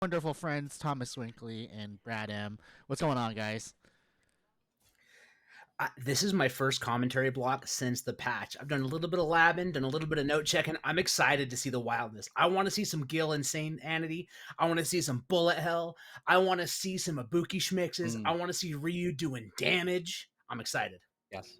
wonderful friends Thomas Winkley and Brad M. What's going on, guys? This is my first commentary block since the patch. I've done a little bit of labbing, done a little bit of note checking. I'm excited to see the wildness. I want to see some Gil insanity. I want to see some bullet hell. I want to see some Ibuki schmixes. I want to see Ryu doing damage. I'm excited. Yes.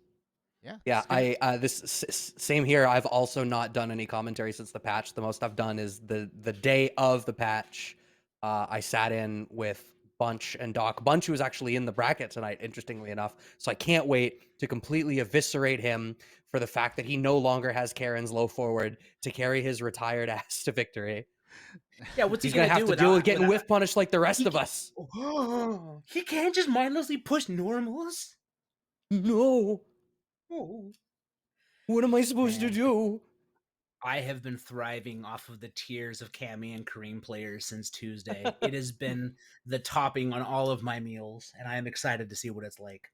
Yeah. Yeah, same here. I've also not done any commentary since the patch. The most I've done is the day of the patch. I sat in with Bunch and Doc. Bunch, who was actually in the bracket tonight, interestingly enough. So I can't wait to completely eviscerate him for the fact that he no longer has Karen's low forward to carry his retired ass to victory. Yeah, what's he's gonna have to deal with getting whiff punished like the rest of us? He can't just mindlessly push normals. No. Oh. What am I supposed to do? I have been thriving off of the tears of Cammy and Kareem players since Tuesday. It has been the topping on all of my meals, and I am excited to see what it's like.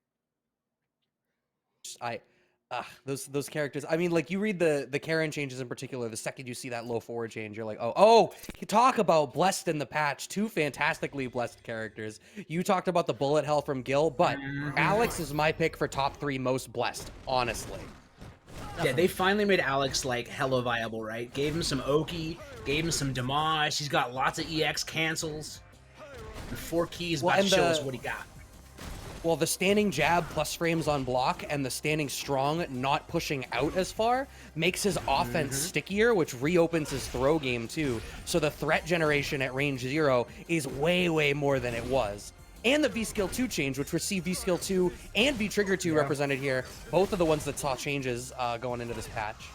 Those characters. I mean, like, you read the Karen changes in particular. The second you see that low forward change, you're like, oh, you talk about blessed in the patch. Two fantastically blessed characters. You talked about the bullet hell from Gil, but Alex is my pick for top 3 most blessed, honestly. Yeah, they finally made Alex, like, hella viable, right? Gave him some Oki, gave him some damage. He's got lots of EX cancels. And 4 keys about to show us what he got. Well, the standing jab plus frames on block and the standing strong not pushing out as far makes his offense stickier, which reopens his throw game too. So the threat generation at range 0 is way, way more than it was. And the V-Skill 2 change, which received V-Skill 2 and V-Trigger 2 represented here. Both of the ones that saw changes going into this patch.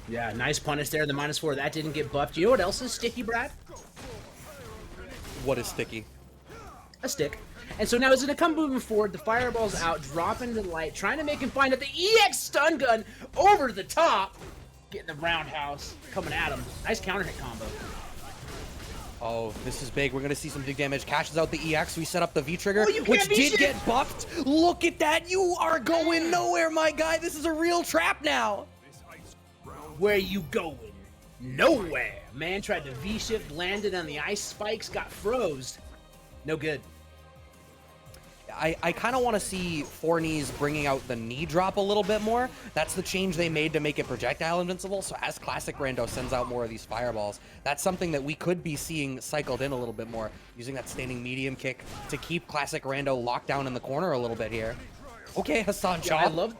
Yeah, nice punish there. The -4, that didn't get buffed. You know what else is sticky, Brad? What is sticky? A stick. And so now he's going to come moving forward. The fireball's out, dropping into the light, trying to make him find out the EX stun gun over the top. Getting the roundhouse coming at him. Nice counter hit combo. Oh, this is big. We're going to see some big damage. Cashes out the EX. We set up the V-Trigger, which did get buffed. Look at that. You are going nowhere, my guy. This is a real trap now. Where you going? Nowhere. Man tried to V-shift, landed on the ice spikes, got froze. No good. I kind of want to see Four Knees bringing out the knee drop a little bit more. That's the change they made to make it projectile invincible. So as Classic Rando sends out more of these fireballs, that's something that we could be seeing cycled in a little bit more, using that standing medium kick to keep Classic Rando locked down in the corner a little bit here. Okay, Hassan Shah. I love...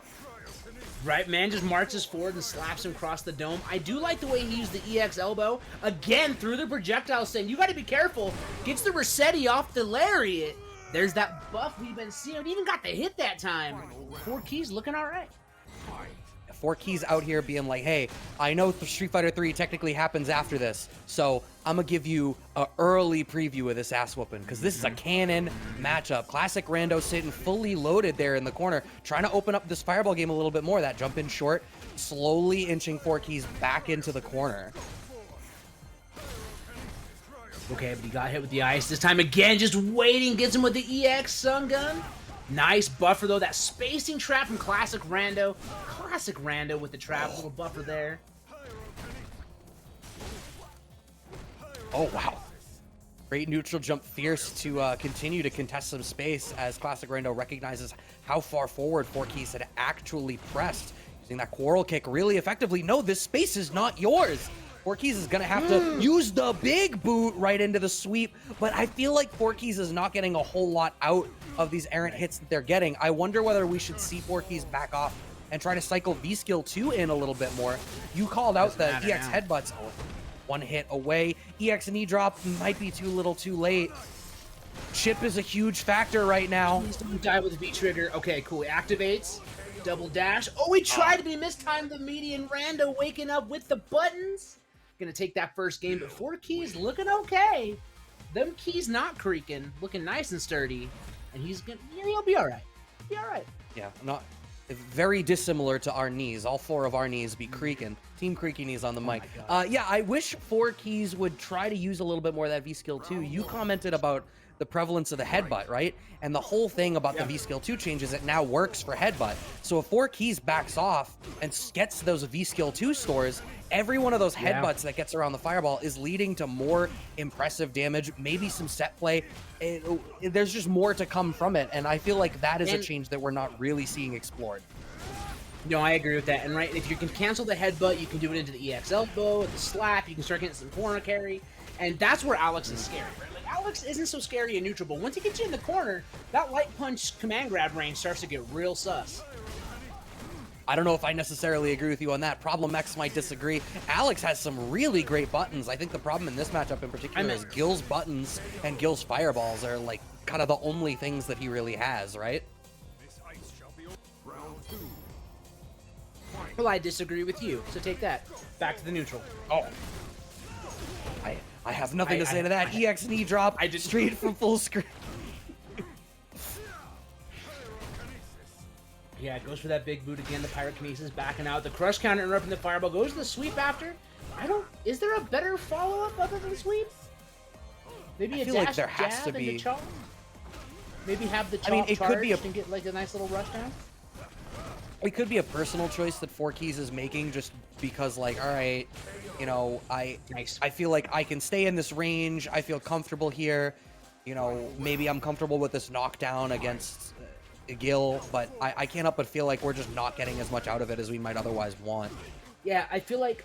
Right, man just marches forward and slaps him across the dome. I do like the way he used the EX elbow. Again, through the projectile, saying, you got to be careful. Gets the Rossetti off the lariat. There's that buff we've been seeing. It even got the hit that time. 4 keys looking all right. 4 keys out here being like, hey, I know Street Fighter 3 technically happens after this, so I'm going to give you an early preview of this ass whooping, because this is a canon matchup. Classic Rando sitting fully loaded there in the corner, trying to open up this fireball game a little bit more. That jump in short, slowly inching 4 keys back into the corner. Okay, but he got hit with the ice this time again, just waiting, gets him with the EX stun gun. Nice buffer, though. That spacing trap from Classic Rando. Classic Rando with the trap, little buffer there. Oh, wow. Great neutral jump, fierce to continue to contest some space as Classic Rando recognizes how far forward 4 keys had actually pressed. Using that quarrel kick really effectively. No, this space is not yours. 4 keys is going to have to use the big boot right into the sweep, but I feel like 4 keys is not getting a whole lot out of these errant hits that they're getting. I wonder whether we should see 4 keys back off and try to cycle V-Skill 2 in a little bit more. You called out the EX headbutts. Oh, 1 hit away. EX knee drop might be too little too late. Chip is a huge factor right now. Please don't die with V-Trigger. Okay, cool. He activates. Double dash. Oh, he tried to be mistimed the median Rando waking up with the buttons. Gonna take that first game, but 4 keys looking okay. Them keys not creaking, looking nice and sturdy, and he'll be all right. Be all right. Yeah, not very dissimilar to our knees. All 4 of our knees be creaking. Team Creaky Knees on the mic. my God. Yeah, I wish 4Keys would try to use a little bit more of that V skill too. You commented about the prevalence of the headbutt, right? And the whole thing about the V skill 2 change is it now works for headbutt. So if 4Keys backs off and gets those V skill 2 stores, every one of those headbutts that gets around the fireball is leading to more impressive damage, maybe some set play. There's just more to come from it, and I feel like that is a change that we're not really seeing explored. No, I agree with that. And right, if you can cancel the headbutt, you can do it into the EX elbow, the slap. You can start getting some corner carry, and that's where Alex is scary. Right? Like Alex isn't so scary in neutral, but once he gets you in the corner, that light punch command grab range starts to get real sus. I don't know if I necessarily agree with you on that. Problem X might disagree. Alex has some really great buttons. I think the problem in this matchup in particular is Gil's buttons and Gil's fireballs are like kind of the only things that he really has, right? Well, I disagree with you, so take that. Back to the neutral. Oh. I have nothing to say to that. EX knee drop straight from full screen. Yeah, it goes for that big boot again. The pyrokinesis backing out. The crush counter interrupting the fireball. Goes to the sweep after. Is there a better follow-up other than sweep? Maybe I feel like there has to be. Maybe have the chop it could be and get like a nice little rush down. It could be a personal choice that 4Keys is making just because, like, all right, you know, I feel like I can stay in this range. I feel comfortable here. You know, maybe I'm comfortable with this knockdown against Gil, but I can't help but feel like we're just not getting as much out of it as we might otherwise want. Yeah, I feel like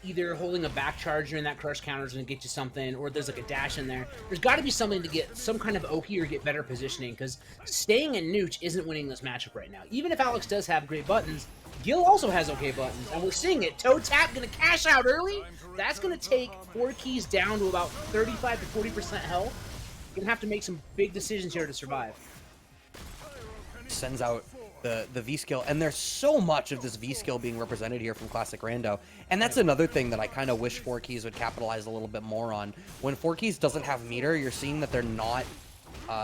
either holding a back charge during that crush counter is going to get you something, or there's like a dash in there. There's got to be something to get some kind of Oki or get better positioning, because staying in Nooch isn't winning this matchup right now. Even if Alex does have great buttons, Gil also has okay buttons, and we're seeing it. Toe tap going to cash out early. That's going to take 4Keys down to about 35 to 40% health. You're going to have to make some big decisions here to survive. Sends out the V skill, and there's so much of this V skill being represented here from Classic Rando, and that's another thing that I kind of wish 4Keys would capitalize a little bit more on. When 4Keys doesn't have meter, you're seeing that they're not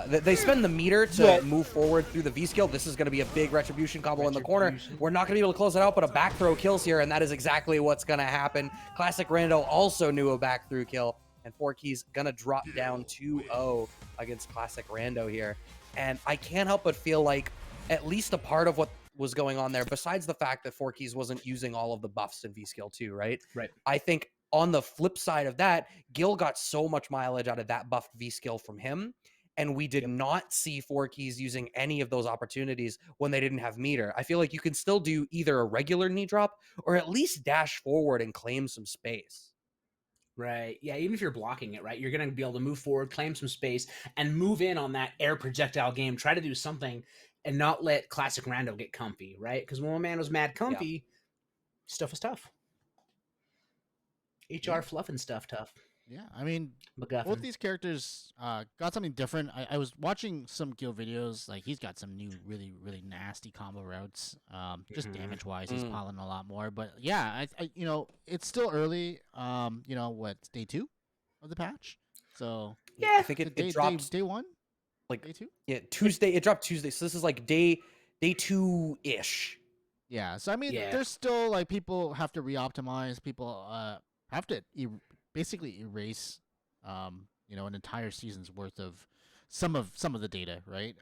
they spend the meter to move forward through the V skill. This is going to be a big retribution combo in the corner. We're not going to be able to close it out, but a back throw kills here, and that is exactly what's going to happen. Classic Rando also knew a back through kill, and 4Keys going to drop down 2-0 against Classic Rando here. And I can't help but feel like at least a part of what was going on there, besides the fact that 4Keys wasn't using all of the buffs in V skill 2, right? Right. I think on the flip side of that, Gil got so much mileage out of that buffed V skill from him, and we did not see 4Keys using any of those opportunities when they didn't have meter. I feel like you can still do either a regular knee drop or at least dash forward and claim some space. Right. Yeah, even if you're blocking it, right, you're going to be able to move forward, claim some space, and move in on that air projectile game. Try to do something and not let Classic Rando get comfy, right? Because when one man was mad comfy, stuff was tough. HR fluff and stuff tough. Yeah, I mean, MacGuffin. both these characters got something different. I was watching some Gil videos. Like, he's got some new, really, really nasty combo routes. Just damage-wise, he's piling a lot more. But yeah, I you know, it's still early. You know what? Day 2 of the patch. So yeah, I think it dropped day 1, like day 2. Yeah, Tuesday. It dropped Tuesday, so this is like day 2-ish. Yeah. So I mean, there's still like people have to reoptimize. People have to basically erase, you know, an entire season's worth of some of the data, right?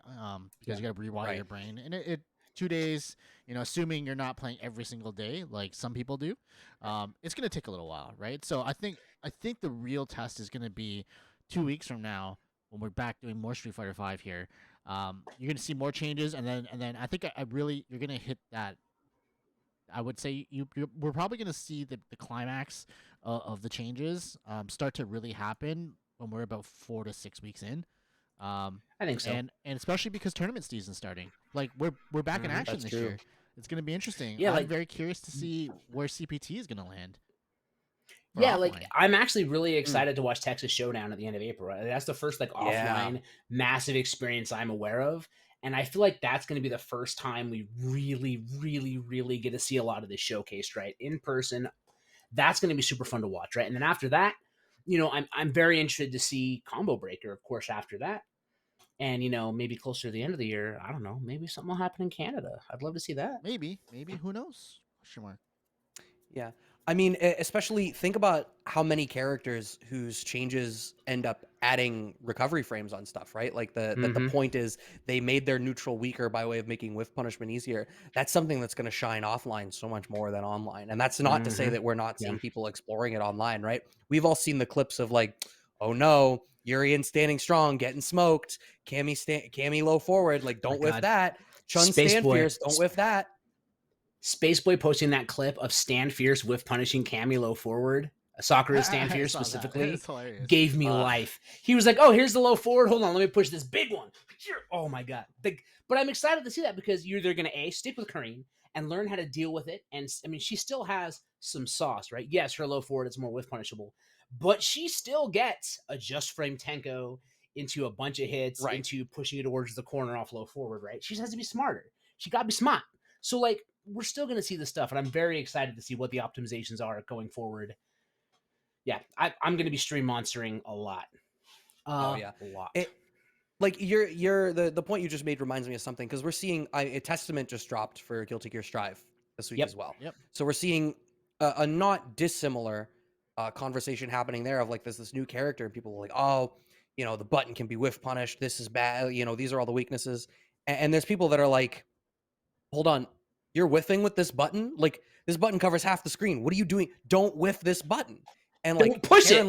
Because you got to rewire your brain, and it 2 days, you know, assuming you're not playing every single day like some people do, it's gonna take a little while, right? So I think the real test is gonna be 2 weeks from now when we're back doing more Street Fighter V here. You're gonna see more changes, and then I think you're gonna hit that. I would say we're probably going to see the climax of the changes start to really happen when we're about 4 to 6 weeks in. I think so, and especially because tournament season's starting. Like we're back in action this year. It's going to be interesting. Yeah, I'm very curious to see where CPT is going to land. Yeah, like I'm actually really excited to watch Texas Showdown at the end of April. Right? That's the first like offline massive experience I'm aware of. And I feel like that's going to be the first time we really, really, really get to see a lot of this showcased, right? In person. That's going to be super fun to watch, right? And then after that, you know, I'm very interested to see Combo Breaker, of course, after that. And, you know, maybe closer to the end of the year, I don't know, maybe something will happen in Canada. I'd love to see that. Maybe. Who knows? Question mark. Yeah. I mean, especially think about how many characters whose changes end up adding recovery frames on stuff, right? Like the point is they made their neutral weaker by way of making whiff punishment easier. That's something that's going to shine offline so much more than online. And that's not to say that we're not seeing people exploring it online, right? We've all seen the clips of like, oh no, Urian standing strong, getting smoked, Cammy low forward, like don't whiff that. Chun stand fierce, don't whiff that. Spaceboy posting that clip of Stand Fierce with punishing Cammy low forward, Sakura Stand Fierce specifically, gave me life. He was like, oh, here's the low forward. Hold on, let me push this big one. Oh my God. But I'm excited to see that because you're either going to stick with Karine and learn how to deal with it. And I mean, she still has some sauce, right? Yes, her low forward is more whiff punishable, but she still gets a just frame Tenko into a bunch of hits, into pushing it towards the corner off low forward, right? She just has to be smarter. She got to be smart. So like, we're still going to see this stuff, and I'm very excited to see what the optimizations are going forward. Yeah, I'm going to be stream monstering a lot. A lot. Like the point you just made reminds me of something, because we're seeing a Testament just dropped for Guilty Gear Strive this week as well. So we're seeing a not dissimilar conversation happening there of like there's this new character and people are like, oh, you know, the button can be whiff punished. This is bad. You know, these are all the weaknesses. And there's people that are like, hold on. You're whiffing with this button? Like, this button covers half the screen. What are you doing? Don't whiff this button. And like, don't push it.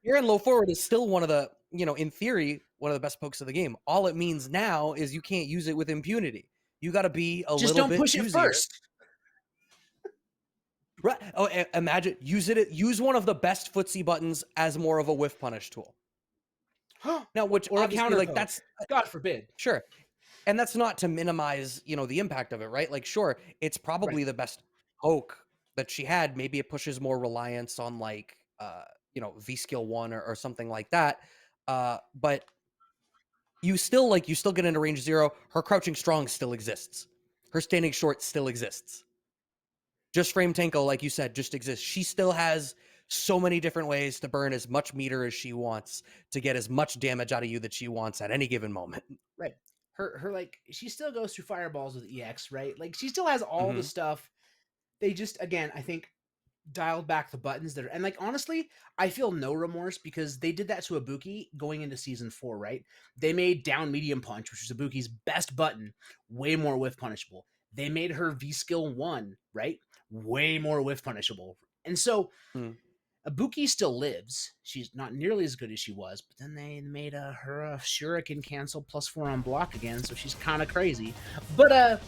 Aaron low forward is still one of the, you know, in theory, one of the best pokes of the game. All it means now is you can't use it with impunity. You got to be a little bit just don't push it first. Right. Oh, imagine use one of the best footsie buttons as more of a whiff punish tool. Now, which or obviously, like that's God forbid. Sure. And that's not to minimize, you know, the impact of it, right? Like, sure, it's probably the best poke that she had. Maybe it pushes more reliance on like, you know, V skill 1 or something like that. But you still get into range 0. Her crouching strong still exists. Her standing short still exists. Just frame Tenko, like you said, just exists. She still has so many different ways to burn as much meter as she wants to get as much damage out of you that she wants at any given moment. Right. Her like she still goes through fireballs with EX, right? Like she still has all the stuff. They just, again, I think dialed back the buttons there. And like honestly, I feel no remorse because they did that to Ibuki going into season 4, right? They made down medium punch, which was Ibuki's best button, way more whiff punishable. They made her V skill 1, right? Way more whiff punishable. And so Ibuki still lives. She's not nearly as good as she was, but then they made her a shuriken cancel +4 on block again, so she's kind of crazy. But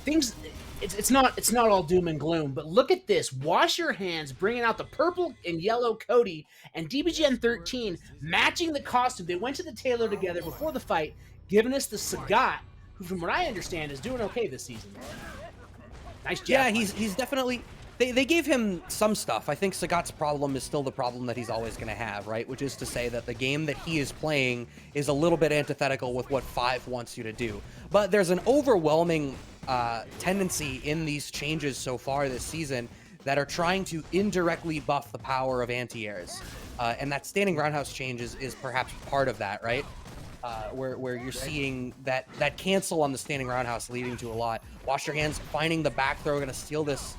things, it's not all doom and gloom. But look at this: Wash Your Hands, bringing out the purple and yellow Cody, and DBGN 13 matching the costume. They went to the tailor together before the fight, giving us the Sagat, who, from what I understand, is doing okay this season. Nice job. Yeah, he's definitely. They gave him some stuff. I think Sagat's problem is still the problem that he's always going to have, right? Which is to say that the game that he is playing is a little bit antithetical with what 5 wants you to do. But there's an overwhelming tendency in these changes so far this season that are trying to indirectly buff the power of anti-airs. And that standing roundhouse change is perhaps part of that, right? Where you're seeing that cancel on the standing roundhouse leading to a lot. Wash Your Hands finding the back throw, going to steal this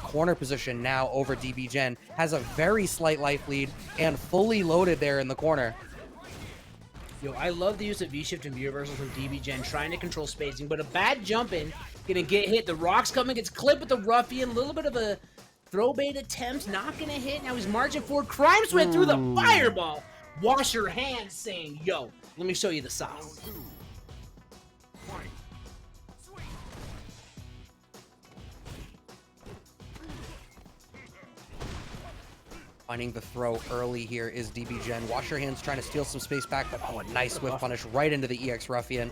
corner position now over DBGen, has a very slight life lead and fully loaded there in the corner. Yo, I love the use of V-shift and V-reversal from DBGen, trying to control spacing, but a bad jump in, gonna get hit. The rock's coming, gets clipped with the ruffian, a little bit of a throw bait attempt, not gonna hit. Now he's marching forward, crime sweat through the fireball. Wash Your Hands saying, yo, let me show you the sauce. Finding the throw early here is DBGen. Wash Your Hands trying to steal some space back, but a nice whiff punish right into the EX Ruffian.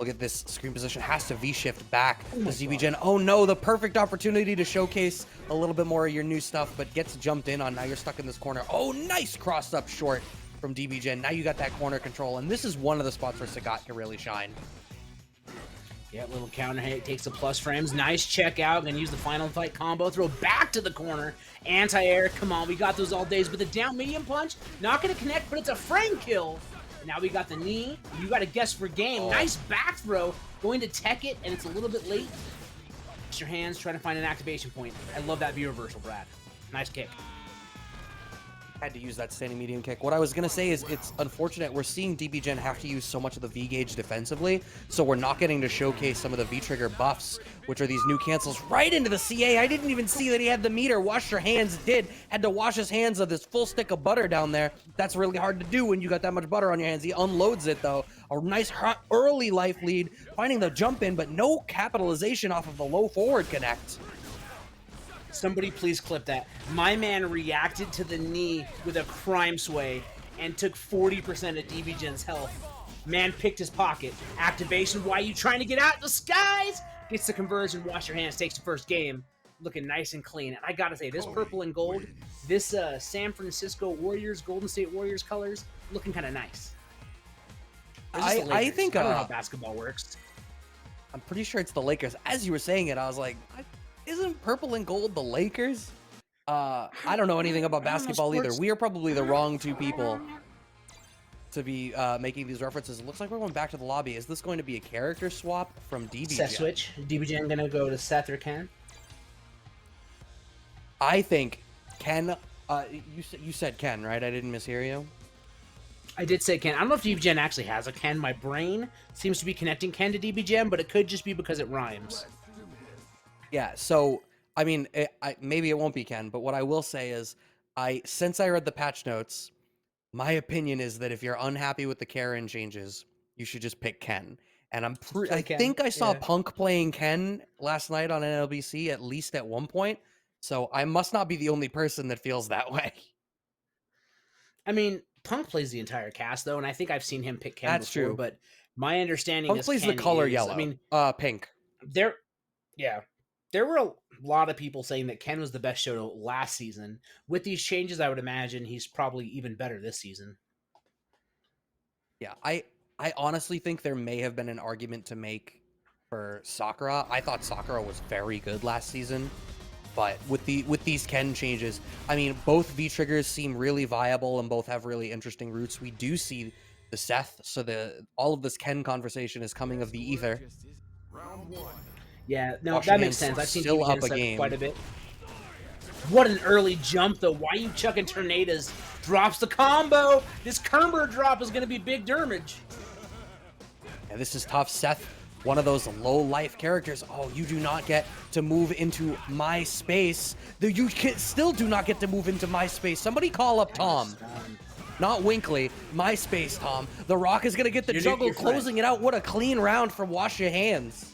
Look at this screen position, has to V-shift back to DBGen. Oh no, the perfect opportunity to showcase a little bit more of your new stuff, but gets jumped in on. Now you're stuck in this corner. Oh, nice crossed up short from DBGen. Now you got that corner control, and this is one of the spots where Sagat can really shine. Yeah, little counter hit, takes the plus frames. Nice check out. Gonna use the final fight combo. Throw back to the corner. Anti-air. Come on, we got those all days. But the down medium punch, not gonna connect, but it's a frame kill. Now we got the knee. You got to guess for game. Nice back throw. Going to tech it, and it's a little bit late. your hands, trying to find an activation point. I love that view reversal, Brad. Nice kick. Had to use that standing medium kick. What I was going to say is it's unfortunate we're seeing DBGen have to use so much of the V-gauge defensively, so we're not getting to showcase some of the V-trigger buffs, which are these new cancels right into the CA. I didn't even see that he had the meter. Wash your hands did. Had to wash his hands of this full stick of butter down there. That's really hard to do when you got that much butter on your hands. He unloads it, though. A nice early life lead, finding the jump in, but no capitalization off of the low forward connect. Somebody please clip that. My man reacted to the knee with a crime sway and took 40% of DBGen's health. Man picked his pocket. Activation, why you trying to get out in the skies? Gets the conversion, wash your hands, takes the first game. Looking nice and clean. And I gotta say, this purple and gold, this San Francisco Warriors, Golden State Warriors colors, looking kind of nice. I think... I don't know how basketball works. I'm pretty sure it's the Lakers. As you were saying it, I was like... Isn't purple and gold the Lakers? I don't know anything about basketball either. We are probably the wrong two people to be making these references. It looks like we're going back to the lobby. Is this going to be a character swap from DBGen? Seth switch. DBGen gonna go to Seth or Ken? I think Ken. You said Ken, right? I didn't mishear you. I did say Ken. I don't know if DBGen actually has a Ken. My brain seems to be connecting Ken to DBGen, but it could just be because it rhymes. Yeah, so, I mean, maybe it won't be Ken, but what I will say is, since I read the patch notes, my opinion is that if you're unhappy with the Karen changes, you should just pick Ken. And I think I saw Punk playing Ken last night on NLBC, at least at one point, so I must not be the only person that feels that way. I mean, Punk plays the entire cast, though, and I think I've seen him pick Ken That's before, true. But my understanding Punk is plays Ken the color is, yellow, I mean, pink. There were a lot of people saying that Ken was the best Shoto last season. With these changes, I would imagine he's probably even better this season. Yeah, I honestly think there may have been an argument to make for Sakura. I thought Sakura was very good last season, but with these Ken changes, I mean, both V-triggers seem really viable and both have really interesting routes. We do see the Seth, so all of this Ken conversation is coming of the ether. Yeah, no, that makes sense. I've seen DBGen Seth quite a bit. What an early jump, though. Why are you chucking tornadoes? Drops the combo. This Kerber drop is going to be big damage. Yeah, this is tough. Seth, one of those low-life characters. Oh, you do not get to move into my space. You still do not get to move into my space. Somebody call up Tom. Not Winkley. My space, Tom. The Rock is going to get the juggle, closing it out. What a clean round from Wash Your Hands.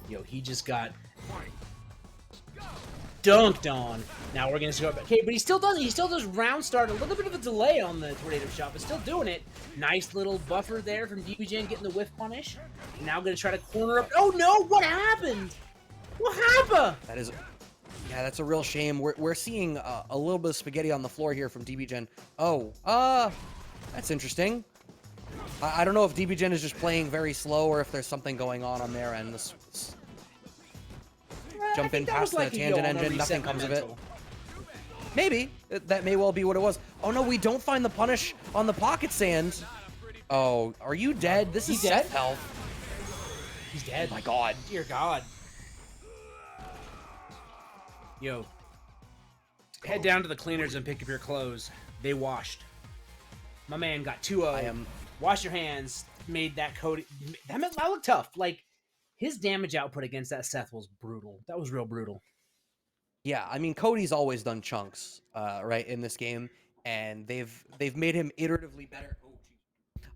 Yo, he just got dunked on. Now we're gonna go back. Okay, but he still does round start. A little bit of a delay on the tornado shot, but still doing it. Nice little buffer there from DBGen getting the whiff punish. Now gonna try to corner up. Oh no! What happened? What happened? That's a real shame. We're seeing a little bit of spaghetti on the floor here from DBGen. Oh, that's interesting. I don't know if DBGen is just playing very slow or if there's something going on their end. Jump in past the tangent engine, nothing comes of it. Maybe. That may well be what it was. Oh no, we don't find the punish on the pocket sand. Oh, are you dead? This is Seth health. He's dead. Oh my god. Dear god. Yo. Head down to the cleaners and pick up your clothes. They washed. My man got 2-0. Wash your hands. Made that Cody. That looked tough. Like, his damage output against that Seth was brutal. That was real brutal. Yeah, I mean, Cody's always done chunks, right, in this game, and they've made him iteratively better.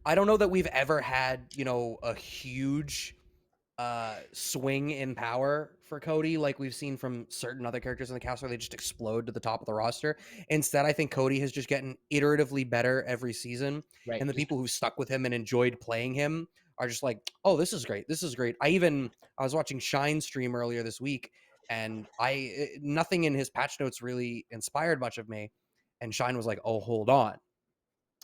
I don't know that we've ever had, a huge swing in power for Cody like we've seen from certain other characters in the cast where they just explode to the top of the roster. Instead, I think Cody has just gotten iteratively better every season, right. And the people who stuck with him and enjoyed playing him are just like, oh, this is great. This is great. I was watching Shine stream earlier this week, and nothing in his patch notes really inspired much of me. And Shine was like, oh, hold on.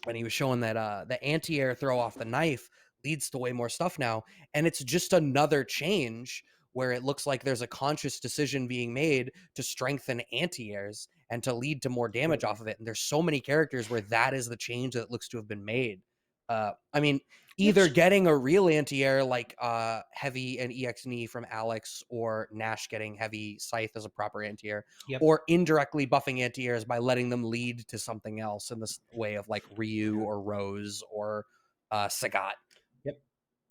And he was showing that the anti-air throw off the knife leads to way more stuff now. And it's just another change where it looks like there's a conscious decision being made to strengthen anti-airs and to lead to more damage off of it. And there's so many characters where that is the change that looks to have been made. I mean, either getting a real anti-air like Heavy and EX knee from Alex, or Nash getting Heavy Scythe as a proper anti-air, or indirectly buffing anti-airs by letting them lead to something else in this way of like Ryu or Rose or Sagat. Yep.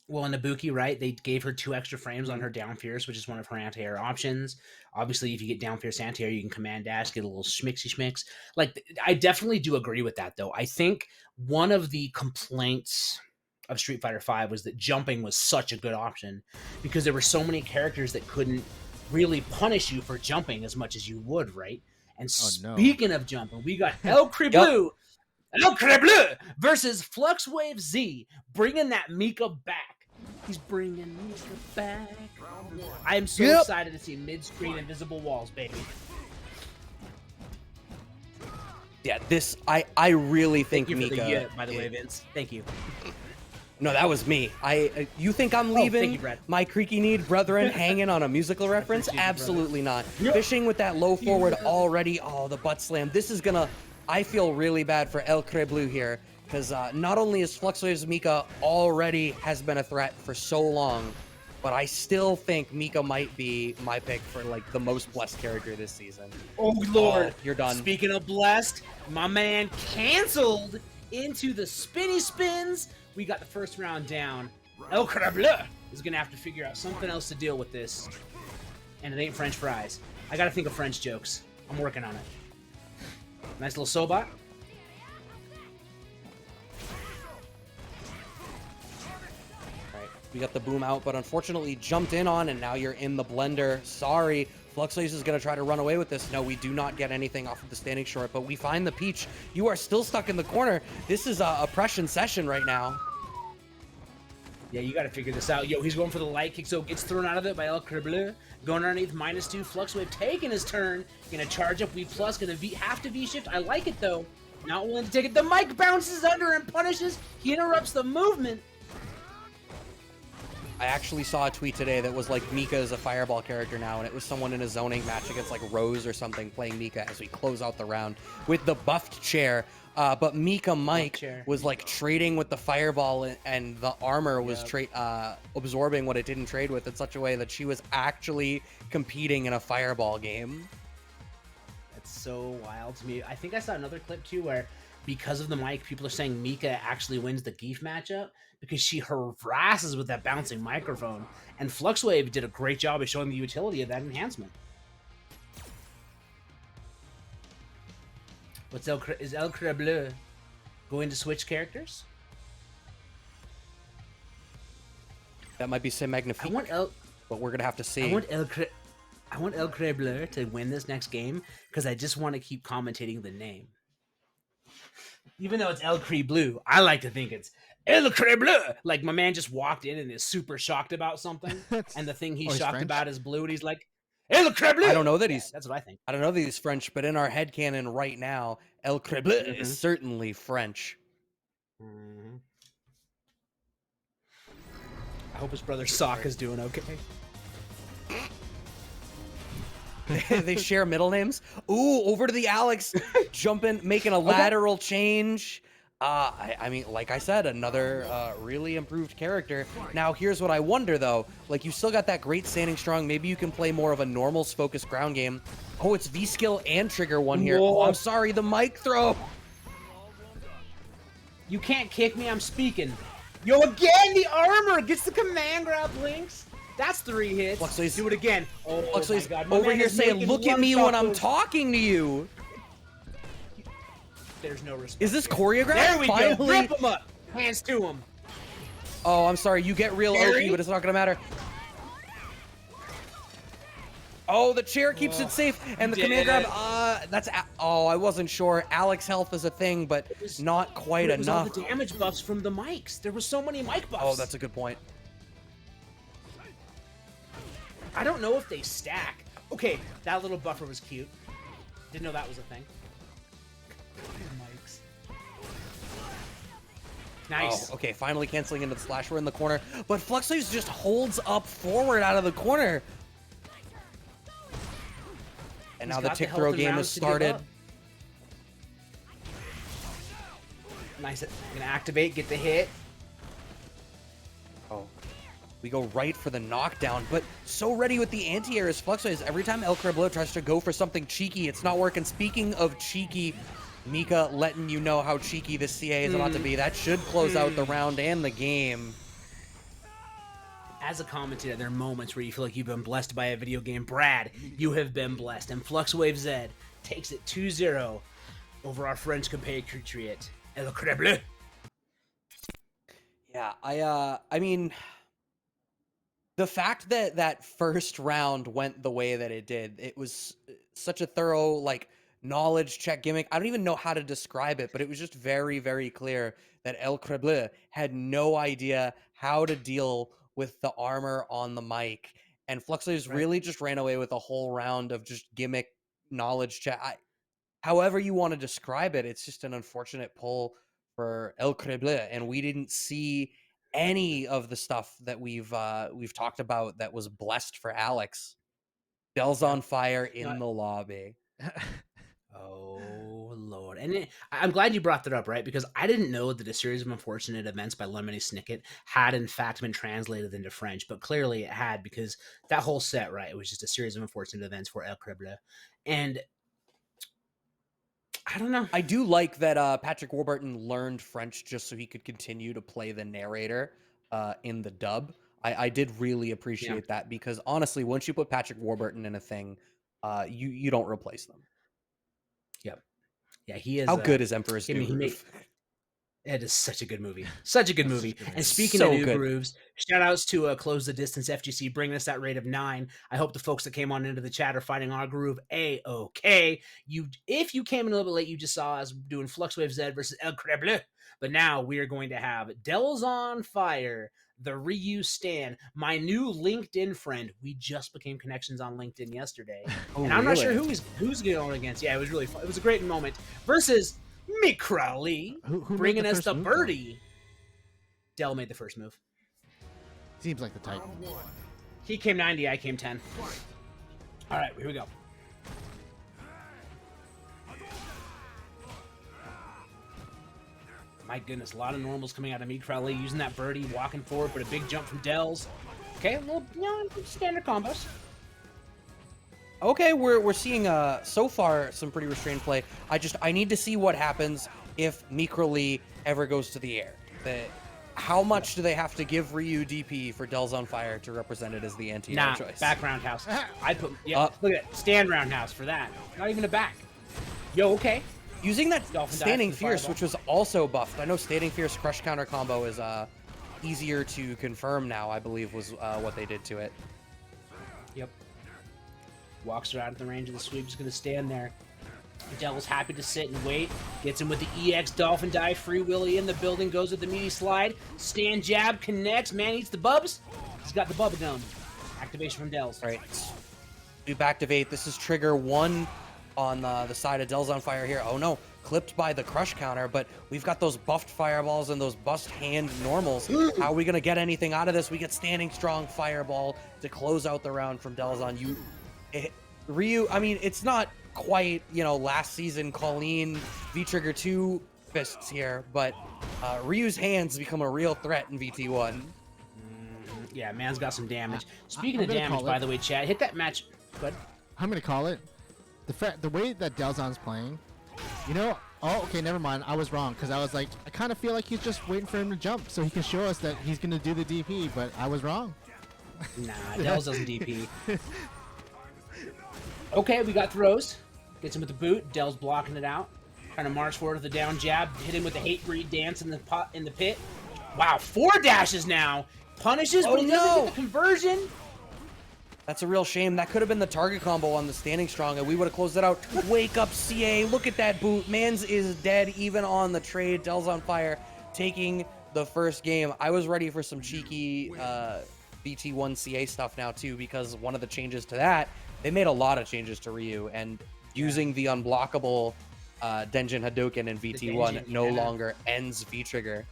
Well, in Ibuki, right, they gave her 2 extra frames on her down fierce, which is one of her anti-air options. Obviously, if you get down fierce anti-air, you can command dash, get a little schmixy schmix. Like, I definitely do agree with that, though. I think one of the complaints of Street Fighter V was that jumping was such a good option because there were so many characters that couldn't really punish you for jumping as much as you would, right? And speaking of jumping, we got El Criblu. El Criblu versus Fluxwave Z, bringing that Mika back. He's bringing Mika back. I am so excited to see mid-screen invisible walls, baby. Yeah, this I really think Thank you Mika. for the by the way, Vince. Thank you. No, that was me. You think I'm leaving my creaky-kneed brethren hanging on a musical reference? Absolutely not. Fishing with that low forward already. Oh, the butt slam. This is gonna. I feel really bad for El Criblu here, because not only is Fluxwave's Mika already has been a threat for so long, but I still think Mika might be my pick for like the most blessed character this season. Oh Lord, you're done. Speaking of blessed, my man canceled into the spinny spins. We got the first round down. El Criblu is gonna have to figure out something else to deal with this, and it ain't French fries. I gotta think of French jokes. I'm working on it. Nice little Sobot. We got the boom out, but unfortunately jumped in on, and now you're in the blender. Sorry. Fluxlace is going to try to run away with this. No, we do not get anything off of the standing short, but we find the Peach. You are still stuck in the corner. This is a oppression session right now. Yeah, you got to figure this out. Yo, he's going for the light kick, so gets thrown out of it by El Criblu. Going underneath -2. Fluxwave taking his turn. Going to charge up V+. Going to have to V-shift. I like it, though. Not willing to take it. The mic bounces under and punishes. He interrupts the movement. I actually saw a tweet today that was like Mika is a fireball character now, and it was someone in a zoning match against like Rose or something playing Mika as we close out the round with the buffed chair. But Mika Mike was like trading with the fireball, and the armor was absorbing what it didn't trade with in such a way that she was actually competing in a fireball game. That's so wild to me. I think I saw another clip too where because of the mic, people are saying Mika actually wins the Geef matchup because she harasses with that bouncing microphone. And Fluxwave did a great job of showing the utility of that enhancement. Is El Criblu going to switch characters? That might be Sim Magnifique, but we're gonna have to see. I want El Criblu to win this next game because I just want to keep commentating the name. Even though it's El Criblu, I like to think it's El Criblu. Like my man just walked in and is super shocked about something, and the thing he's shocked about is blue, and he's like, El Criblu. I don't know that he's. That's what I think. I don't know that he's French, but in our headcanon right now, El Criblu is certainly French. I hope his brother Sock is doing okay. They share middle names. Ooh, over to the Alex, jumping, making a lateral change. I mean, like I said, another really improved character. Now, here's what I wonder, though. Like, you still got that great standing strong. Maybe you can play more of a normals-focused ground game. Oh, it's V-skill and trigger one here. Whoa. Oh, I'm sorry, the mic throw. You can't kick me, I'm speaking. Yo, again, the armor gets the command grab links. That's 3 hits. Fluxlace, do it again. Oh, Fluxlace, my God. over here saying, look at me when I'm talking to you. There's no respect. Is this choreographed? There we Finally. go. Rip him up. Hands to him. Oh, I'm sorry. You get real OP, but it's not going to matter. Oh, the chair keeps it safe, and the command grab. I wasn't sure. Alex health is a thing, but not quite enough. All the damage buffs from the mics. There were so many mic buffs. Oh, that's a good point. I don't know if they stack. Okay, that little buffer was cute. Didn't know that was a thing. Mics. Nice. Oh, okay, finally canceling into the slash. We're in the corner, but Fluxlace just holds up forward out of the corner. And now the tick throw game has started. Nice. Gonna activate, get the hit. Oh. We go right for the knockdown, but so ready with the anti-air is Fluxwaves. Every time El Criblo tries to go for something cheeky, it's not working. Speaking of cheeky, Mika letting you know how cheeky this CA is about to be. That should close out the round and the game. As a commentator, there are moments where you feel like you've been blessed by a video game. Brad, you have been blessed. And Fluxwave Z takes it 2-0 over our French compatriot, El Criblo. Yeah, I mean, the fact that that first round went the way that it did, it was such a thorough, like, knowledge check gimmick. I don't even know how to describe it, but it was just very, very clear that El Criblo had no idea how to deal with the armor on the mic. And Fluxwaves really just ran away with a whole round of just gimmick knowledge check. However you want to describe it, it's just an unfortunate pull for El Criblo, and we didn't see any of the stuff that we've talked about that was blessed for Alex. Dell's on fire in the lobby. Oh, Lord. And I'm glad you brought that up, right? Because I didn't know that a series of unfortunate events by Lemony Snicket had, in fact, been translated into French. But clearly it had, because that whole set, right, it was just a series of unfortunate events for El Criblo. And I don't know. I do like that Patrick Warburton learned French just so he could continue to play the narrator in the dub. I did really appreciate that, because honestly, once you put Patrick Warburton in a thing, you don't replace them. Yep. Yeah, he is. How good is Emperor's New Groove? It is such a good movie. Such a good movie. And speaking So of new good. grooves, shout outs to Close the Distance FGC, bringing us that rate of 9. I hope the folks that came on into the chat are finding our groove A-okay. If you came in a little bit late, you just saw us doing Fluxwave Z versus El Criblo. But now we are going to have Dell's on Fire, the Ryu Stan, my new LinkedIn friend. We just became connections on LinkedIn yesterday. And I'm not sure who's going against. Yeah, it was really fun. It was a great moment. Versus Mikrali, who bringing made the us the first move, birdie. Dell made the first move. Seems like the type. He came 90, I came 10. All right, here we go. My goodness, a lot of normals coming out of Mikrali, using that birdie, walking forward, but a big jump from Dells. Okay, well, standard combos. Okay, we're seeing so far some pretty restrained play. I need to see what happens if Mikrali ever goes to the air. How much do they have to give Ryu DP for Dell's on Fire to represent it as the anti-air choice? Back roundhouse. I'd put look at that, stand roundhouse for that. Not even a back. Yo, okay. Using that Standing Fierce, which was also buffed. I know Standing Fierce crush counter combo is easier to confirm now, I believe was what they did to it. Yep. Walks her out of the range of the sweep. Just going to stand there. Devil's happy to sit and wait. Gets him with the EX Dolphin Dive. Free Willy in the building. Goes with the meaty slide. Stand jab. Connects. Man eats the bubs. He's got the bubba gum. Activation from Dells. All right. Loop activate. This is trigger 1 on the side of Dell's on Fire here. Oh no. Clipped by the crush counter, but we've got those buffed fireballs and those bust hand normals. How are we going to get anything out of this? We get standing strong fireball to close out the round from Dell's on. Ryu, I mean, it's not quite, last season Colleen V-Trigger 2 fists here, but Ryu's hands become a real threat in VT1. Yeah, man's got some damage. Speaking of damage, by the way, Chad, hit that match. Good. I'm going to call it. The way that Delzon's playing, oh, okay, never mind. I was wrong, because I was like, I kind of feel like he's just waiting for him to jump so he can show us that he's going to do the DP, but I was wrong. Nah, Dells doesn't DP. Okay, we got throws. Gets him with the boot. Dell's blocking it out. Trying to march forward with the down jab. Hit him with the hate breed dance in the pit. Wow, 4 dashes now. Punishes, but he doesn't get the conversion. That's a real shame. That could have been the target combo on the Standing Strong, and we would have closed it out. Wake up, CA. Look at that boot. Mans is dead even on the trade. Dell's on Fire, taking the first game. I was ready for some cheeky BT1 CA stuff now, too, because one of the changes to that, they made a lot of changes to Ryu, and using the unblockable Denjin Hadouken in VT1 no longer ends V-Trigger.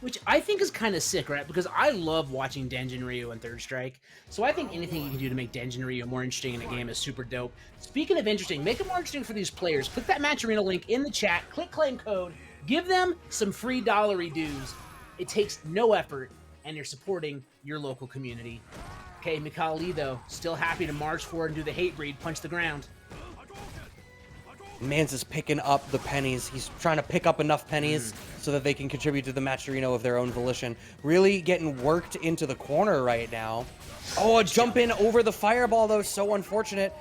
Which I think is kind of sick, right? Because I love watching Denjin Ryu and Third Strike. So I think anything you can do to make Denjin Ryu more interesting in a game is super dope. Speaking of interesting, make it more interesting for these players. Click that Match Arena link in the chat. Click claim code. Give them some free dollary dues. It takes no effort, and you're supporting your local community. Okay, Mikali, though, still happy to march forward and do the hate breed, punch the ground. Mans is picking up the pennies. He's trying to pick up enough pennies so that they can contribute to the matcherino of their own volition. Really getting worked into the corner right now. Oh, a jump in over the fireball, though. So unfortunate.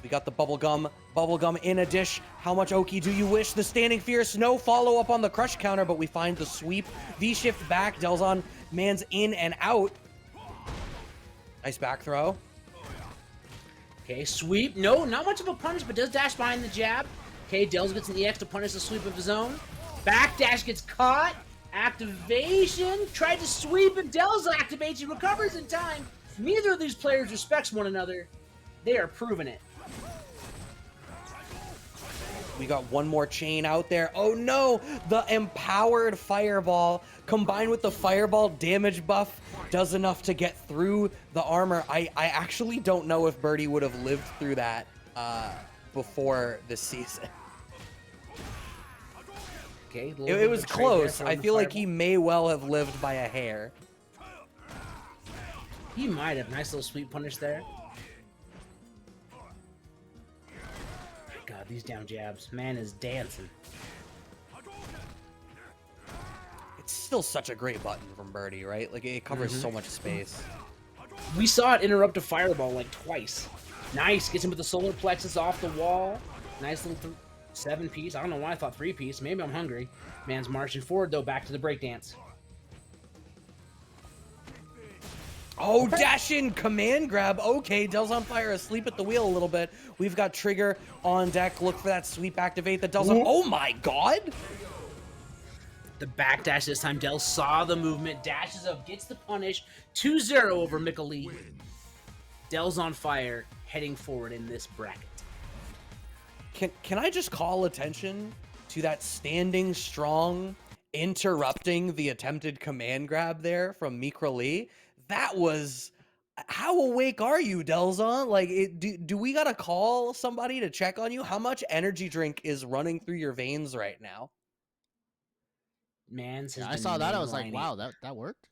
We got the bubblegum in a dish. How much Oki do you wish? The standing fierce, no follow-up on the crush counter, but we find the sweep. V-shift back, Delzon, Mans in and out. Nice back throw. Okay, sweep. No, not much of a punish, but does dash behind the jab. Okay, Delz gets an EX to punish the sweep of his own. Back dash gets caught. Activation. Tried to sweep, and Delz activates. He recovers in time. Neither of these players respects one another. They are proving it. We got one more chain out there. Oh no! The empowered fireball combined with the fireball damage buff does enough to get through the armor. I actually don't know if Birdie would have lived through that before this season. Okay, it was close. I feel like he may well have lived by a hair. He might have. Nice little sweep punish there. God, these down jabs. Man is dancing. It's still such a great button from Birdie, right? Like, it covers so much space. We saw it interrupt a fireball like twice. Nice. Gets him with the solar plexus off the wall. Nice little 7-piece. I don't know why I thought 3-piece. Maybe I'm hungry. Man's marching forward, though, back to the breakdance. Oh, dash in, command grab. Okay, Del's on fire, asleep at the wheel a little bit. We've got Trigger on deck. Look for that sweep activate that Del's on. Oh my god! The back dash this time. Del saw the movement, dashes up, gets the punish. 2-0 over Mikali. Del's on fire, heading forward in this bracket. Can I just call attention to that standing strong, interrupting the attempted command grab there from Mikali? That was... How awake are you, Delzon? Like, do we gotta call somebody to check on you? How much energy drink is running through your veins right now? Man's I saw that. I was like, wow, that worked.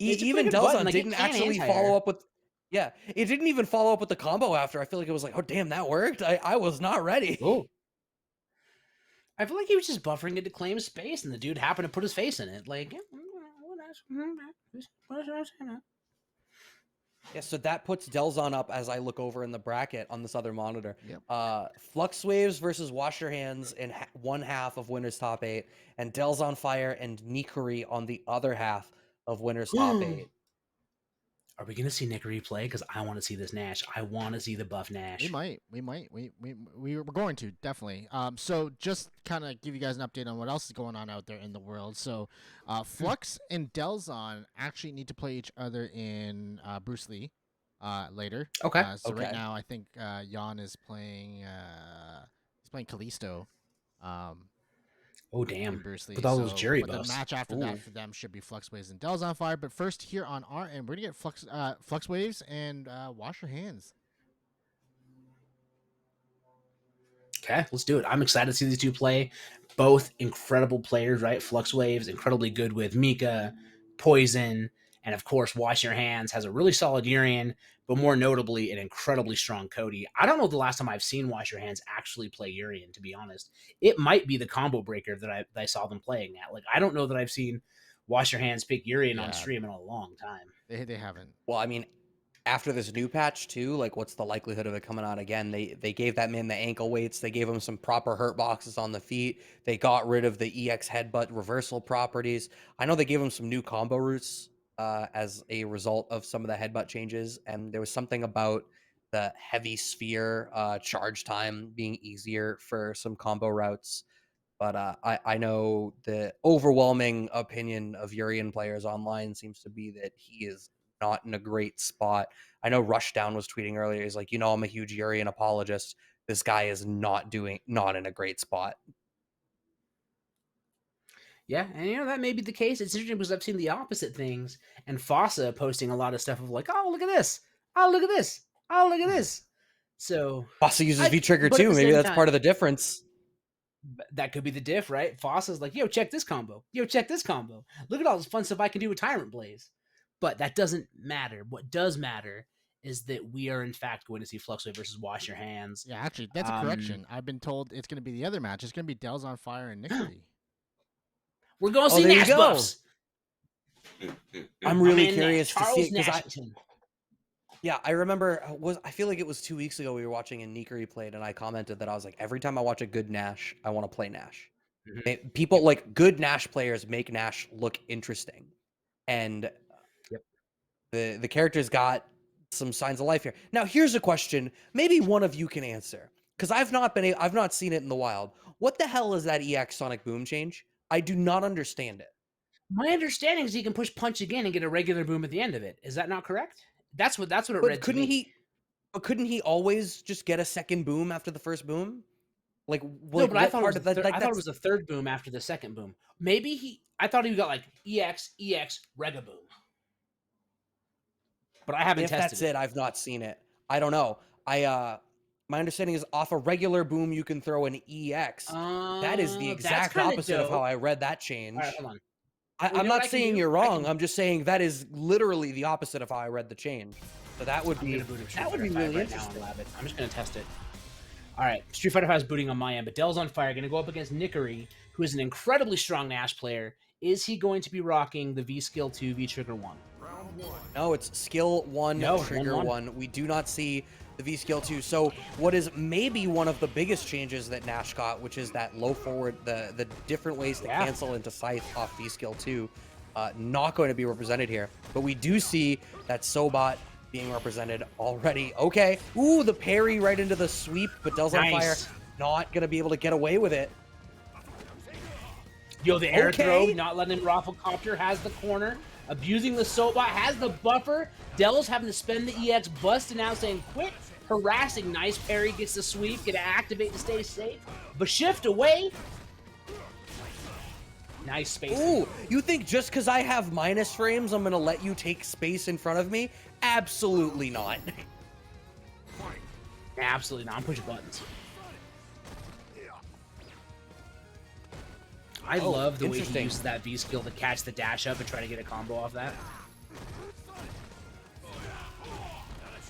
Even Delzon like, didn't actually follow up with... Yeah, it didn't even follow up with the combo after. I feel like it was like, oh, damn, that worked? I was not ready. Oh. I feel like he was just buffering it to claim space, and the dude happened to put his face in it. Like, yeah, so that puts Delzon up as I look over in the bracket on this other monitor. Yep. Flux Waves versus Wash Your Hands in one half of Winners Top 8, and Del's on Fire and Nikuri on the other half of Winners Top 8. Are we gonna see Nikuri play? Because I want to see this Nash. I want to see the buff Nash. We're going to definitely. So just kind of give you guys an update on what else is going on out there in the world. So, Flux and Delzon actually need to play each other in Bruce Lee later. Okay. Right now, I think Jan is playing. He's playing Kalisto. Oh damn! Bruce Lee. With all those Jerry buffs. The match after that for them should be Flux Waves and Del's on Fire. But first, here on our end, we're gonna get Flux Waves and Wash Your Hands. Okay, let's do it. I'm excited to see these two play. Both incredible players, right? Flux Waves, incredibly good with Mika, Poison, and of course, Wash Your Hands has a really solid Urian, but more notably, an incredibly strong Cody. I don't know the last time I've seen Wash Your Hands actually play Urian, to be honest. It might be the combo breaker that I saw them playing at. Like, I don't know that I've seen Wash Your Hands pick Urian on stream in a long time. They haven't. Well, I mean, after this new patch too, like, what's the likelihood of it coming out again? They gave that man the ankle weights. They gave him some proper hurt boxes on the feet. They got rid of the EX headbutt reversal properties. I know they gave him some new combo routes as a result of some of the headbutt changes, and there was something about the heavy sphere charge time being easier for some combo routes. But I know the overwhelming opinion of Urian players online seems to be that he is not in a great spot. I know Rushdown was tweeting earlier, he's like, I'm a huge Urian apologist. This guy is not in a great spot. Yeah, and that may be the case. It's interesting because I've seen the opposite things, and Fossa posting a lot of stuff of like, oh, look at this. Oh, look at this. Oh, look at this. So Fossa uses V-Trigger too. Maybe that's part of the difference. That could be the diff, right? Foss is like, yo, check this combo. Yo, check this combo. Look at all this fun stuff I can do with Tyrant Blaze. But that doesn't matter. What does matter is that we are, in fact, going to see Fluxway versus Wash Your Hands. Yeah, actually, that's a correction. I've been told it's going to be the other match. It's going to be Del's on Fire and Nickery. We're going to see Nash buffs. I'm really curious to Charles see it Nashington. Yeah, I remember. I feel like it was 2 weeks ago we were watching and Nickery played, and I commented that I was like, every time I watch a good Nash, I want to play Nash. Mm-hmm. People like good Nash players make Nash look interesting, and the character's got some signs of life here. Now, here's a question. Maybe one of you can answer, because I've not seen it in the wild. What the hell is that EX Sonic Boom change? I do not understand it. My understanding is he can push punch again and get a regular boom at the end of it. Is that not correct? That's what it read to me. Couldn't he always just get a second boom after the first boom? Like, no, but I thought it was a third boom after the second boom. I thought he got like EX Rega Boom. But I haven't tested it. If that's it, I've not seen it. I don't know. My understanding is off a regular boom you can throw an EX. That is the exact opposite of how I read that change. All right, hold on. I'm not saying you're wrong. I'm just saying that is literally the opposite of how I read the change. So that would be really interesting. I'm just gonna test it. All right, Street Fighter 5 is booting on my end, but Del's on Fire. Going to go up against Nickery, who is an incredibly strong Nash player. Is he going to be rocking the V Skill 2, V Trigger 1? No, it's Skill 1, Trigger 1. We do not see the V Skill 2. So what is maybe one of the biggest changes that Nash got, which is that low forward, the different ways to cancel into Scythe off V Skill 2, not going to be represented here. But we do see that Sobot being represented already. Okay. Ooh, the parry right into the sweep, but Del's on Fire not going to be able to get away with it. Yo, the air throw, not letting him Rafflecopter, has the corner. Abusing the Sobot, has the buffer. Del's having to spend the EX, busting out, saying, quit harassing. Nice parry, gets the sweep, gonna activate to stay safe. But shift away. Nice space. Ooh, you think just because I have minus frames, I'm gonna let you take space in front of me? Absolutely not. Absolutely not. I'm pushing buttons. I love the way he uses that V skill to catch the dash up and try to get a combo off that.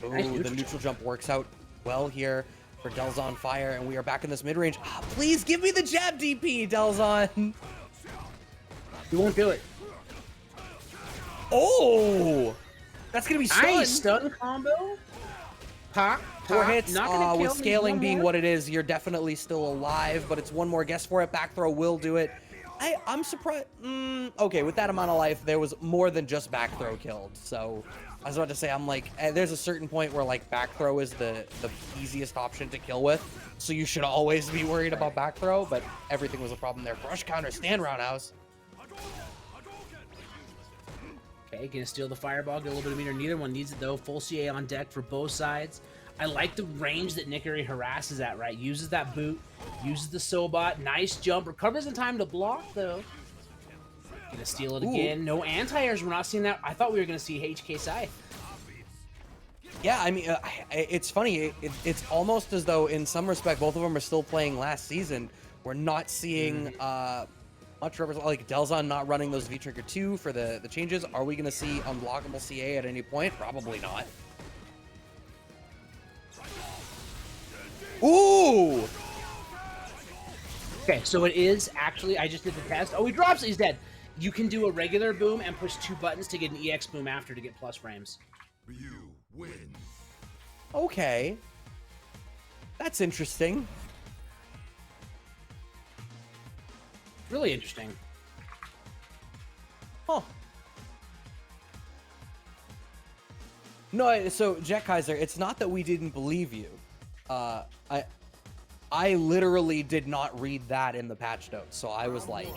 Ooh, the neutral jump works out well here for Del's on Fire, and we are back in this mid-range. Ah, please give me the jab DP, Delzon. You won't do it. Oh! That's going to be stun. Nice stun combo. Pop. 4 hits, with scaling being what it is, you're definitely still alive, but it's one more guess for it. Back throw will do it. I'm surprised. Okay, with that amount of life, there was more than just back throw killed. So I was about to say, I'm like, there's a certain point where like back throw is the easiest option to kill with. So you should always be worried about back throw, but everything was a problem there. Brush counter, stand roundhouse. Okay, gonna steal the fireball, get a little bit of meter. Neither one needs it though. Full CA on deck for both sides. I like the range that Nickery harasses at, right? Uses that boot, uses the Sobot, nice jump, recovers in time to block though. Gonna steal it again. No anti-airs, we're not seeing that. I thought we were gonna see HK Scythe. Yeah, I mean, it's funny. It's almost as though, in some respect, both of them are still playing last season. We're not seeing much representation. Like Delzon not running those V-Trigger 2 for the changes. Are we gonna see unblockable CA at any point? Probably not. Ooh! Okay, so it is actually, I just did the test. Oh, he drops it, he's dead. You can do a regular boom and push 2 buttons to get an EX boom after to get plus frames. You win. Okay. That's interesting. Really interesting. Huh. No, so Jet Kaiser, it's not that we didn't believe you. I literally did not read that in the patch notes, so I was like,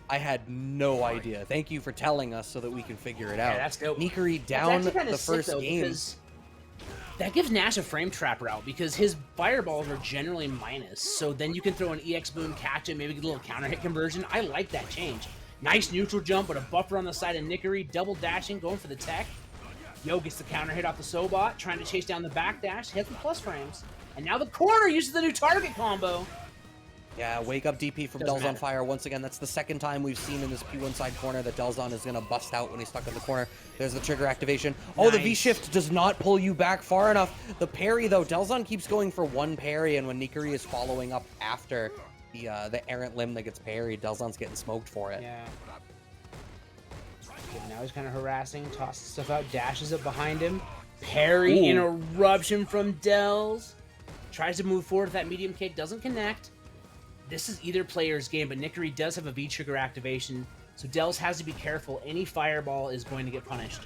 I had no idea. Thank you for telling us so that we can figure it out. Yeah, that's dope. Nickery down the first game. That gives Nash a frame trap route because his fireballs are generally minus, so then you can throw an EX boom, catch it, maybe get a little counter hit conversion. I like that change. Nice neutral jump, but a buffer on the side of Nickery, double dashing, going for the tech. Yo gets the counter hit off the Sobot, trying to chase down the back dash, hits the plus frames. And now the corner uses the new target combo. Yeah, wake up DP from Doesn't Del's on matter. fire. Once again, that's the second time we've seen in this P1 side corner that Delzon is going to bust out when he's stuck in the corner. There's the trigger activation. Oh, the Nice. V-shift does not pull you back far enough. The parry, though, Delzon keeps going for one parry, and when Nikari is following up after the errant limb that gets parried, Delzon's getting smoked for it. Yeah. Okay, now he's kind of harassing, tosses stuff out, dashes it behind him. Parry, Ooh. interruption from Dells. Tries to move forward with that medium kick, doesn't connect. This is either player's game, but Nikari does have a V-trigger activation, so Dells has to be careful. Any fireball is going to get punished.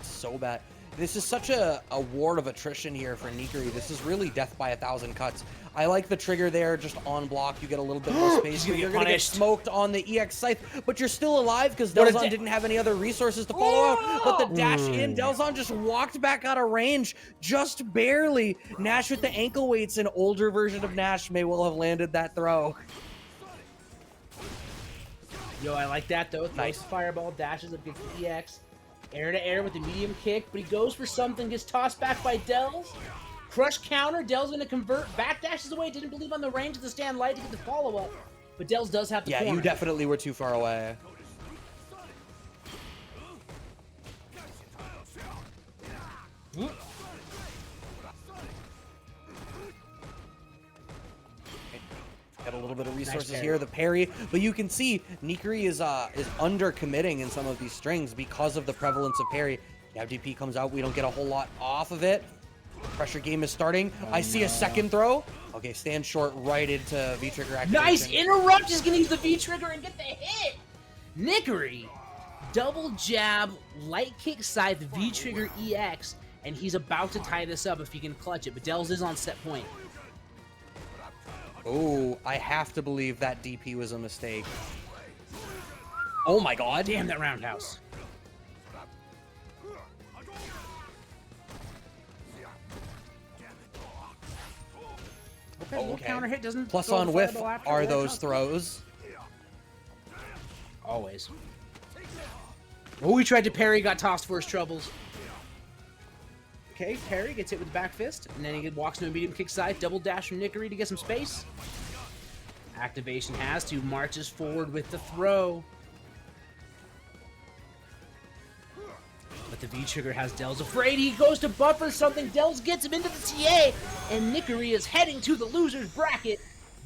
So bad. This is such a war of attrition here for Nikari. This is really death by 1,000 cuts. I like the trigger there, just on block. You get a little bit more space. He's gonna You're get going to get punished. smoked on the EX scythe, but you're still alive because What a Delzon didn't have any other resources to follow out. But the dash in, Delzon just walked back out of range, just barely. Nash with the ankle weights, an older version of Nash may well have landed that throw. Yo, I like that, though. Throws Nice. the fireball, dashes up, gets the EX. Air to air with the medium kick, but he goes for something, gets tossed back by Dells. Crush counter, Dells gonna convert, backdashes away, didn't believe on the range of the stand light to get the follow-up. But Dells does have the Yeah, corner. you definitely were too far away. Got a little bit of resources parry. here, the parry, but you can see Nikari is under committing in some of these strings because of the prevalence of parry. DP comes out, we don't get a whole lot off of it. Pressure game is starting. I see a second throw. Okay, stand short right into V-trigger activation. Nice interrupt, is gonna use the V-trigger and get the hit! Nikari, double jab, light kick scythe, V-trigger EX, and he's about to tie this up if he can clutch it, but Dells is on set point. Oh, I have to believe that DP was a mistake. Oh my god. Damn, that roundhouse. Okay, little counter hit doesn't Plus throw on the whiff fireball after are that. those throws. Always. Oh, he tried to parry, got tossed for his troubles. Okay, parry gets hit with the back fist, and then he walks into a medium kick side, double dash from Nikari to get some space. Activation has to, marches forward with the throw. But the V-trigger has Dells afraid. He goes to buffer something. Dells gets him into the TA, and Nikari is heading to the loser's bracket.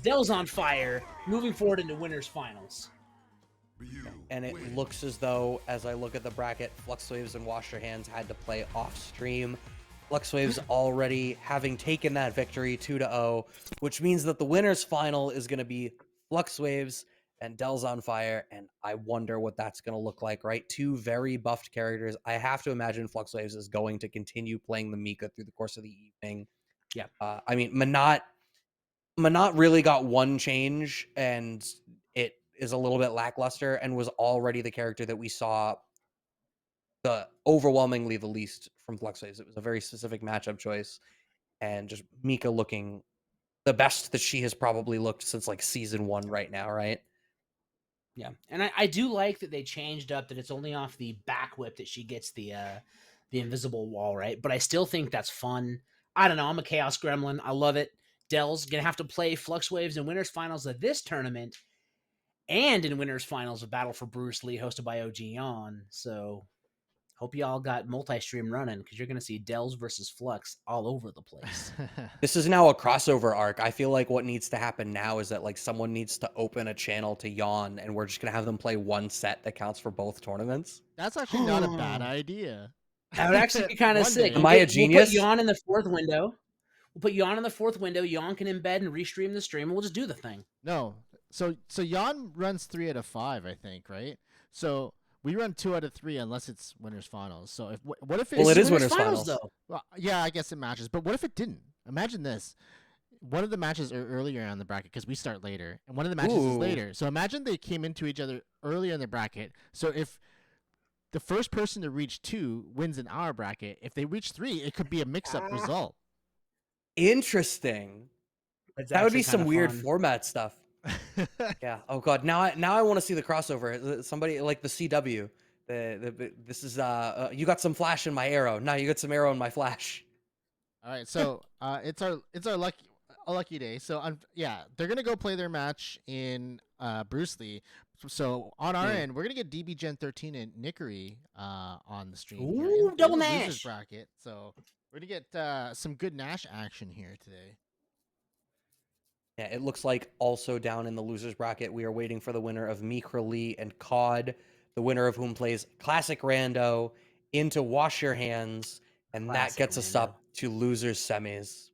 Dells on fire, moving forward into winners finals. And it looks as though, as I look at the bracket, Fluxwaves and Wash Your Hands had to play off stream. Fluxwaves already having taken that victory 2-0, which means that the winners final is going to be Fluxwaves and Dells on Fire, and I wonder what that's going to look like, right? Two very buffed characters. I have to imagine Fluxwaves is going to continue playing the Mika through the course of the evening. Yeah. I mean, Manat really got one change, and it is a little bit lackluster, and was already the character that we saw overwhelmingly the least from Fluxwaves. It was a very specific matchup choice, and just Mika looking the best that she has probably looked since like season 1 right now, right? Yeah, and I do like that they changed up that it's only off the back whip that she gets the invisible wall, right? But I still think that's fun. I don't know. I'm a Chaos Gremlin. I love it. Dell's gonna have to play Fluxwaves in winners finals of this tournament, and in winners finals of Battle for Bruce Lee, hosted by OG Yon. So hope y'all got multi-stream running, because you're gonna see Dells versus Flux all over the place. This is now a crossover arc. I feel like what needs to happen now is that like someone needs to open a channel to Yawn, and we're just gonna have them play one set that counts for both tournaments. That's actually not a bad idea. That would actually be kind of One sick. day. Am I a We'll genius? put Yawn in the fourth window. We'll put Yawn in the fourth window. Yawn can embed and restream the stream, and we'll just do the thing. No, so Jan runs 3 out of 5, I think, right? So we run 2 out of 3 unless it's winners finals. So if what if Well, it is winners winners finals. though. Well, yeah, I guess it matches. But what if it didn't? Imagine this. One of the matches are earlier on the bracket because we start later, and one of the matches is Ooh. later. So imagine they came into each other earlier in the bracket. So if the first person to reach 2 wins in our bracket, if they reach 3, it could be a mix-up result. Interesting. That's That would actually be some kinda weird fun. format stuff. Yeah. Oh god. Now I want to see the crossover. Somebody like the CW. This is you got some flash in my arrow. Now you got some arrow in my flash. All right, so it's our lucky day. So yeah, they're gonna go play their match in Bruce Lee. So on our end, we're gonna get DB Gen 13 and Nickery on the stream here Ooh, in double the losers Nash. bracket. So we're gonna get some good Nash action here today. Yeah, it looks like also down in the losers bracket, we are waiting for the winner of Mikra Lee and COD, the winner of whom plays Classic Rando into Wash Your Hands, and that gets us up to losers semis.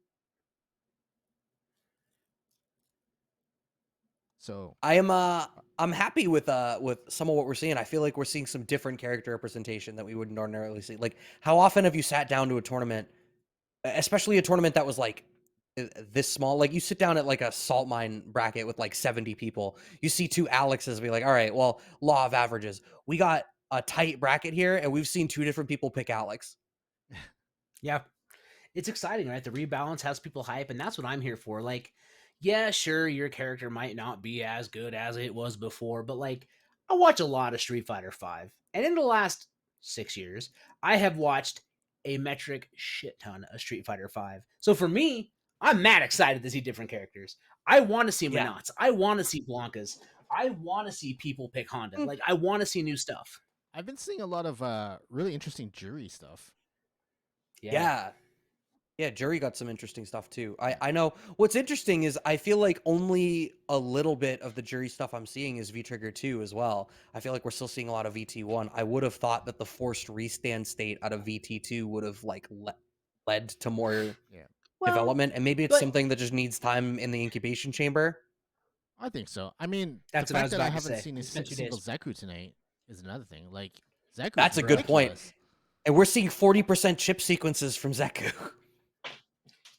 So I'm happy with some of what we're seeing. I feel like we're seeing some different character representation that we wouldn't ordinarily see. Like, how often have you sat down to a tournament, especially a tournament that was like this small? Like, you sit down at like a salt mine bracket with like 70 people, you see two Alexes, be like, all right, well, law of averages, we got a tight bracket here, and we've seen two different people pick Alex. Yeah, it's exciting, right? The rebalance has people hype, and that's what I'm here for. Like, yeah, sure, your character might not be as good as it was before, but like, I watch a lot of Street Fighter V, and in the last 6 years, I have watched a metric shit ton of Street Fighter V. So for me, I'm mad excited to see different characters. I want to see Minats. I want to see Blankas. I want to see people pick Honda. Like, I want to see new stuff. I've been seeing a lot of really interesting jury stuff. Yeah, Jury got some interesting stuff too. I know what's interesting is I feel like only a little bit of the Jury stuff I'm seeing is V-Trigger 2 as well. I feel like we're still seeing a lot of VT1. I would have thought that the forced restand state out of VT2 would have like led to more development, and maybe it's something that just needs time in the incubation chamber. I think so. I mean, that's the fact that I haven't seen a single Zeku tonight is another thing. Like, Zeku. That's a good point. And we're seeing 40% chip sequences from Zeku.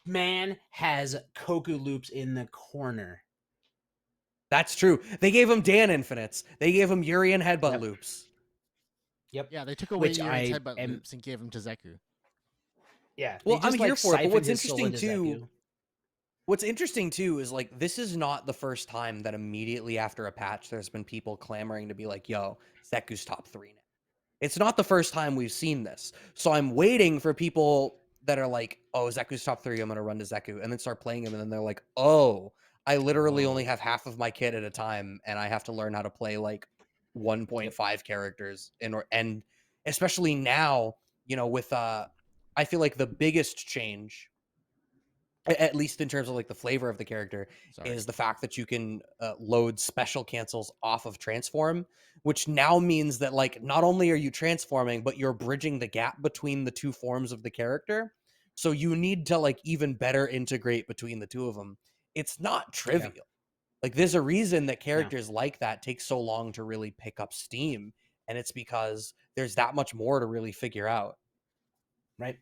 Man has Koku loops in the corner. That's true. They gave him Dan infinites. They gave him Urian headbutt loops. Yep. Yeah, they took away Urian's headbutt loops and gave them to Zeku. Yeah. Well, I'm here for it. But what's interesting too is like, this is not the first time that immediately after a patch there's been people clamoring to be like, yo, Zeku's top 3 now. It's not the first time we've seen this. So I'm waiting for people that are like, oh, Zeku's top 3, I'm going to run to Zeku, and then start playing him, and then they're like, oh, I literally only have half of my kit at a time, and I have to learn how to play like 1.5 characters. And especially now, you know, with, I feel like the biggest change, at least in terms of like the flavor of the character, is the fact that you can load special cancels off of transform, which now means that like not only are you transforming, but you're bridging the gap between the two forms of the character. So you need to like even better integrate between the two of them. It's not trivial. Yeah. Like, there's a reason that characters like that take so long to really pick up steam, and it's because there's that much more to really figure out. Right.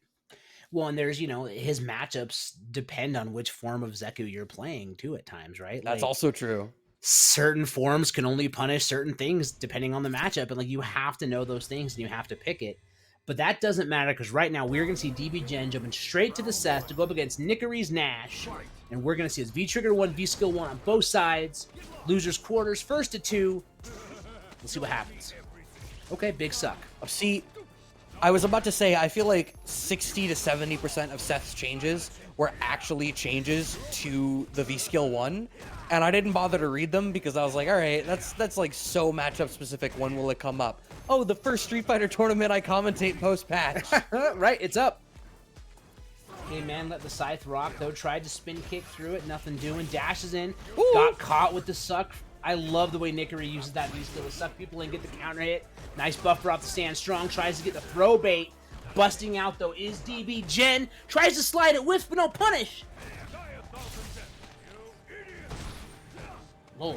Well, and there's, you know, his matchups depend on which form of Zeku you're playing too at times, right? That's also true. Certain forms can only punish certain things depending on the matchup, and like, you have to know those things and you have to pick it. But that doesn't matter, because right now we're going to see DB Gen jumping straight to the Seth to go up against Nickery's Nash, and we're going to see his V-Trigger 1, V-Skill 1 on both sides. Losers quarters, first to 2. We'll see what happens. Okay, big suck. See, I was about to say, I feel like 60 to 70% of Seth's changes were actually changes to the V-Skill 1, and I didn't bother to read them because I was like, all right, that's like so matchup specific. When will it come up? Oh, the first Street Fighter tournament I commentate post-patch. Right, it's up. Okay, man, let the scythe rock, though. Tried to spin kick through it, nothing doing. Dashes in, got caught with the suck. I love the way Nickery uses that V-Skill to suck people in, get the counter hit. Nice buffer off the stand strong, tries to get the throw bait. Busting out, though, is DB Gen. Tries to slide it, whiff, but no punish. Whoa.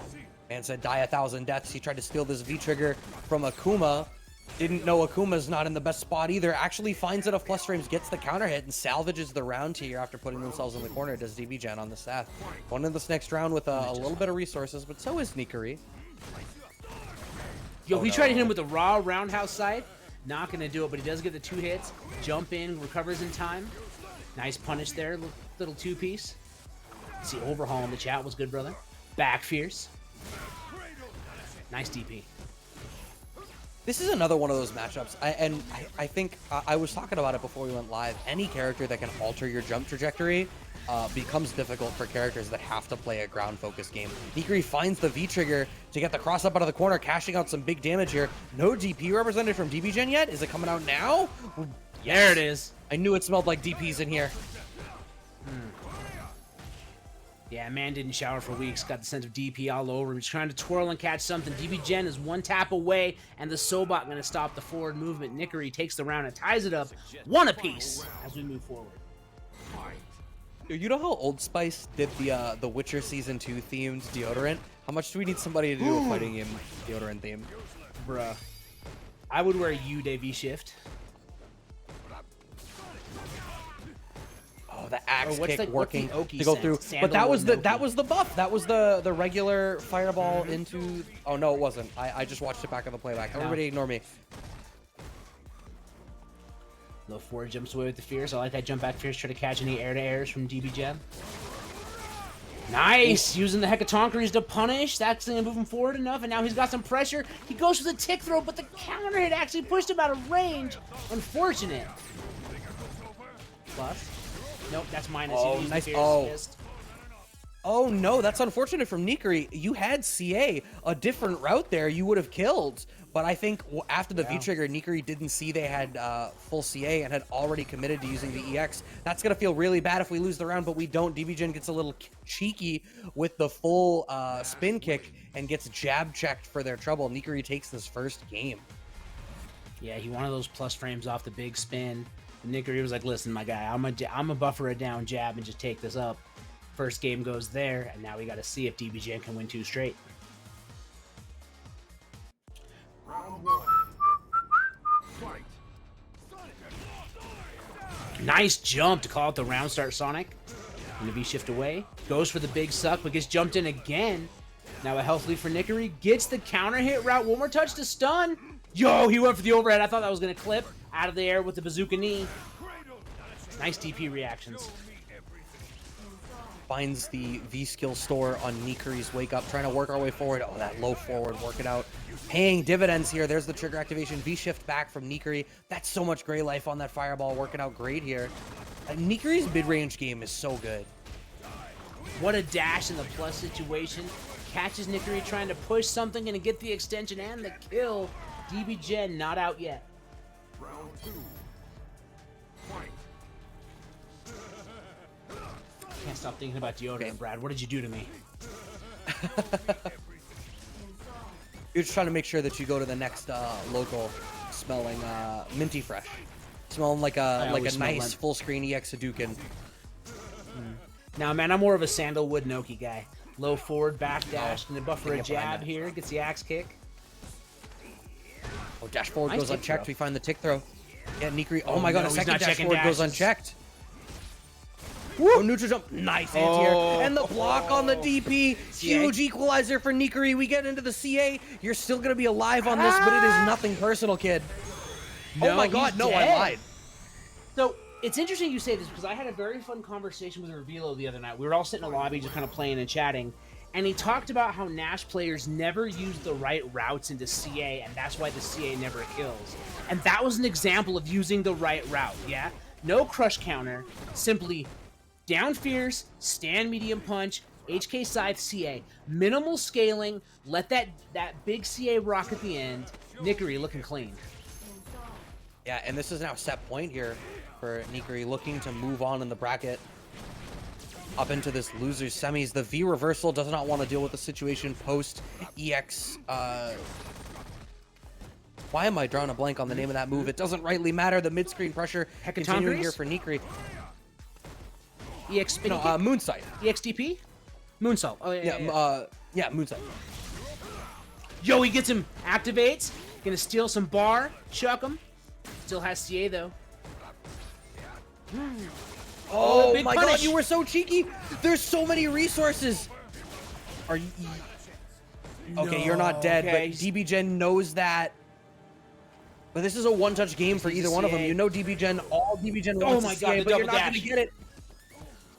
Man said die 1,000 deaths. He tried to steal this V-Trigger from Akuma. Didn't know Akuma's not in the best spot either. Actually finds it off plus frames, gets the counter hit, and salvages the round here after putting themselves in the corner. Does DB Gen on the Seth. Going in this next round with a little bit of resources, but so is Nickery. Yo, he tried to hit him with a raw roundhouse side. Not going to do it, but he does get the 2 hits. Jump in, recovers in time. Nice punish there, little 2-piece. See, overhaul in the chat was good, brother. Back fierce. Nice DP. This is another one of those matchups, I think I was talking about it before we went live. Any character that can alter your jump trajectory becomes difficult for characters that have to play a ground-focused game. Nikiri finds the V-trigger to get the cross-up out of the corner, cashing out some big damage here. No DP represented from DB Gen yet. Is it coming out now? Yes. There it is. I knew it smelled like DPs in here. Yeah, man didn't shower for weeks. Got the scent of DP all over him. He's trying to twirl and catch something. DB Gen is one tap away, and the Sobot going to stop the forward movement. Nikiri takes the round and ties it up. One apiece as we move forward. You know how Old Spice did the Witcher Season 2 themed deodorant? How much do we need somebody to do a fighting game deodorant theme? Bruh. I would wear a U-Day V-Shift. Oh, the axe kick the, working the to go through. But that was the buff. That was the regular fireball into. Oh no, it wasn't. I just watched it back on the playback. Everybody ignore me. Low forward jumps away with the Fierce. I like that jump back Fierce. Try to catch any air-to-airs from DB Gen. Nice! Using the Hecatonkeries to punish. That's going to move him forward enough, and now he's got some pressure. He goes for the tick throw, but the counter hit actually pushed him out of range. Unfortunate. Plus. Nope, that's minus. Oh, nice. Oh no, that's unfortunate from Nikiri. You had CA, a different route there. You would have killed. But I think after the V-trigger, Nikiri didn't see they had full CA and had already committed to using the EX. That's going to feel really bad if we lose the round, but we don't. DB Gen gets a little cheeky with the full spin kick and gets jab checked for their trouble. Nikiri takes this first game. Yeah, he wanted those plus frames off the big spin. Nikiri was like, listen, my guy, I'm a buffer a down jab and just take this up. First game goes there, and now we got to see if DB Gen can win 2 straight. Nice jump to call out the round start Sonic. And the V-shift away. Goes for the big suck, but gets jumped in again. Now a health lead for Nikiri. Gets the counter hit route. One more touch to stun. Yo, he went for the overhead. I thought that was going to clip. Out of the air with the bazooka knee. Nice DP reactions. Finds the V-skill store on Nikiri's wake up. Trying to work our way forward. Oh, that low forward. Work it out. Paying dividends here. There's the trigger activation. V-shift back from Nikiri. That's so much gray life on that fireball. Working out great here. Nikiri's mid-range game is so good. What a dash in the plus situation. Catches Nikiri trying to push something and get the extension and the kill. DB Gen not out yet. Round 2. Fight. Can't stop thinking about deodorant, Brad. What did you do to me? You're just trying to make sure that you go to the next local smelling minty fresh. Smelling like a nice full screen EX Hadouken. Now, man, I'm more of a sandalwood Noki guy. Low forward, back dash, and then buffer a jab here. Gets the axe kick. Oh, dash forward goes unchecked. We find the tick throw. Yeah, Nikiri. Oh, Oh my god, no, a he's second not dash checking forward goes dashes. unchecked. Oh, neutral jump. Nice anti-air. And the block on the DP. Huge equalizer for Nikiri. We get into the CA. You're still going to be alive on this, but it is nothing personal, kid. No, oh my god, he's no, dead. I lied. So, it's interesting you say this because I had a very fun conversation with Revilo the other night. We were all sitting in a lobby just kind of playing and chatting, and he talked about how Nash players never use the right routes into CA, and that's why the CA never kills. And that was an example of using the right route, yeah? No crush counter, simply down fierce, stand medium punch, HK scythe CA. Minimal scaling, let that big CA rock at the end. Nikiri looking clean. Yeah, and this is now set point here for Nikiri, looking to move on in the bracket up into this loser's semis. The V reversal does not want to deal with the situation post EX. Why am I drawing a blank on the name of that move? It doesn't rightly matter. The mid-screen pressure continuing here for Nikiri. EX spinning No, Moonsight. EXDP? Moonsault. Oh, yeah. Yeah, Moonsight. Yo, he gets him. Activates. Gonna steal some bar. Chuck him. Still has CA, though. Oh big my punish. god, you were so cheeky. There's so many resources. Are you... Okay, you're not dead, okay. but DB Gen knows that. But this is a one-touch game for either one of them. You know DB Gen, all DB Gen wants my is God, CA, the but you're double not going to dash. get it.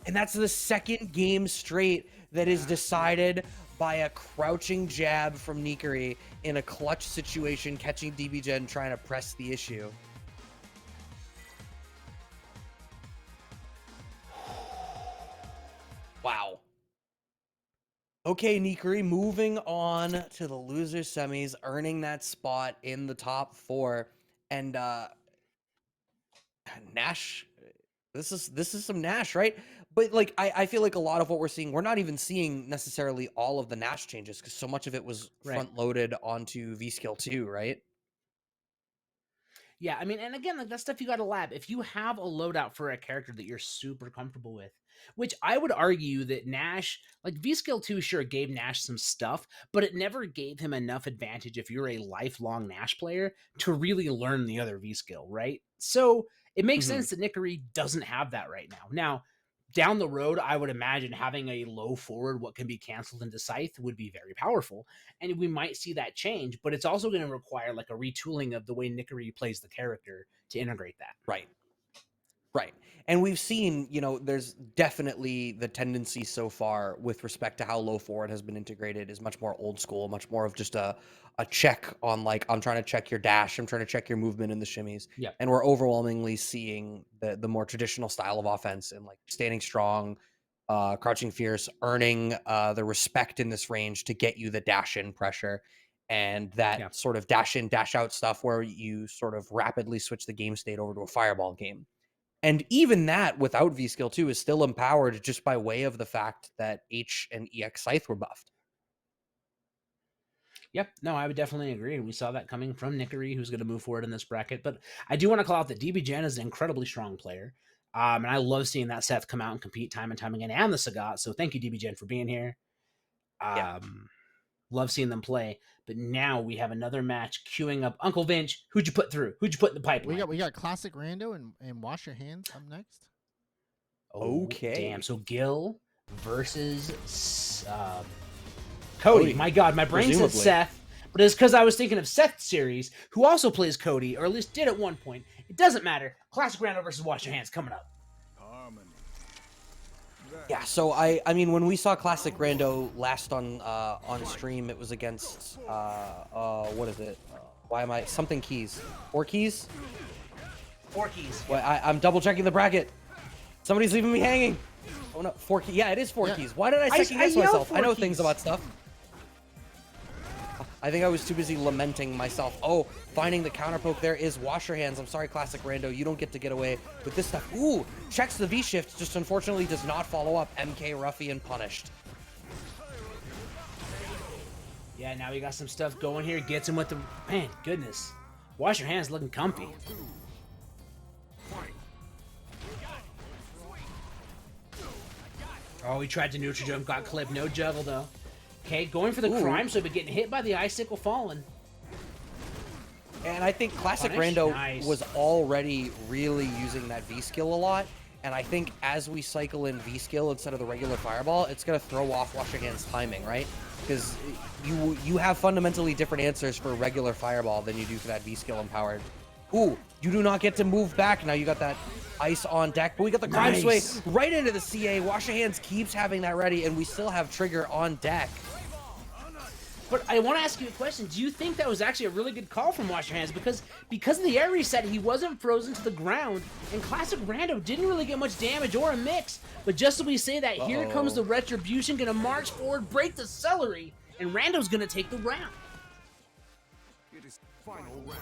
And that's the second game straight that is decided by a crouching jab from Nikari in a clutch situation, catching DBGen trying to press the issue. Wow. Okay, Nikari moving on to the loser semis, earning that spot in the top 4. And Nash, this is some Nash, right? But like I feel like a lot of what we're seeing, we're not even seeing necessarily all of the Nash changes because so much of it was front loaded onto V skill 2, right? Yeah, I mean, and again, like, that stuff you got to lab. If you have a loadout for a character that you're super comfortable with, which I would argue that Nash, like V-Skill 2 sure gave Nash some stuff, but it never gave him enough advantage if you're a lifelong Nash player to really learn the other V-Skill, right? So it makes sense that Nikari doesn't have that right now. Now, down the road, I would imagine having a low forward, what can be canceled into Scythe would be very powerful. And we might see that change, but it's also going to require like a retooling of the way Nikari plays the character to integrate that. Right. Right. And we've seen, you know, there's definitely the tendency so far with respect to how low forward has been integrated is much more old school, much more of just a check on like, I'm trying to check your dash, I'm trying to check your movement in the shimmies. Yeah. And we're overwhelmingly seeing the more traditional style of offense and like standing strong, crouching fierce, earning the respect in this range to get you the dash in pressure. And that sort of dash in, dash out stuff where you sort of rapidly switch the game state over to a fireball game. And even that without V-Skill 2 is still empowered just by way of the fact that H and EX Scythe were buffed. Yep, no, I would definitely agree. And we saw that coming from Nikari, who's going to move forward in this bracket. But I do want to call out that DBGen is an incredibly strong player. And I love seeing that Seth come out and compete time and time again, and the Sagat. So thank you, DBGen, for being here. Love seeing them play. But now we have another match queuing up. Uncle Vinch, who'd you put through? Who'd you put in the pipeline? We got Classic Rando and Wash Your Hands up next. Okay. Damn. So Gil versus Cody. My God, my brain said Seth, but it's because I was thinking of Seth's series, who also plays Cody, or at least did at one point. It doesn't matter. Classic Rando versus Wash Your Hands coming up. Yeah, so I mean, when we saw Classic Rando last on stream, it was against what is it? Why am I something keys? 4 keys? 4 keys. Well, I'm double checking the bracket. Somebody's leaving me hanging. Oh no, 4 keys. Yeah, it is 4 keys. Why did I second guess myself? I know things about stuff. I think I was too busy lamenting myself. Oh, finding the counterpoke there is Wash Your Hands. I'm sorry, Classic Rando. You don't get to get away with this stuff. Ooh, checks the V-shift, just unfortunately does not follow up. MK Ruffian punished. Yeah, now we got some stuff going here. Gets him with the... Man, goodness. Wash Your Hands looking comfy. Oh, he tried to neutral jump, got clipped. No juggle, though. Okay, going for the crime, so he'd be getting hit by the Icicle Fallen. And I think Classic Rando was already really using that V-skill a lot. And I think as we cycle in V-skill instead of the regular Fireball, it's going to throw off Wash Your Hands timing, right? Because you have fundamentally different answers for regular Fireball than you do for that V-skill empowered. Ooh, you do not get to move back. Now you got that ice on deck, but we got the crime sway right into the CA. Wash Your Hands keeps having that ready, and we still have Trigger on deck. But I want to ask you a question. Do you think that was actually a really good call from Wash Your Hands? Because of the air reset, he wasn't frozen to the ground, and Classic Rando didn't really get much damage or a mix. But just as we say that, here comes the Retribution, going to march forward, break the celery, and Rando's going to take the round. It is final round.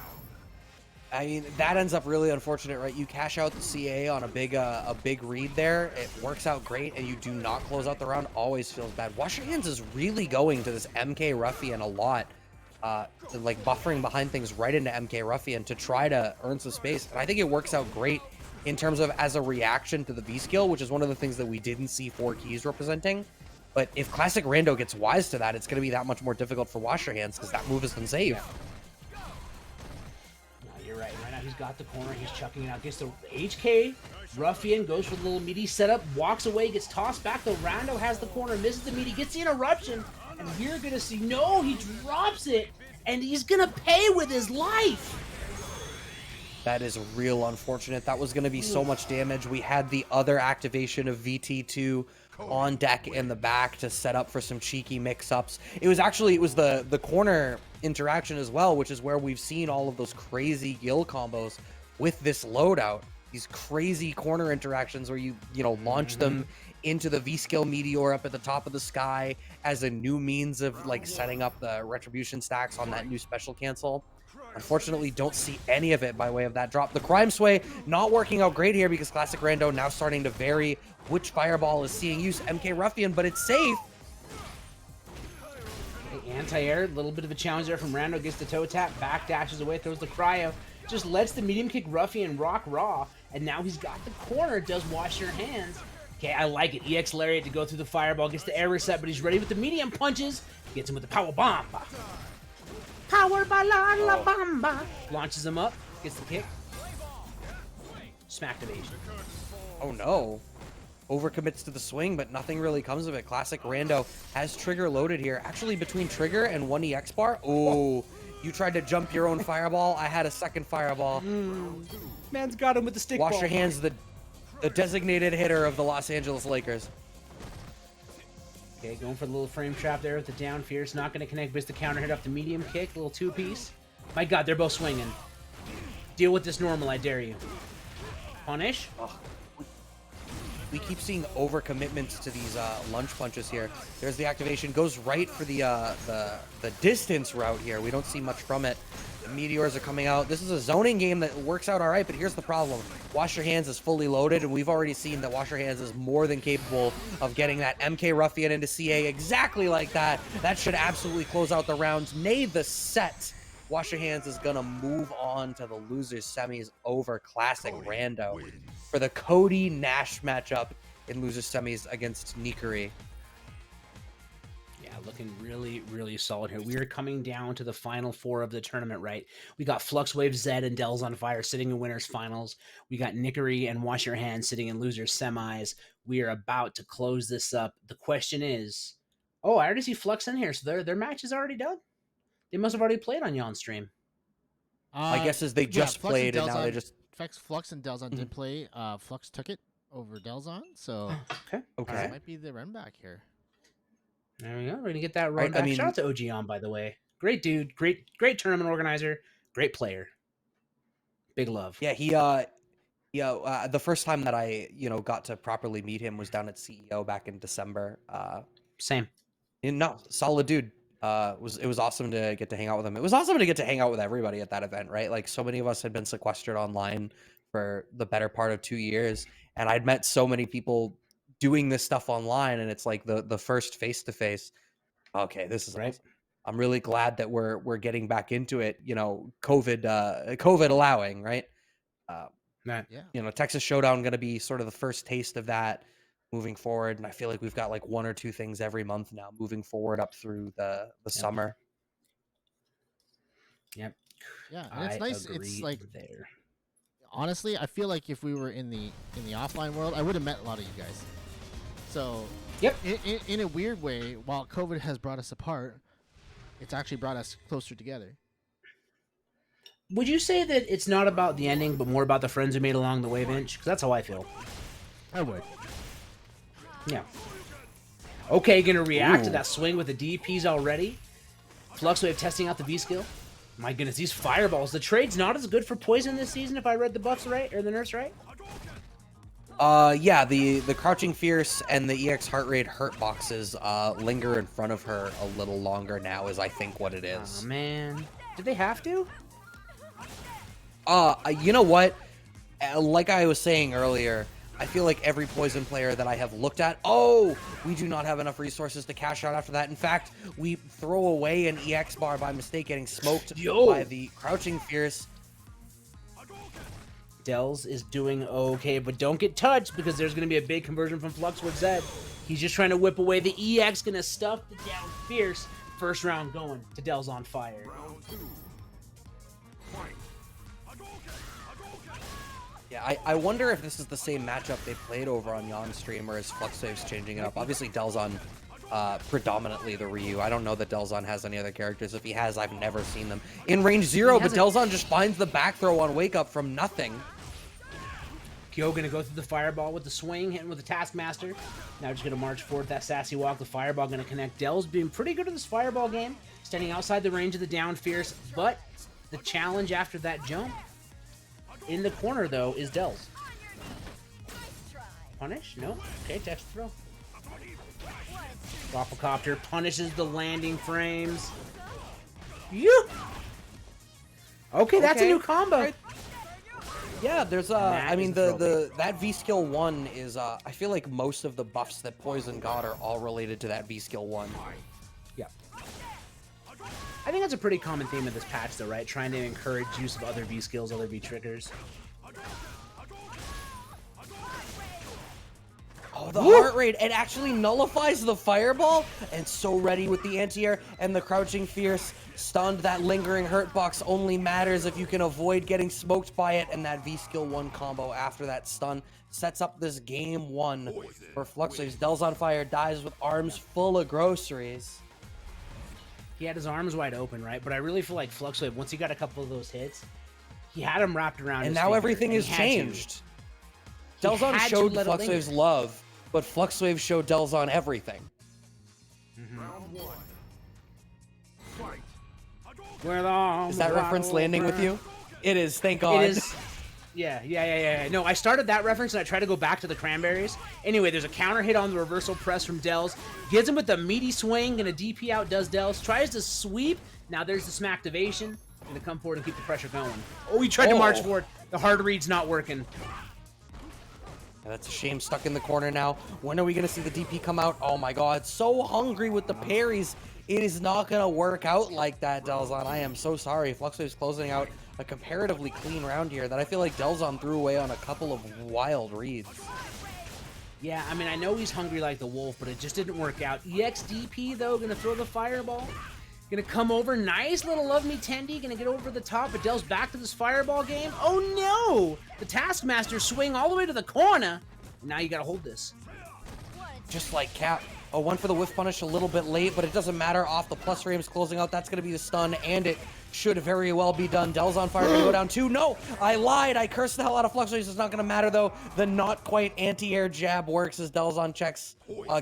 I mean, that ends up really unfortunate, right? You cash out the CA on a big read there. It works out great, and you do not close out the round. Always feels bad. Wash Your Hands is really going to this MK Ruffian a lot, to like buffering behind things right into MK Ruffian to try to earn some space. And I think it works out great in terms of as a reaction to the V skill, which is one of the things that we didn't see 4 keys representing. But if Classic Rando gets wise to that, it's going to be that much more difficult for Wash Your Hands because that move is unsafe. You're right. Right now he's got the corner. He's chucking it out. Gets the HK. Ruffian goes for the little meaty setup. Walks away. Gets tossed back. The Rando has the corner. Misses the meaty. Gets the interruption. And we're going to see... No, he drops it. And he's going to pay with his life. That is real unfortunate. That was going to be so much damage. We had the other activation of VT2 on deck in the back to set up for some cheeky mix-ups. It was the corner interaction as well, which is where we've seen all of those crazy Gil combos with this loadout. These crazy corner interactions where you launch them into the V-Skill Meteor up at the top of the sky as a new means of like setting up the retribution stacks on that new special cancel. Unfortunately, don't see any of it by way of that drop. The Crime Sway not working out great here because Classic Rando now starting to vary which fireball is seeing use. MK Ruffian, but it's safe. Anti-air, a little bit of a challenge there from Rando, gets the toe tap, back dashes away, throws the cryo, just lets the medium kick Ruffian rock raw, and now he's got the corner, does wash your hands. Okay, I like it. EX Lariat to go through the fireball, gets the air reset, but he's ready with the medium punches, gets him with the power bomb. Power by la bamba. Launches him up, gets the kick. Smack evasion. Oh no. Overcommits to the swing, but nothing really comes of it. Classic Rando has trigger loaded here. Actually, between trigger and 1 EX bar. Oh, you tried to jump your own fireball. I had a second fireball. Man's got him with the stick Wash ball. your hands, the designated hitter of the Los Angeles Lakers. Okay, going for the little frame trap there with the down fierce. Not going to connect, but the counter hit off the medium kick. Little two-piece. My God, they're both swinging. Deal with this normal, I dare you. Punish. Oh, we keep seeing overcommitments to these lunge punches here. There's the activation. Goes right for the distance route here. We don't see much from it. The meteors are coming out. This is a zoning game that works out all right, but here's the problem. Wash Your Hands is fully loaded, and we've already seen that Wash Your Hands is more than capable of getting that MK Ruffian into CA exactly like that. That should absolutely close out the rounds. Nay, the set. Wash Your Hands is going to move on to the losers semis over Classic Rando for the Cody Nash matchup in losers semis against Nikari. Looking really, really solid here. We are coming down to the final four of the tournament, right? We got Fluxwave Zed and Dells on Fire sitting in winners finals. We got Nikari and Wash Your Hands sitting in losers semis. We are about to close this up. The question is, oh, I already see Flux in here, so their match is already done. They must have already played on Yon stream. My guess is they just played and now they just... Flux and Delzon did play. Flux took it over Delzon, so okay. This might be the run back here. There we go. We're going to get that run back. Shout out to OG on, by the way. Great dude. Great tournament organizer. Great player. Big love. Yeah, the first time that I, got to properly meet him was down at CEO back in December. Same. No, solid dude. It was awesome to get to hang out with him. It was awesome to get to hang out with everybody at that event, right? Like, so many of us had been sequestered online for the better part of 2 years, and I'd met so many people doing this stuff online, and it's like the first face-to-face. Okay, this is right. Awesome. I'm really glad that we're getting back into it, COVID allowing, right? Texas Showdown going to be sort of the first taste of that moving forward, and I feel like we've got like 1 or 2 things every month now moving forward up through the summer. Yep. Yeah, and it's nice. It's like there. Honestly, I feel like if we were in the offline world, I would have met a lot of you guys. So, yep. In a weird way, while COVID has brought us apart, it's actually brought us closer together. Would you say that it's not about the ending, but more about the friends we made along the way, Vince? Because that's how I feel. I would. Yeah. Okay, gonna react to that swing with the DPs already. Fluxwave testing out the V-skill. My goodness, these fireballs. The trade's not as good for poison this season, if I read the buffs right, or the nerfs right. Yeah, the Crouching Fierce and the EX Heart Rate hurt boxes linger in front of her a little longer now, is I think what it is. Oh, man. Did they have to? You know what? Like I was saying earlier, I feel like every poison player that I have looked at, we do not have enough resources to cash out after that. In fact, we throw away an EX bar by mistake getting smoked by the Crouching Fierce. Dells is doing okay, but don't get touched because there's going to be a big conversion from Flux with Zed. He's just trying to whip away. The EX going to stuff the down Fierce. First round going to Dells on Fire. Yeah, I wonder if this is the same matchup they played over on Yon stream, or is Fluxwave's changing it up? Obviously, Delzon predominantly the Ryu. I don't know that Delzon has any other characters. If he has, I've never seen them. In range 0, but Delzon just finds the back throw on Wake Up from nothing. Kyo gonna go through the fireball with the swing, hitting with the Taskmaster. Now just gonna march forward that sassy walk. The fireball gonna connect. Dell's being pretty good at this fireball game, standing outside the range of the down Fierce, but the challenge after that jump in the corner though is Dell's. Punish? No? Okay, text throw. Wafflecopter punishes the landing frames. You. Okay, that's a new combo. Right. Yeah, there's I mean that V skill 1 is I feel like most of the buffs that Poison got are all related to that V skill 1. Yeah. I think that's a pretty common theme of this patch though, right? Trying to encourage use of other V skills, other V triggers. Oh, the heart rate, it actually nullifies the fireball, and so ready with the anti-air, and the crouching Fierce stunned. That lingering hurt box only matters if you can avoid getting smoked by it, and that V skill 1 combo after that stun sets up this game 1 for Fluxwaves. Dell's on fire, dies with arms full of groceries. He had his arms wide open, right? But I really feel like Fluxwave, once he got a couple of those hits, he had him wrapped around and his now finger, everything and has changed. Delzon showed Fluxwave's love, but Fluxwave showed Delzon everything. Round 1. Fight. Is that reference landing with you? It is, thank God. It is. Yeah. No, I started that reference and I tried to go back to the cranberries. Anyway, there's a counter hit on the reversal press from Dells. Gets him with the meaty swing, gonna DP out, does Dells. Tries to sweep. Now there's the smacktivation. Gonna come forward and keep the pressure going. Oh, he tried to march forward. The hard read's not working. Yeah, that's a shame, stuck in the corner now. When are we going to see the DP come out? Oh my God, so hungry with the parries. It is not going to work out like that, Delzon. I am so sorry. Fluxwave's closing out a comparatively clean round here that I feel like Delzon threw away on a couple of wild reads. Yeah, I mean, I know he's hungry like the wolf, but it just didn't work out. EXDP, though, going to throw the fireball. Going to come over. Nice little Love Me Tendy. Going to get over the top, but Dell's back to this fireball game. Oh, no! The Taskmaster swing all the way to the corner. Now you got to hold this. Just like Cap. Oh, one for the whiff punish a little bit late, but it doesn't matter. Off the plus frames closing out. That's going to be the stun, and it should very well be done. Dell's on fire. Going to go down 2. No! I lied. I cursed the hell out of Fluxwaves. It's not going to matter, though. The not quite anti-air jab works as Delzon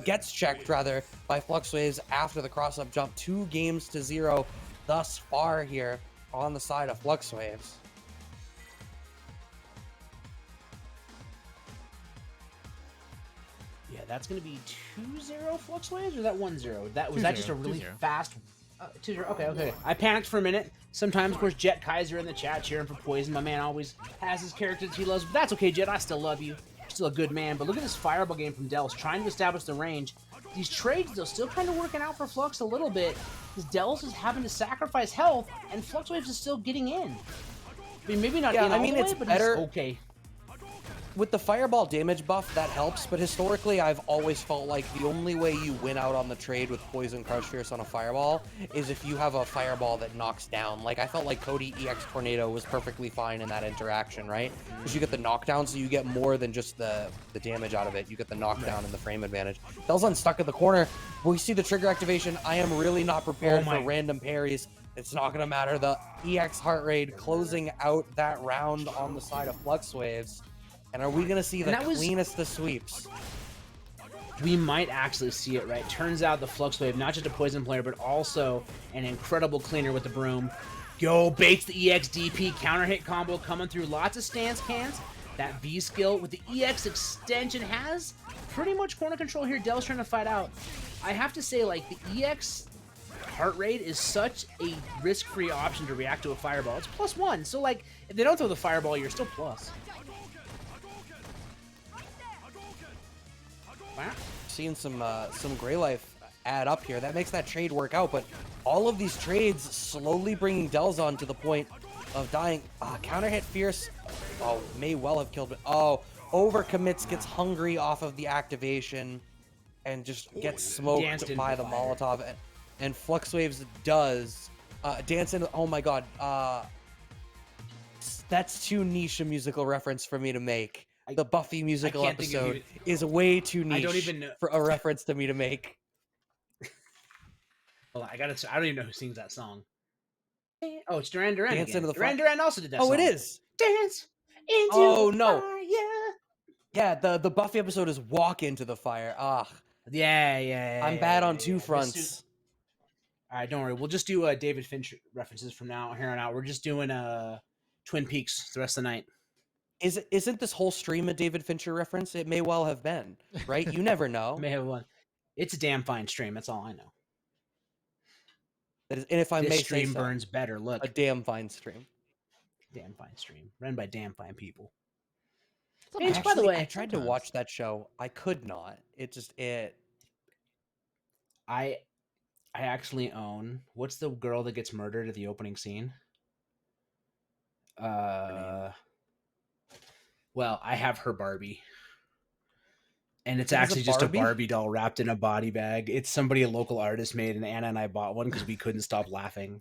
gets checked, rather, by Fluxwaves after the cross-up jump. 2 games to 0 thus far here on the side of Fluxwaves. Yeah, that's going to be 2-0 Fluxwaves, or that 1-0? That was that just a really fast 2-0. Okay. I panicked for a minute. Sometimes, of course, Jet Kaiser in the chat cheering for Poison. My man always has his characters he loves. But that's okay, Jet. I still love you. You're still a good man. But look at this fireball game from Dells, trying to establish the range. These trades, though, still kind of working out for Flux a little bit, because Dells is having to sacrifice health, and Fluxwaves is still getting in. I mean, maybe not in all the way, but it's okay. With the fireball damage buff, that helps, but historically, I've always felt like the only way you win out on the trade with Poison Crouch Fierce on a fireball is if you have a fireball that knocks down. Like, I felt like Cody EX Tornado was perfectly fine in that interaction, right? Because you get the knockdown, so you get more than just the damage out of it. You get the knockdown and the frame advantage. Delzon stuck in the corner. We see the trigger activation. I am really not prepared for random parries. It's not going to matter. The EX heart rate closing out that round on the side of Fluxwaves. And are we going to see the cleanest of sweeps? We might actually see it, right? Turns out the Fluxwave, not just a Poison player, but also an incredible cleaner with the broom. Yo, baits the EX DP counter hit combo coming through. Lots of stance cans. That V skill with the EX extension has pretty much corner control here. Dell's trying to fight out. I have to say, like, the EX heart rate is such a risk-free option to react to a fireball. It's +1, so, like, if they don't throw the fireball, you're still plus. Wow. Seeing some Grey Life add up here. That makes that trade work out, but all of these trades slowly bringing Delzon to the point of dying. Counter hit Fierce. Oh, may well have killed it. Oh, overcommits, gets hungry off of the activation, and just gets smoked by the Molotov. And Fluxwaves does. Dancing. Oh my God. That's too niche a musical reference for me to make. The Buffy musical episode is way too niche for a reference to me to make. Hold on, I don't even know who sings that song. Oh, it's Duran Duran. Dance into the Duran Duran also did that song. Oh, it is. Dance into no. fire. Yeah, the Buffy episode is walk into the fire. Ugh. Yeah. I'm bad on two fronts. All right, don't worry. We'll just do David Fincher references from here on out. We're just doing Twin Peaks the rest of the night. Isn't this whole stream a David Fincher reference? It may well have been, right? You never know. May have one. It's a damn fine stream. That's all I know. That is, and if I this may stream say so, burns better. Look, a damn fine stream. Damn fine stream, run by damn fine people. Actually, by the way, I tried to watch that show. I could not. I actually own. What's the girl that gets murdered at the opening scene? Well, I have her Barbie. And it's actually just a Barbie doll wrapped in a body bag. It's somebody a local artist made, and Anna and I bought one because we couldn't stop laughing.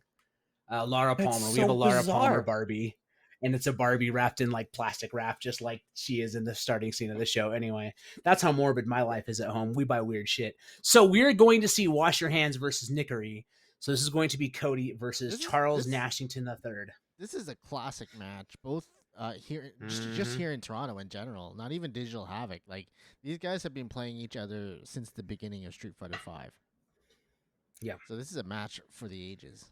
Laura Palmer. We have a Laura Palmer Barbie. And it's a Barbie wrapped in like plastic wrap, just like she is in the starting scene of the show. Anyway, that's how morbid my life is at home. We buy weird shit. So we're going to see Wash Your Hands versus Nickery. So this is going to be Cody versus Charles Nashington III. This is a classic match. Both here, just here in Toronto in general. Not even Digital Havoc. Like these guys have been playing each other since the beginning of Street Fighter V. Yeah. So this is a match for the ages.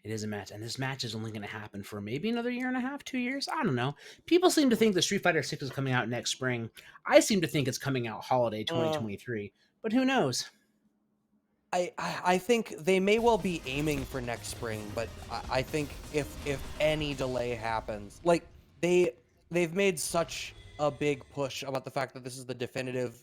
It is a match, and this match is only going to happen for maybe another year and a half, 2 years. I don't know. People seem to think the Street Fighter 6 is coming out next spring. I seem to think it's coming out holiday 2023, but who knows? I think they may well be aiming for next spring, but I think if any delay happens, like they've made such a big push about the fact that this is the definitive,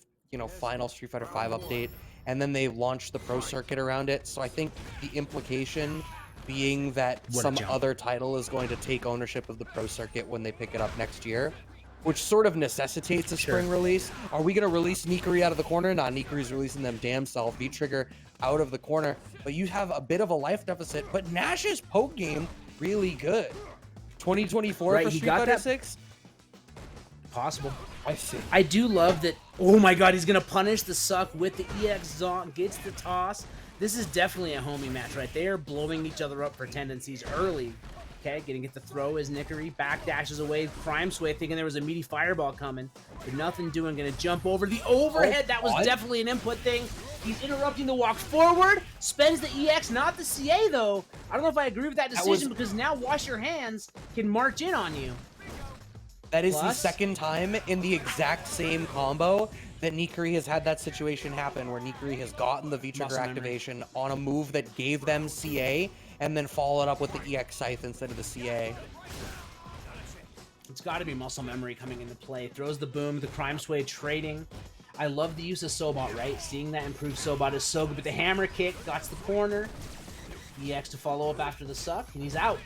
final Street Fighter 5 update, and then they launched the pro circuit around it. So I think the implication being that some other title is going to take ownership of the pro circuit when they pick it up next year, which sort of necessitates a spring release. Are we going to release Nickery out of the corner? Nah, Nickery's releasing them damn self. V-Trigger out of the corner. But you have a bit of a life deficit. But Nash's poke game, really good. 2024 for Street Fighter 6? Possible. I see. I do love that. Oh my god, he's going to punish the suck with the EX Zonk. Gets the toss. This is definitely a homie match, right? They are blowing each other up for tendencies early. Okay, getting it to throw as Nickery backdashes away. Crime Sway thinking there was a meaty fireball coming, but nothing doing. Gonna jump over the overhead. That was definitely an input thing. He's interrupting the walk forward. Spends the EX, not the CA though. I don't know if I agree with that decision because now Wash Your Hands can march in on you. That is the second time in the exact same combo that Nickery has had that situation happen, where Nickery has gotten the V-Trigger activation on a move that gave them CA, and then followed up with the EX Scythe instead of the CA. It's got to be muscle memory coming into play. Throws the boom, the Crime Sway trading. I love the use of Sobot, right? Seeing that improved Sobot is so good, but the hammer kick got to the corner. EX to follow up after the suck, and he's out.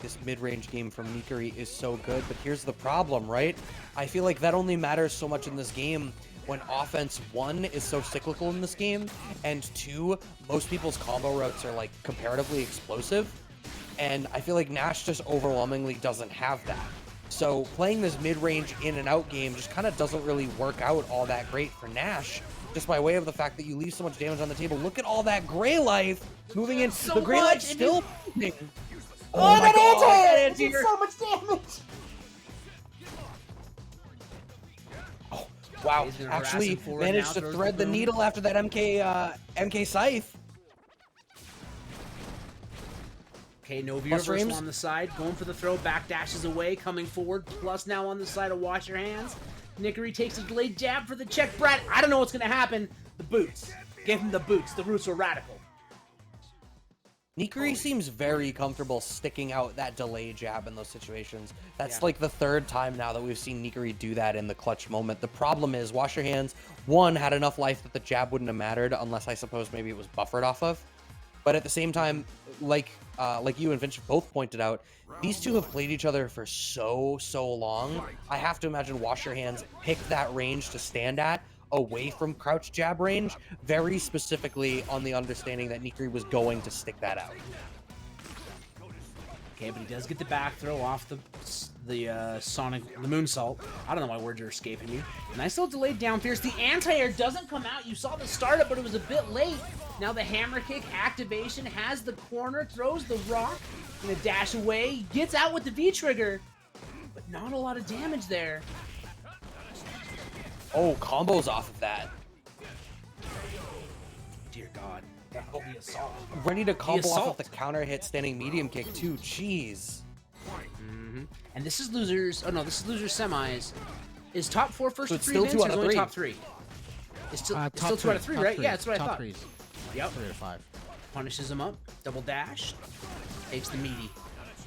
This mid-range game from Nickery is so good, but here's the problem, right? I feel like that only matters so much in this game when offense, 1, is so cyclical in this game, and 2, most people's combo routes are like comparatively explosive, and I feel like Nash just overwhelmingly doesn't have that. So playing this mid-range in and out game just kind of doesn't really work out all that great for Nash, just by way of the fact that you leave so much damage on the table. Look at all that gray life moving in. So the gray life still Oh my god! It did so much damage! Oh, wow. Actually managed to thread the needle after that MK Scythe. Okay, no reversal on the side. Going for the throw. Back dashes away. Coming forward. Plus now on the side of Wash Your Hands. Nickery takes a delayed jab for the check. Brad, I don't know what's going to happen. The boots. Give him the boots. The roots were radical. Nickery seems very comfortable sticking out that delay jab in those situations. That's like the third time now that we've seen Nickery do that in the clutch moment. The problem is Wash Your Hands, 1, had enough life that the jab wouldn't have mattered unless I suppose maybe it was buffered off of. But at the same time, like you and Vince both pointed out, these two have played each other for so long. I have to imagine Wash Your Hands picked that range to stand at away from crouch jab range, very specifically on the understanding that Nickery was going to stick that out. Okay, but he does get the back throw off the moonsault. I don't know why words are escaping me. Nice little delayed down fierce. The anti-air doesn't come out. You saw the startup, but it was a bit late. Now the hammer kick activation has the corner, throws the rock. Gonna dash away, gets out with the V trigger, but not a lot of damage there. Oh, combos off of that. Dear God. The assault. Ready to combo off assault. of the counter hit standing medium kick too. Jeez. And this is losers. Oh no, this is losers semis. Is top 4 first So to it's 3 still events, 2 or out is of only 3. top 3? It's still, it's Top still 2 out of 3, top right? three. Yeah, that's what I Top thought. threes. Yep. 3 to 5. Punishes him up. Double dash. Takes the meaty.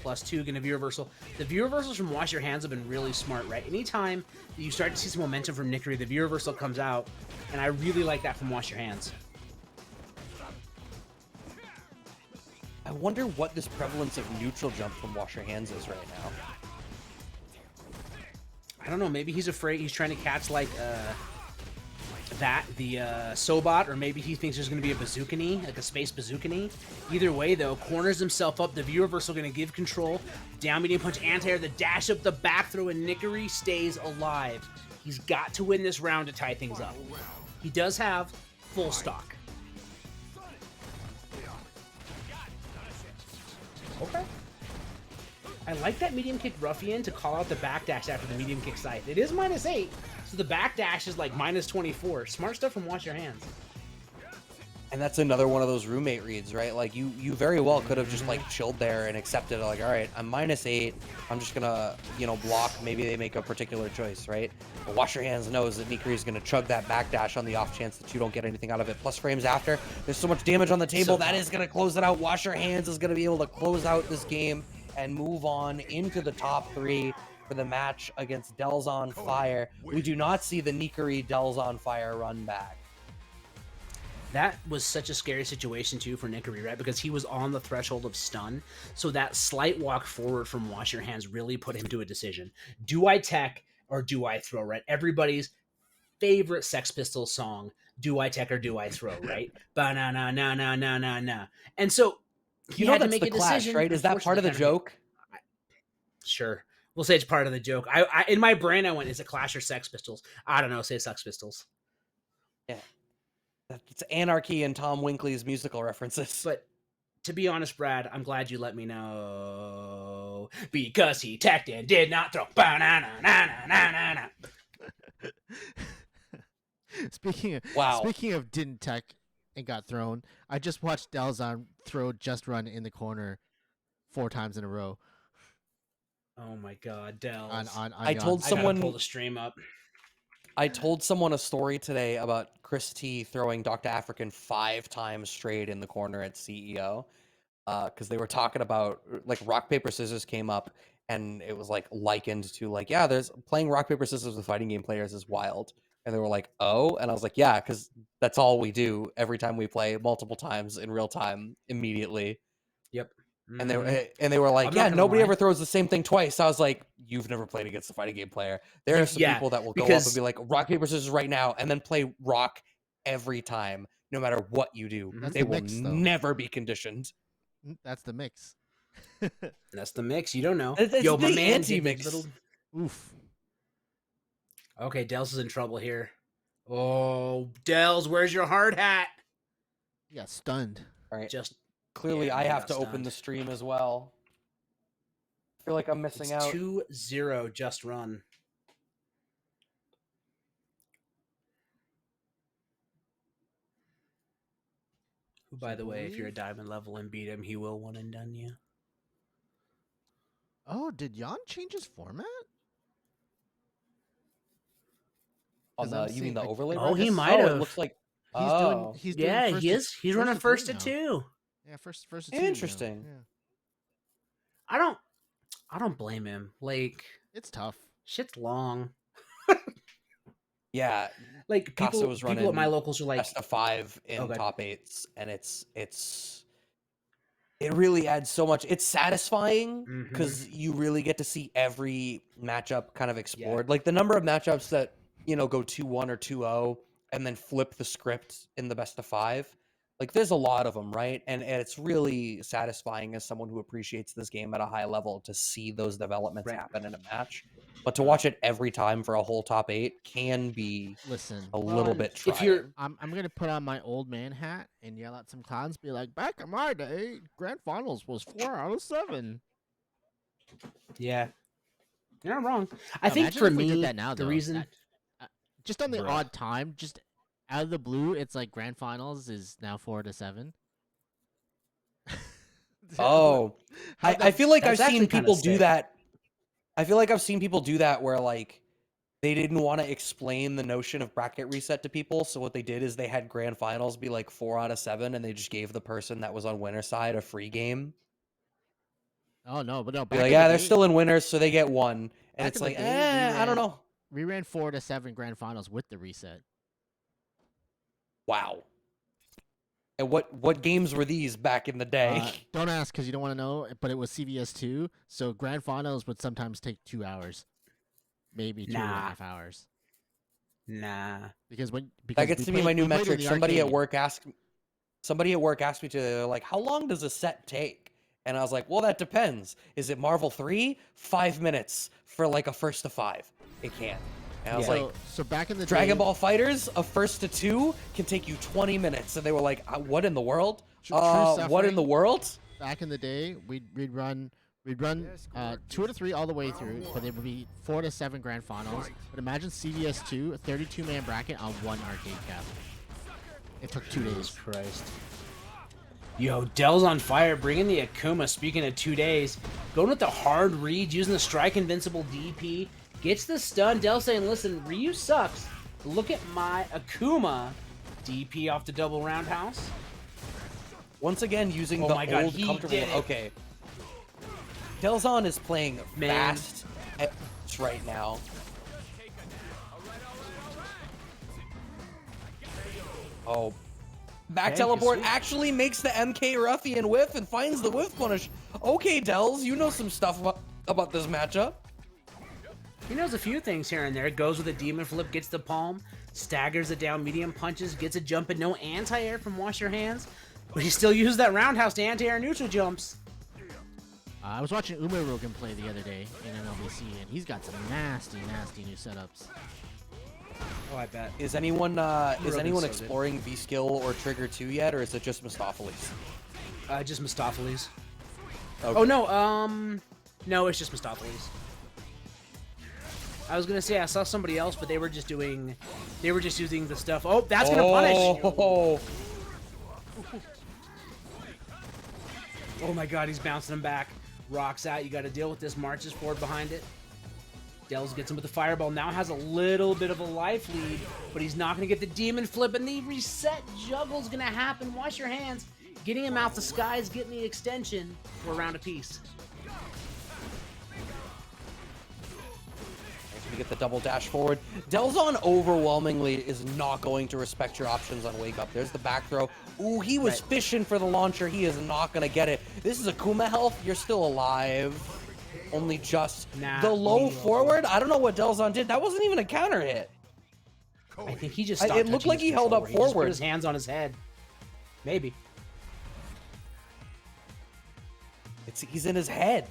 +2, gonna view reversal. The view reversals from Wash Your Hands have been really smart, right? Anytime that you start to see some momentum from Nickery, the view reversal comes out, and I really like that from Wash Your Hands. I wonder what this prevalence of neutral jump from Wash Your Hands is right now. I don't know, maybe he's afraid he's trying to catch like the Sobot, or maybe he thinks there's going to be a Bazooka-knee, like a space Bazooka-knee. Either way, though, corners himself up. The view reversal going to give control. Down medium punch, anti-air, the dash up, the back throw, and Nickery stays alive. He's got to win this round to tie things up. He does have full stock. Okay. I like that medium kick ruffian to call out the backdash after the medium kick scythe. It is -8, so the backdash is like -24. Smart stuff from Wash Your Hands. And that's another one of those roommate reads, right? Like you very well could have just like chilled there and accepted like, all right, I'm -8. I'm just gonna, block. Maybe they make a particular choice, right? But Wash Your Hands knows that Nickery is gonna chug that backdash on the off chance that you don't get anything out of it. Plus frames after. There's so much damage on the table. That is gonna close it out. Wash Your Hands is gonna be able to close out this game and move on into the top 3 for the match against Dells on Fire. We do not see the Nickery Dells on Fire run back. That was such a scary situation, too, for Nickery, right? Because he was on the threshold of stun. So that slight walk forward from Wash Your Hands really put him to a decision. Do I tech or do I throw, right? Everybody's favorite Sex Pistols song, do I tech or do I throw, right? Ba-na-na-na-na-na-na-na. And so he had to make a Clash, decision. right? Is that part of the joke? Sure. We'll say it's part of the joke. I in my brain, I went, is it Clash or Sex Pistols? I don't know. Say Sex Pistols. Yeah. It's Anarchy and Tom Winkley's musical references. But to be honest, Brad, I'm glad you let me know. Because he teched and did not throw. Ba-na-na-na-na-na-na. Speaking of didn't tech and got thrown, I just watched Delzon throw Just Run in the corner 4 times in a row. Oh my God, Dells. I told someone, pull the stream up. I told someone a story today about Chris T throwing Dr. African 5 times straight in the corner at CEO, because they were talking about like rock paper scissors came up, and it was like likened to like, yeah, there's playing rock paper scissors with fighting game players is wild, and they were like, oh, and I was like, yeah, because that's all we do every time we play multiple times in real time immediately. Yep. And they were like, yeah, nobody ever throws the same thing twice. I was like, you've never played against a fighting game player. There are some people that will go up and be like, rock, paper, scissors right now, and then play rock every time, no matter what you do. They will never be conditioned. That's the mix. That's the mix. You don't know. It's Yo, my the man anti-mix. Oof. Okay, Dells is in trouble here. Oh, Dells, where's your hard hat? You got stunned. All right. Just Clearly, I have to open the stream as well. I feel like I'm missing out. 2-0 Just Run. Who, by the way, if you're a diamond level and beat him, he will one and done you. Oh, did Jan change his format? On the, you mean the overlay? Oh, he might have. It looks like He's doing he's running first to 2. Yeah, first to 2. Interesting. Yeah. I don't blame him. Like, it's tough. Shit's long. Yeah, like people at my locals are like best of 5 in top 8s, and it really adds so much. It's satisfying because you really get to see every matchup kind of explored. Like the number of matchups that go 2-1 or 2-0 and then flip the script in the best of 5. Like, there's a lot of them, right? And it's really satisfying as someone who appreciates this game at a high level to see those developments happen in a match. But to watch it every time for a whole top 8 can be a little bit trying. If you're, I'm gonna put on my old man hat and yell at some clowns, be like, back in my day, grand finals was 4 out of 7. yeah, you're not wrong. I think for me, did that now, the though. reason, Just on the odd time, just out of the blue, it's like grand finals is now 4 to 7. Oh, I feel like I've seen people do sick. that. I feel like I've seen people do that where like they didn't want to explain the notion of bracket reset to people. So what they did is they had grand finals be like 4 out of 7, and they just gave the person that was on winner side a free game. Oh no, but no. Be like, yeah, they're still in winners, so they get 1. And it's like, I don't know. We ran 4 to 7 grand finals with the reset. Wow. And what games were these back in the day? Don't ask because you don't want to know, but it was CVS 2, so grand finals would sometimes take 2 hours. Maybe 2.5 hours. Nah. Because that gets to be my new metric. Somebody at work asked me to, they're like, how long does a set take? And I was like, well, that depends. Is it Marvel 3? 5 minutes for like a first to 5. It can. And I was like, so back in the Dragon day, Ball Fighters, a first to 2 can take you 20 minutes. And they were like, what in the world? What in the world? Back in the day, we'd run 2 to 3 all the way through, but it would be 4 to 7 grand finals. But imagine CVS 2, a 32-man bracket on 1 arcade cap. It took 2 days. Christ. Yo, Dell's on fire, bringing the Akuma, speaking of 2 days. Going with the hard read, using the strike invincible DP. Gets the stun. Dell saying, listen, Ryu sucks. Look at my Akuma. DP off the double roundhouse. Once again, using the old comfortable... Okay. Delzon is playing fast right now. Oh. Back teleport actually makes the MK Ruffian whiff and finds the whiff punish. Okay, Delz, you know some stuff about this matchup. He knows a few things here and there. Goes with a demon flip, gets the palm, staggers it down, medium punches, gets a jump, and no anti-air from Wash Your Hands. But he still uses that roundhouse to anti-air neutral jumps. I was watching Umerugen play the other day in NLBC, and he's got some nasty, nasty new setups. Oh, I bet. Is anyone exploring V-Skill or Trigger 2 yet, or is it just Mistopheles? Just Mistopheles. Okay. Oh, no, no, it's just Mistopheles. I was gonna say I saw somebody else, but they were just using the stuff. Oh, that's gonna punish. Oh my god, he's bouncing him back. Rocks out, you gotta deal with this, marches forward behind it. Dells gets him with the fireball, now has a little bit of a life lead, but he's not gonna get the demon flip, and the reset juggle's gonna happen. Wash your hands. Getting him out the skies, getting the extension for a round apiece. To get the double dash forward. Delzon overwhelmingly is not going to respect your options on wake up. There's the back throw. Ooh, he was fishing for the launcher. He is not going to get it. This is Akuma health. You're still alive. Only just the low forward. I don't know what Delzon did. That wasn't even a counter hit. I think he just stopped. It looked like he held up He forward. just put his hands on his head. Maybe. He's in his head.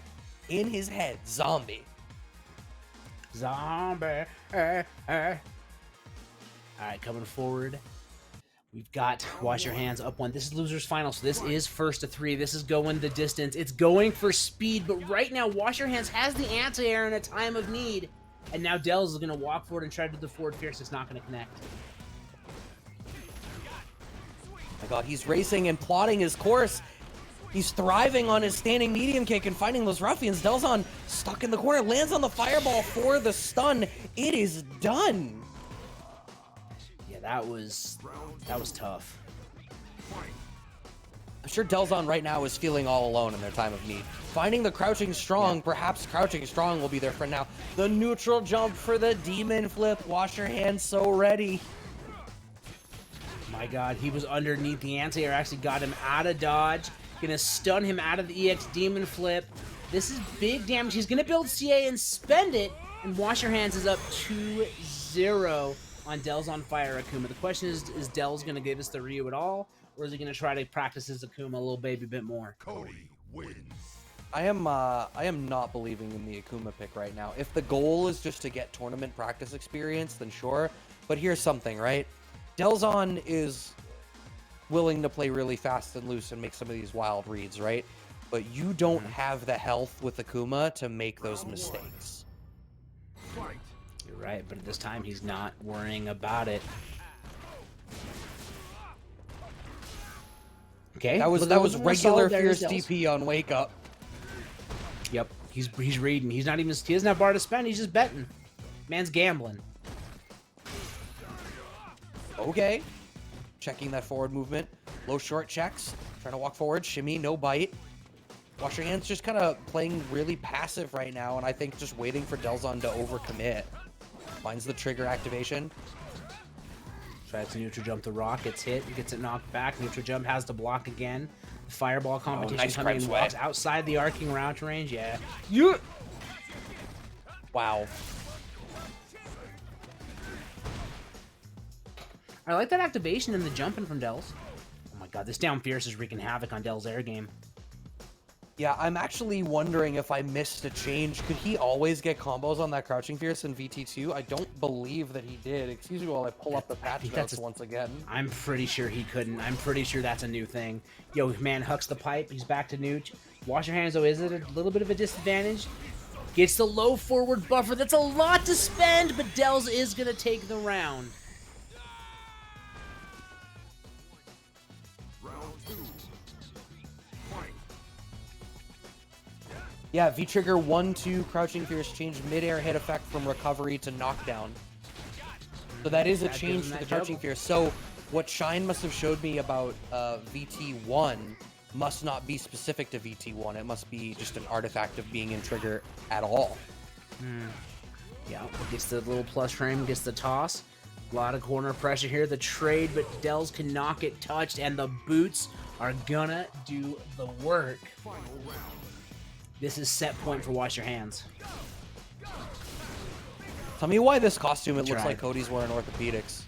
In his head. Zombie. Zombie. Alright, coming forward. We've got Wash Your Hands up 1. This is loser's final, so this is first to 3. This is going the distance. It's going for speed, but right now Wash Your Hands has the anti-air in a time of need. And now Dells is going to walk forward and try to do the forward fierce. It's not going to connect. Oh my god, he's racing and plotting his course. He's thriving on his standing medium kick and finding those ruffians. Delzon stuck in the corner, lands on the fireball for the stun. It is done. Yeah, that was tough. I'm sure Delzon right now is feeling all alone in their time of need. Finding the crouching strong, perhaps crouching strong will be their friend now. The neutral jump for the demon flip. Wash your hands, so ready. My god, he was underneath. The anti-air actually got him out of dodge. Gonna stun him out of the EX demon flip. This is big damage. He's gonna build CA and spend it. And Wash Your Hands is up 2-0 on Dells on Fire Akuma. The question is Dells gonna give us the Ryu at all? or is he going to try to practice his Akuma a little baby bit more? Cody wins. I am not believing in the Akuma pick right now. If the goal is just to get tournament practice experience, then sure. But here's something, right? Delzon is willing to play really fast and loose and make some of these wild reads, right? But you don't have the health with Akuma to make those mistakes. Fight. You're right, but at this time, he's not worrying about it. Okay, That was regular fierce DP on Wake Up. Yep, he's reading. He doesn't have bar to spend. He's just betting. Man's gambling. Okay. Checking that forward movement. Low short checks. Trying to walk forward. Shimmy, no bite. Wash your hands, just kind of playing really passive right now, and I think just waiting for Delzon to overcommit. Finds the trigger activation. Tries to neutral jump the rock, gets hit, gets it knocked back. Neutral jump has to block again. Fireball competition nice coming in, crab walks sweat. outside the arcing route range. Yeah. Wow. I like that activation and the jumping from Del's. Oh my god, this down fierce is wreaking havoc on Del's air game. Yeah, I'm actually wondering if I missed a change. Could he always get combos on that Crouching Fierce in VT2? I don't believe that he did. Excuse me while I pull up the patch notes once again. I'm pretty sure he couldn't. I'm pretty sure that's a new thing. Yo, man hucks the pipe. He's back to Nooch. Wash your hands, though. Is it a little bit of a disadvantage? Gets the low forward buffer. That's a lot to spend, but Del's is going to take the round. Round 2. Fight. Yeah, V-Trigger 1-2 Crouching Fierce changed mid-air hit effect from recovery to knockdown. So that is a That change gives him to the that Crouching trouble. Fierce. So what Shine must have showed me about VT1 must not be specific to VT1. It must be just an artifact of being in trigger at all. Yeah, gets the little plus frame, gets the toss. A lot of corner pressure here. The trade, but Del's can knock it touched, and the boots are gonna do the work. Final round. This is set point for Wash Your Hands. Tell me why this costume, it looks Tried. like Cody's wearing orthopedics.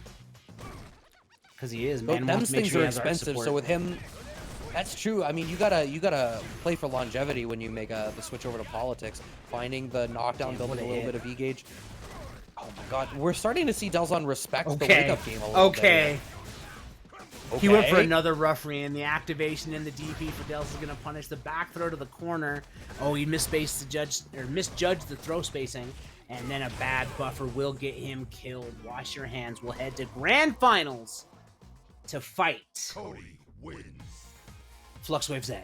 Because he is, But man. them Wants to make things sure are he has our expensive, support. so with him, that's true. I mean, you gotta play for longevity when you make the switch over to politics. Finding the knockdown, Damn, building what a a little hit. bit of E-gauge. Oh my god, we're starting to see Delzon respect the Okay. wake-up game a little bit. Okay. Okay. He went for another rough read. The activation in the DP for Dels is going to punish the back throw to the corner. Oh, he misspaced misjudged the throw spacing. And then a bad buffer will get him killed. Wash your hands. We'll head to grand finals to fight Cody wins. Fluxwave Z.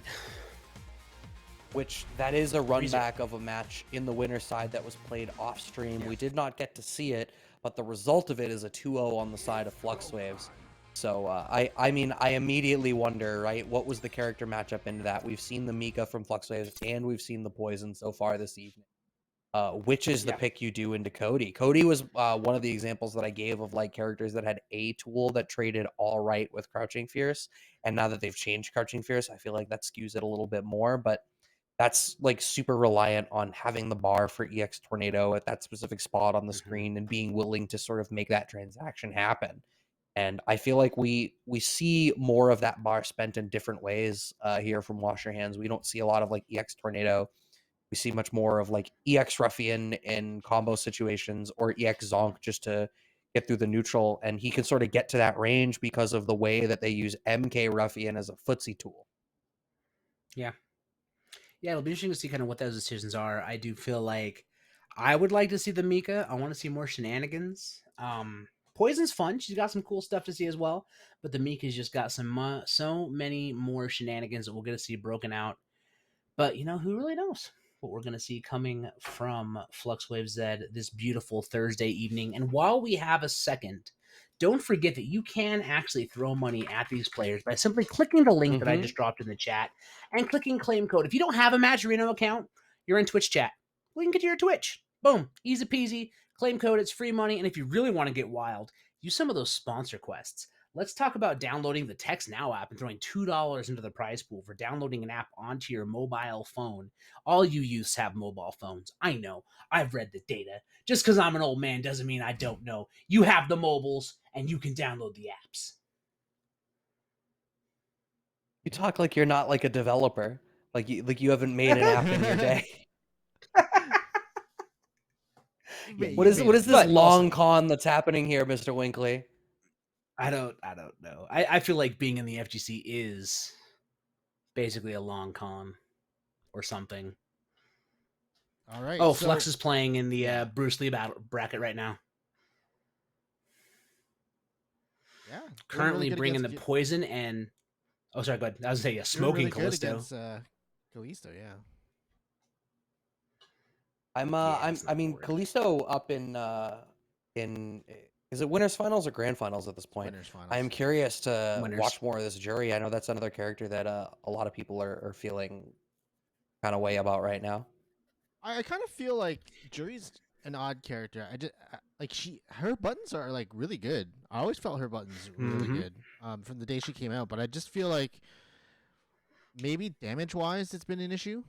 Which, that is a run back of a match in the winner's side that was played off stream. Yeah. We did not get to see it, but the result of it is a 2-0 on the side of Fluxwaves. So, I mean, I immediately wonder, right, what was the character matchup into that? We've seen the Mika from Fluxwaves, and we've seen the Poison so far this evening. Which is the pick you do into Cody? Cody was one of the examples that I gave of, like, characters that had a tool that traded all right with Crouching Fierce, and now that they've changed Crouching Fierce, I feel like that skews it a little bit more, but that's, like, super reliant on having the bar for EX Tornado at that specific spot on the screen and being willing to sort of make that transaction happen. And I feel like we see more of that bar spent in different ways here from Wash Your Hands. We don't see a lot of, like, EX Tornado. We see much more of, like, EX Ruffian in combo situations or EX Zonk just to get through the neutral. And he can sort of get to that range because of the way that they use MK Ruffian as a footsie tool. Yeah, it'll be interesting to see kind of what those decisions are. I do feel like I would like to see the Mika. I want to see more shenanigans. Poison's fun. She's got some cool stuff to see as well. But the Mika's just got some so many more shenanigans that we're going to see broken out. But, you know, who really knows what we're going to see coming from Fluxwave Z this beautiful Thursday evening. And while we have a second, don't forget that you can actually throw money at these players by simply clicking the link that I just dropped in the chat and clicking claim code. If you don't have a Matcherino account, you're in Twitch chat. Link it to your Twitch. Boom. Easy peasy. Claim code. It's free money. And if you really want to get wild, use some of those sponsor quests. Let's talk about downloading the Text Now app and throwing $2 into the prize pool for downloading an app onto your mobile phone. All you youths have mobile phones. I know. I've read the data. Just because I'm an old man doesn't mean I don't know. You have the mobiles, and you can download the apps. You talk like you're not like a developer, like you haven't made an app in your day. Yeah, What is this but long also, con that's happening here, Mr. Winkley? I don't know. I feel like being in the FGC is basically a long con or something. All right. Oh, So Flux is playing in the yeah. Bruce Lee battle bracket right now. Yeah, doing really Currently good bringing against the poison and sorry, go ahead. I was gonna say doing smoking really good Callisto. against Kalisto. Yeah. Yeah, I mean, Kalisto up in is it winners finals or grand finals at this point? Winners I am finals. curious to Winners. watch more of this jury. I know that's another character that a lot of people are feeling kind of way about right now. I kind of feel like Jury's an odd character. Like her buttons are like really good. I always felt her buttons really good from the day she came out, but I just feel like maybe damage wise it's been an issue.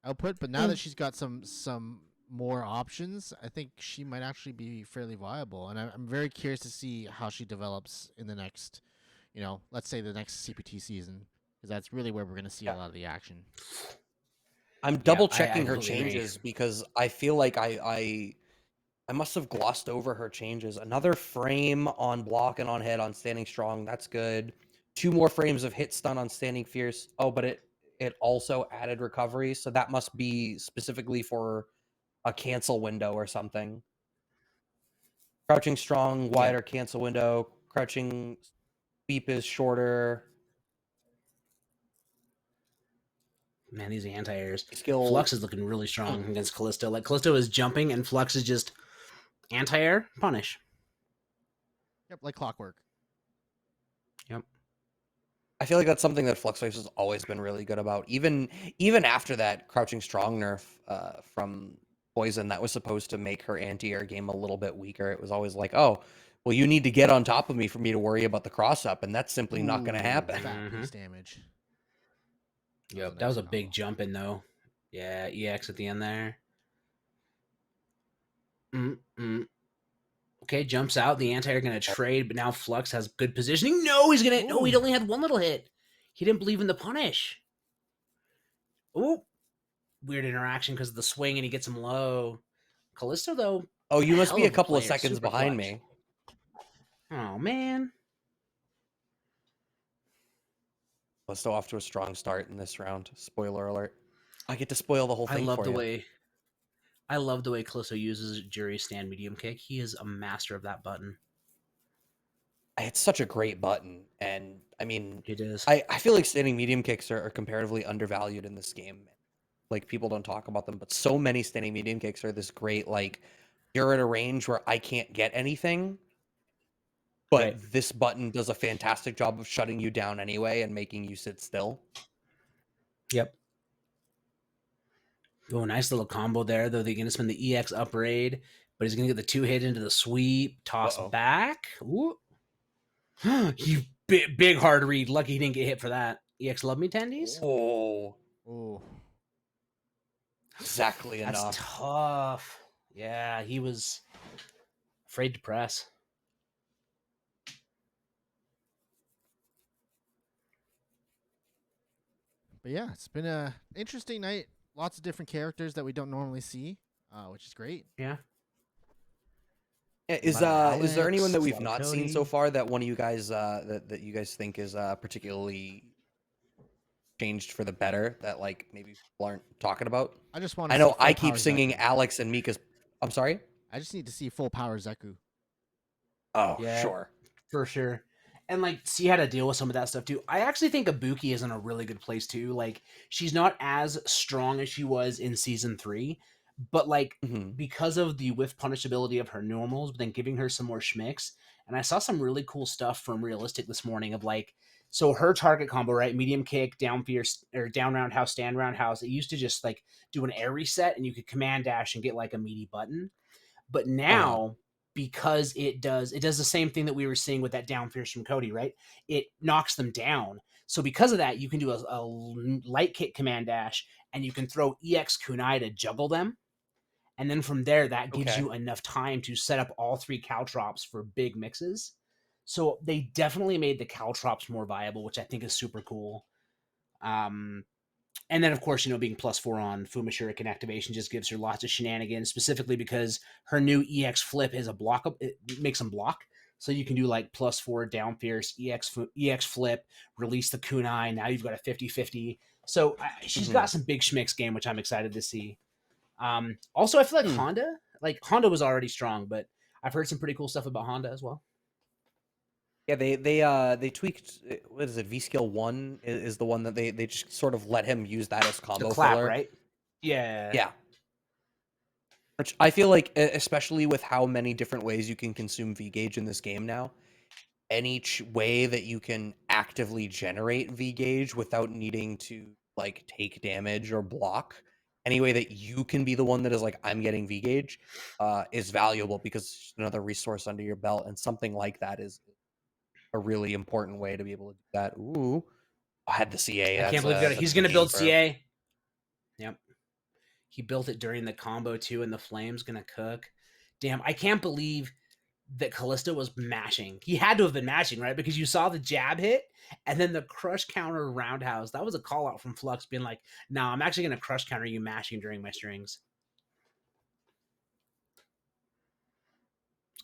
Output, but now that she's got some more options, I think she might actually be fairly viable, and I'm very curious to see how she develops in the next, let's say the next CPT season, because that's really where we're going to see a lot of the action. I'm double I checking her completely agree. changes because I feel like I must have glossed over her changes. Another frame on block and on head on standing strong. That's good. 2 more frames of hit stun on standing fierce. Oh, but it also added recovery, so that must be specifically for a cancel window or something. Crouching strong, wider cancel window. Crouching sweep is shorter. Man, these anti-airs. Skill. Flux is looking really strong against Callisto. Like Callisto is jumping and Flux is just anti-air punish. Yep, like clockwork. Yep. I feel like that's something that Fluxface has always been really good about. Even after that crouching strong nerf from Poison, that was supposed to make her anti-air game a little bit weaker. It was always like, oh, well, you need to get on top of me for me to worry about the cross-up, and that's simply not going to happen. Fat piece damage. Yep, that was a big jump in, though. Yeah, EX at the end there. Okay, jumps out. The anti-air going to trade, but now Flux has good positioning. No, he's going to... No, he only had one little hit. He didn't believe in the punish. Ooh. Weird interaction because of the swing, and he gets him low. Callisto, though... Oh, you must be a couple of player. seconds Super behind clutch. me. Oh, man. Callisto off to a strong start in this round. Spoiler alert. I get to spoil the whole thing for you. I love the way Callisto uses Jury stand medium kick. He is a master of that button. It's such a great button, and I mean, It is. I feel like standing medium kicks are comparatively undervalued in this game. Like, people don't talk about them, but so many standing medium kicks are this great, like, you're at a range where I can't get anything, but this button does a fantastic job of shutting you down anyway and making you sit still. Yep. Oh, nice little combo there, though. They're going to spend the EX up raid, but he's going to get the 2-hit into the sweep, toss back. Ooh. You big hard read. Lucky he didn't get hit for that. EX love me tendies? Oh. Exactly enough. That's tough. Yeah, he was afraid to press. But yeah, it's been a interesting night. Lots of different characters that we don't normally see, which is great. Yeah. Is there anyone that we've not seen so far that one of you guys that you guys think is particularly changed for the better that like maybe people aren't talking about? I know I keep singing Zeku. Alex and Mika's. I'm sorry. I just need to see full power Zeku. Oh, yeah, sure, for sure. And like see how to deal with some of that stuff too. I actually think Ibuki is in a really good place too. Like she's not as strong as she was in season 3, but like because of the whiff punishability of her normals, but then giving her some more schmicks. And I saw some really cool stuff from Realistic this morning of like, so her target combo, right? Medium kick, down fierce, or down roundhouse, stand roundhouse. It used to just like do an air reset and you could command dash and get like a meaty button. But now, because it does the same thing that we were seeing with that down fierce from Cody, right? It knocks them down. So because of that, you can do a light kick command dash and you can throw EX kunai to juggle them. And then from there, that gives you enough time to set up all 3 caltrops for big mixes. So they definitely made the caltrops more viable, which I think is super cool. And then, of course, being +4 on Fuma Shuriken activation just gives her lots of shenanigans, specifically because her new EX flip is a block. It makes them block. So you can do like +4 down fierce, EX flip, release the kunai. Now you've got a 50-50. So she's got some big schmicks game, which I'm excited to see. Also, I feel like Honda was already strong, but I've heard some pretty cool stuff about Honda as well. Yeah, they tweaked, what is it? V skill 1 is the one that they just sort of let him use that as combo The clap, filler. right? Yeah. Yeah. Which I feel like, especially with how many different ways you can consume V-Gauge in this game now, any way that you can actively generate V-Gauge without needing to like take damage or block, any way that you can be the one that is like, I'm getting V-Gauge, is valuable because it's another resource under your belt, and something like that is a really important way to be able to do that. Ooh, I had the CA. I can't believe he's going to build CA. Yep. He built it during the combo too, and the flame's going to cook. Damn, I can't believe that Callisto was mashing. He had to have been mashing, right? Because you saw the jab hit and then the crush counter roundhouse. That was a call out from Flux being like, nah, I'm actually going to crush counter you mashing during my strings.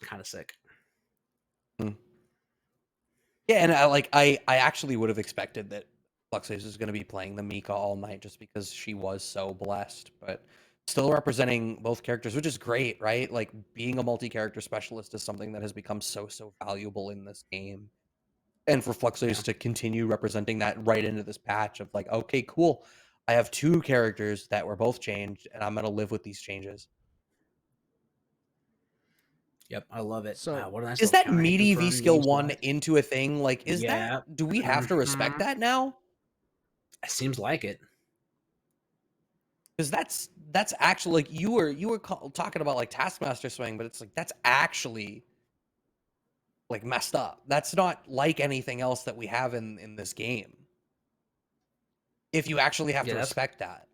Kind of sick. Yeah, and I actually would have expected that Fluxwaves is going to be playing the Mika all night just because she was so blessed, but still representing both characters, which is great, right? Like, being a multi-character specialist is something that has become so valuable in this game. And for Fluxwaves to continue representing that right into this patch of like, okay, cool, I have 2 characters that were both changed, and I'm going to live with these changes. Yep, I love it. So, wow, what a nice is little that meaty V skill 1 spot. into a thing? Like, is Yeah. that, do we have to respect that now? It seems like it. Because that's actually, like, you were talking about like Taskmaster swing, but it's like, that's actually like messed up. That's not like anything else that we have in this game. If you actually have to respect that.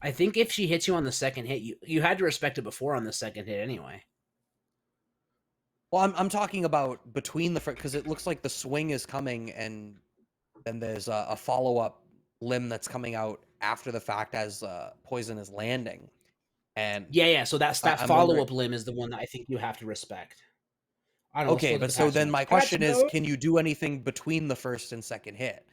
I think if she hits you on the second hit, you had to respect it before on the second hit anyway. Well, I'm talking about between the, because it looks like the swing is coming, and then there's a follow-up limb that's coming out after the fact as poison is landing. And yeah, so that follow-up limb is the one that I think you have to respect. I don't know. Okay, but so then my question is, can you do anything between the first and second hit?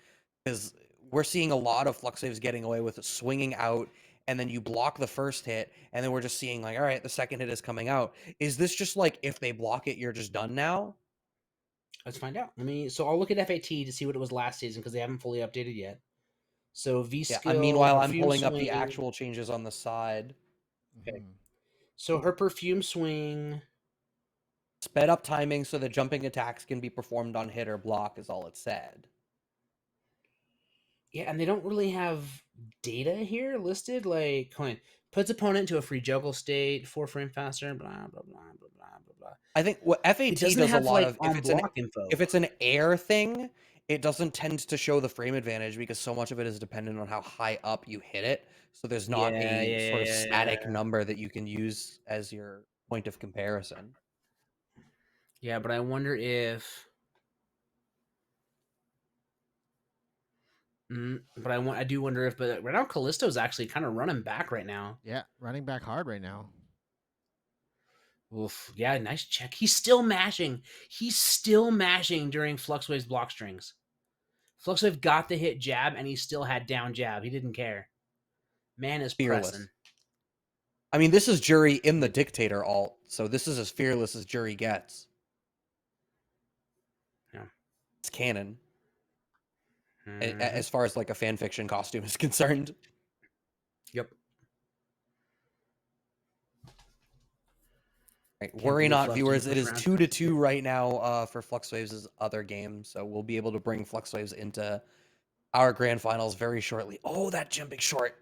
Because we're seeing a lot of Fluxwaves getting away with swinging out, and then you block the first hit, and then we're just seeing like, all right, the second hit is coming out. Is this just like, if they block it, you're just done now? Let's find out. So I'll look at FAT to see what it was last season, because they haven't fully updated yet. So V skill. Meanwhile, I'm pulling up the actual changes on the side. Okay. So her perfume swing. Sped up timing so that jumping attacks can be performed on hit or block is all it said. Yeah, and they don't really have data here listed. Like, puts opponent to a free juggle state, 4 frame faster, blah, blah, blah, blah, blah, blah, blah. I think what FAT does a lot of, info. If it's an air thing, it doesn't tend to show the frame advantage because so much of it is dependent on how high up you hit it. So there's not a sort of static number that you can use as your point of comparison. Yeah, but I wonder if... I do wonder if... But right now, Callisto's actually kind of running back right now. Yeah, running back hard right now. Oof. Yeah, nice check. He's still mashing. He's still mashing during Fluxwave's block strings. Fluxwave got the hit jab, and he still had down jab. He didn't care. Man is fearless. Pressing. I mean, this is Jury in the Dictator alt, so this is as fearless as Jury gets. Yeah. It's canon. As far as like a fanfiction costume is concerned. Yep. Right. Worry not, viewers. It is 2-2 right now for Fluxwaves' other game, so we'll be able to bring Fluxwaves into our grand finals very shortly. Oh, that jumping short.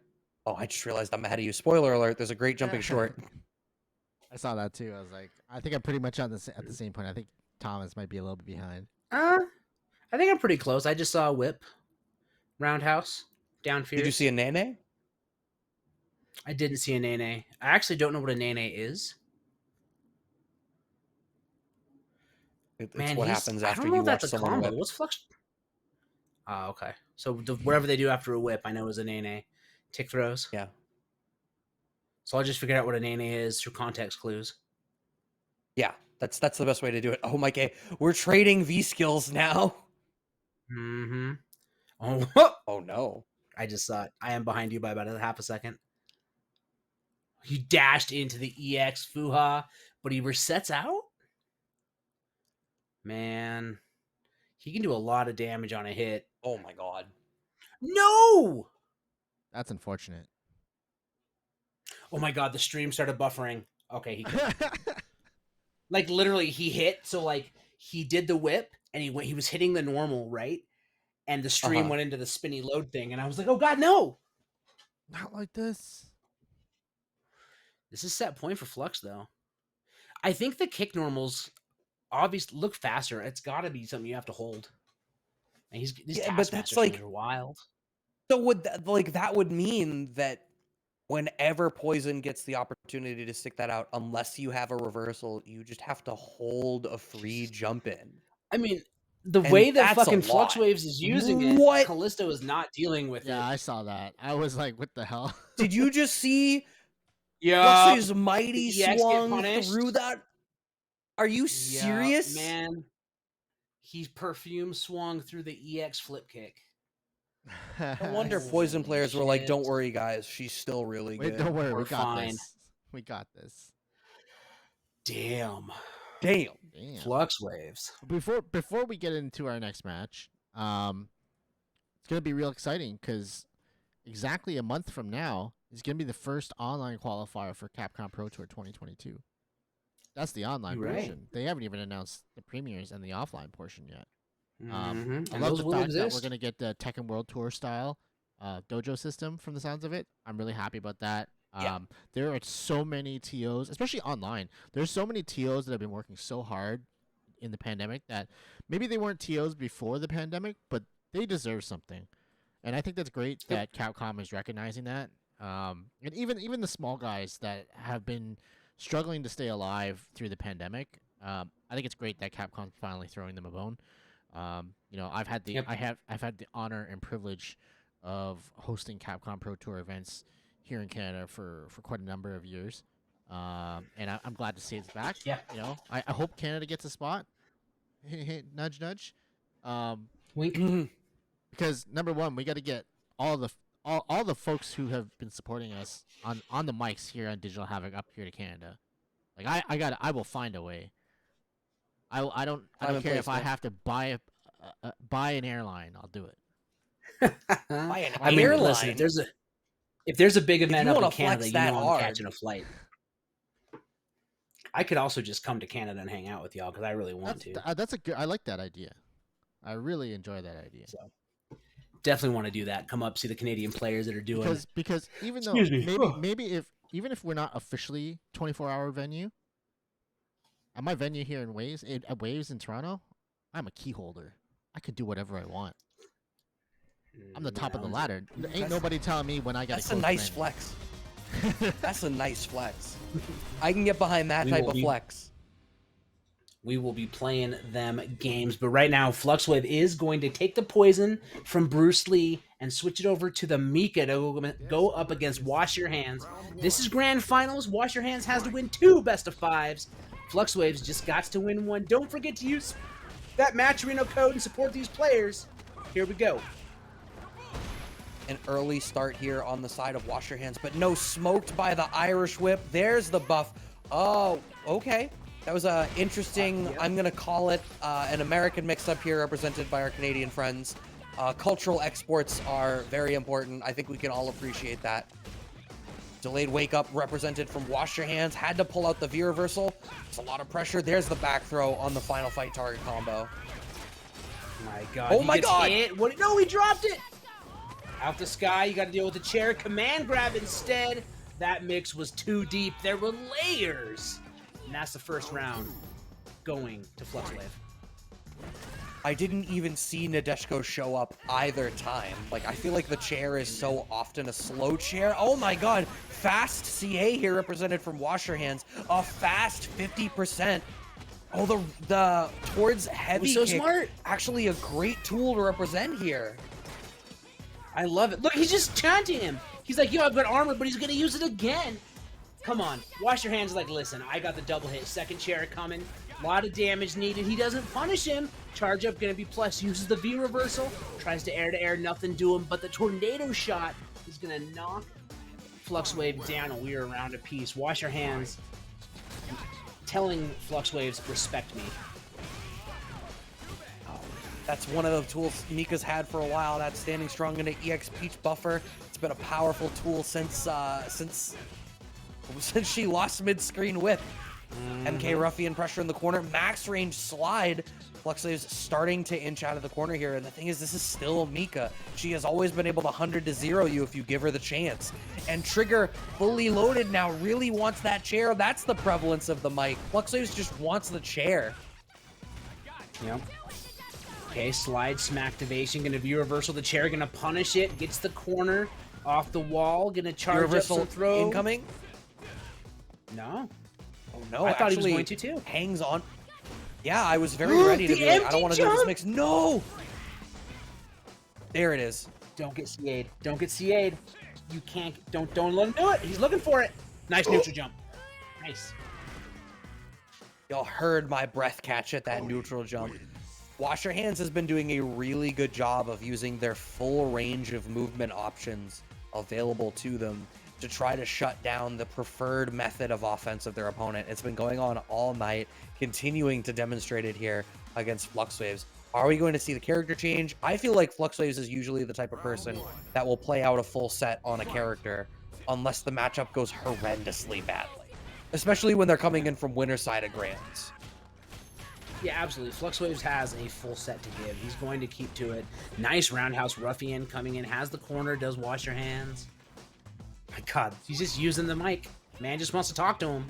Oh, I just realized I'm ahead of you. Spoiler alert, there's a great jumping short. I saw that too. I was like, I think I'm pretty much at the same point. I think Thomas might be a little bit behind. I think I'm pretty close. I just saw a whip. Roundhouse. Down fierce. Did you see a Nene? I didn't see a Nene. I actually don't know what a Nene is. It's Man, what he's, happens I after don't know you if watch that's a someone combo. whip. What's Flux? Oh, okay. So whatever they do after a whip, I know is a nene. Tick throws. Yeah. So I'll just figure out what a nene is through context clues. Yeah, that's the best way to do it. Oh my god, we're trading V skills now. Mm-hmm. Oh, Oh no. I just saw it. I am behind you by about a half a second. He dashed into the EX Fuha, but he resets out? Man, he can do a lot of damage on a hit. Oh my god. No! That's unfortunate. Oh my god, the stream started buffering. Okay, he killed me. Like literally he hit, so like he did the whip and he was hitting the normal, right? And the stream went into the spinny load thing, and I was like, oh god, no! Not like this. This is set point for Flux though. I think the kick normals obviously look faster. It's gotta be something you have to hold. And these Yeah, but Taskmaster that's streams like are wild. so would that would mean that whenever Poison gets the opportunity to stick that out, unless you have a reversal, you just have to hold a free jump in. I mean, the And way that that's a fucking Flux lot. Waves is using it, What? Callisto is not dealing with Yeah, it. I saw that. I was like, what the hell? Did you just see Yeah, Flux's mighty the EX get swung punished. through that? Are you serious? man. He's perfume swung through the EX flip kick. No wonder Holy Poison players were like, shit. "Don't worry, guys, she's still really Wait, good." don't worry, We're we got fine. this. We got this. Damn. Damn. Damn. Flux Waves. Before we get into our next match, it's gonna be real exciting because exactly a month from now is gonna be the first online qualifier for Capcom Pro Tour 2022. That's the online You're right. portion. They haven't even announced the premieres and the offline portion yet. Mhm. I And love those the will fact that we're exist. gonna get the Tekken World Tour style dojo system from the sounds of it. I'm really happy about that. Yeah. There are so many TOs, especially online. There's so many TOs that have been working so hard in the pandemic that maybe they weren't TOs before the pandemic, but they deserve something. And I think that's great that Capcom is recognizing that. And even the small guys that have been struggling to stay alive through the pandemic, I think it's great that Capcom's finally throwing them a bone. I've had the I've had the honor and privilege of hosting Capcom Pro Tour events here in Canada for quite a number of years, and I'm glad to see it's back. Yeah. I hope Canada gets a spot. Nudge, nudge. Wink. Because number one, we got to get all the folks who have been supporting us on the mics here on Digital Havoc up here to Canada. Like I will find a way. I don't care if I have to buy an airline. I'll do it. Buy an I mean, airline. listen, if there's a big event you up in wanna Canada, flex you that know I'm hard. catching a flight. I could also just come to Canada and hang out with y'all because I really want to. That's a good. I like that idea. I really enjoy that idea. So definitely want to do that. Come up, see the Canadian players that are doing. Because even though Excuse me. maybe if we're not officially 24-hour venue, at my venue here in Waves in Toronto, I'm a key holder. I could do whatever I want. I'm the top of the ladder. Ain't nobody telling me when I got. That's a nice flex. That's a nice flex. I can get behind that type of flex. We will be playing them games, but right now Fluxwave is going to take the poison from Bruce Lee and switch it over to the Mika to go up against Wash Your Hands. This is grand finals. Wash Your Hands has to win 2 best of 5s. Fluxwaves just got to win 1. Don't forget to use that Matcherino code and support these players. Here we go. An early start here on the side of Wash Your Hands, but no, smoked by the Irish Whip. There's the buff. Oh, okay. That was a interesting, I'm going to call it an American mix-up here represented by our Canadian friends. Cultural exports are very important. I think we can all appreciate that. Delayed wake up represented from Wash Your Hands. Had to pull out the V reversal. It's a lot of pressure. There's the back throw on the final fight target combo. My God. Oh he my gets God. hit. What? No, he dropped it. Out the sky. You got to deal with the chair. Command grab instead. That mix was too deep. There were layers. And that's the first round going to Fluxwave. I didn't even see Nadeshko show up either time. Like, I feel like the chair is so often a slow chair. Oh my God. Fast CA here represented from Wash Your Hands. A fast 50%. Oh, the towards heavy so kick, smart. actually a great tool to represent here. I love it. Look, he's just chanting him. He's like, yo, I've got armor, but he's gonna use it again. Come on, wash your hands. Like, listen, I got the double hit. Second chair coming. A lot of damage needed. He doesn't punish him. Charge up gonna be plus. Uses the V reversal. Tries to air, nothing do him. But the tornado shot is gonna knock Flux Wave down, and we are around a piece. Wash your hands. Telling Flux Waves, respect me. That's one of the tools Mika's had for a while. That standing strong into EX Peach buffer. It's been a powerful tool since she lost mid-screen whip. MK Ruffian pressure in the corner. Max range slide. Fluxwave's starting to inch out of the corner here. And the thing is, this is still Mika. She has always been able to 100-0 you if you give her the chance. And Trigger, fully loaded now, really wants that chair. That's the prevalence of the mic. Fluxwaves just wants the chair. Yep. Okay, slide, smacktivation, gonna view reversal. The chair gonna punish it. Gets the corner off the wall. Gonna charge Reversal up some throw. incoming. No. Oh no! I thought he was actually going to too. Hangs on. Yeah, I was very ready to The be like, I don't empty want to do this jump! mix. No! There it is. Don't get CA'd. Don't get CA'd. You can't. Don't let him do it. He's looking for it. Nice neutral jump. Nice. Y'all heard my breath catch at that neutral jump. Wash Your Hands has been doing a really good job of using their full range of movement options available to them to try to shut down the preferred method of offense of their opponent. It's been going on all night, continuing to demonstrate it here against Fluxwaves. Are we going to see the character change? I feel like Fluxwaves is usually the type of person that will play out a full set on a character unless the matchup goes horrendously badly, especially when they're coming in from winner side of Grands. Yeah, absolutely. Fluxwaves has a full set to give. He's going to keep to it. Nice roundhouse ruffian coming in, has the corner, does Wash Your Hands. My God, he's just using the mic. Man just wants to talk to him.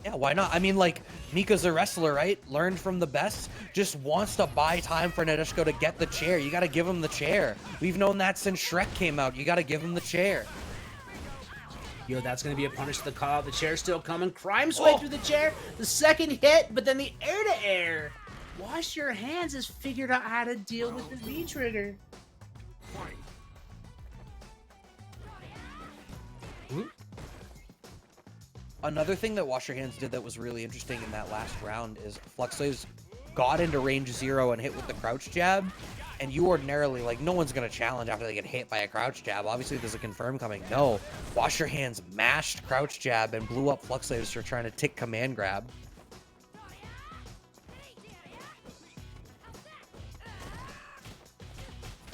Yeah, why not? I mean, like, Mika's a wrestler, right? Learned from the best. Just wants to buy time for Nadeshiko to get the chair. You got to give him the chair. We've known that since Shrek came out. You got to give him the chair. Yo, that's going to be a punish to the call. The chair's still coming. Crime's way through the chair. The second hit, but then the air-to-air. Wash Your Hands has figured out how to deal with the V-trigger. Another thing that Wash Your Hands did that was really interesting in that last round is Fluxwaves got into range 0 and hit with the crouch jab. And you ordinarily, like, no one's going to challenge after they get hit by a crouch jab. Obviously, there's a confirm coming. No. Wash Your Hands mashed crouch jab and blew up Fluxwaves for trying to tick command grab.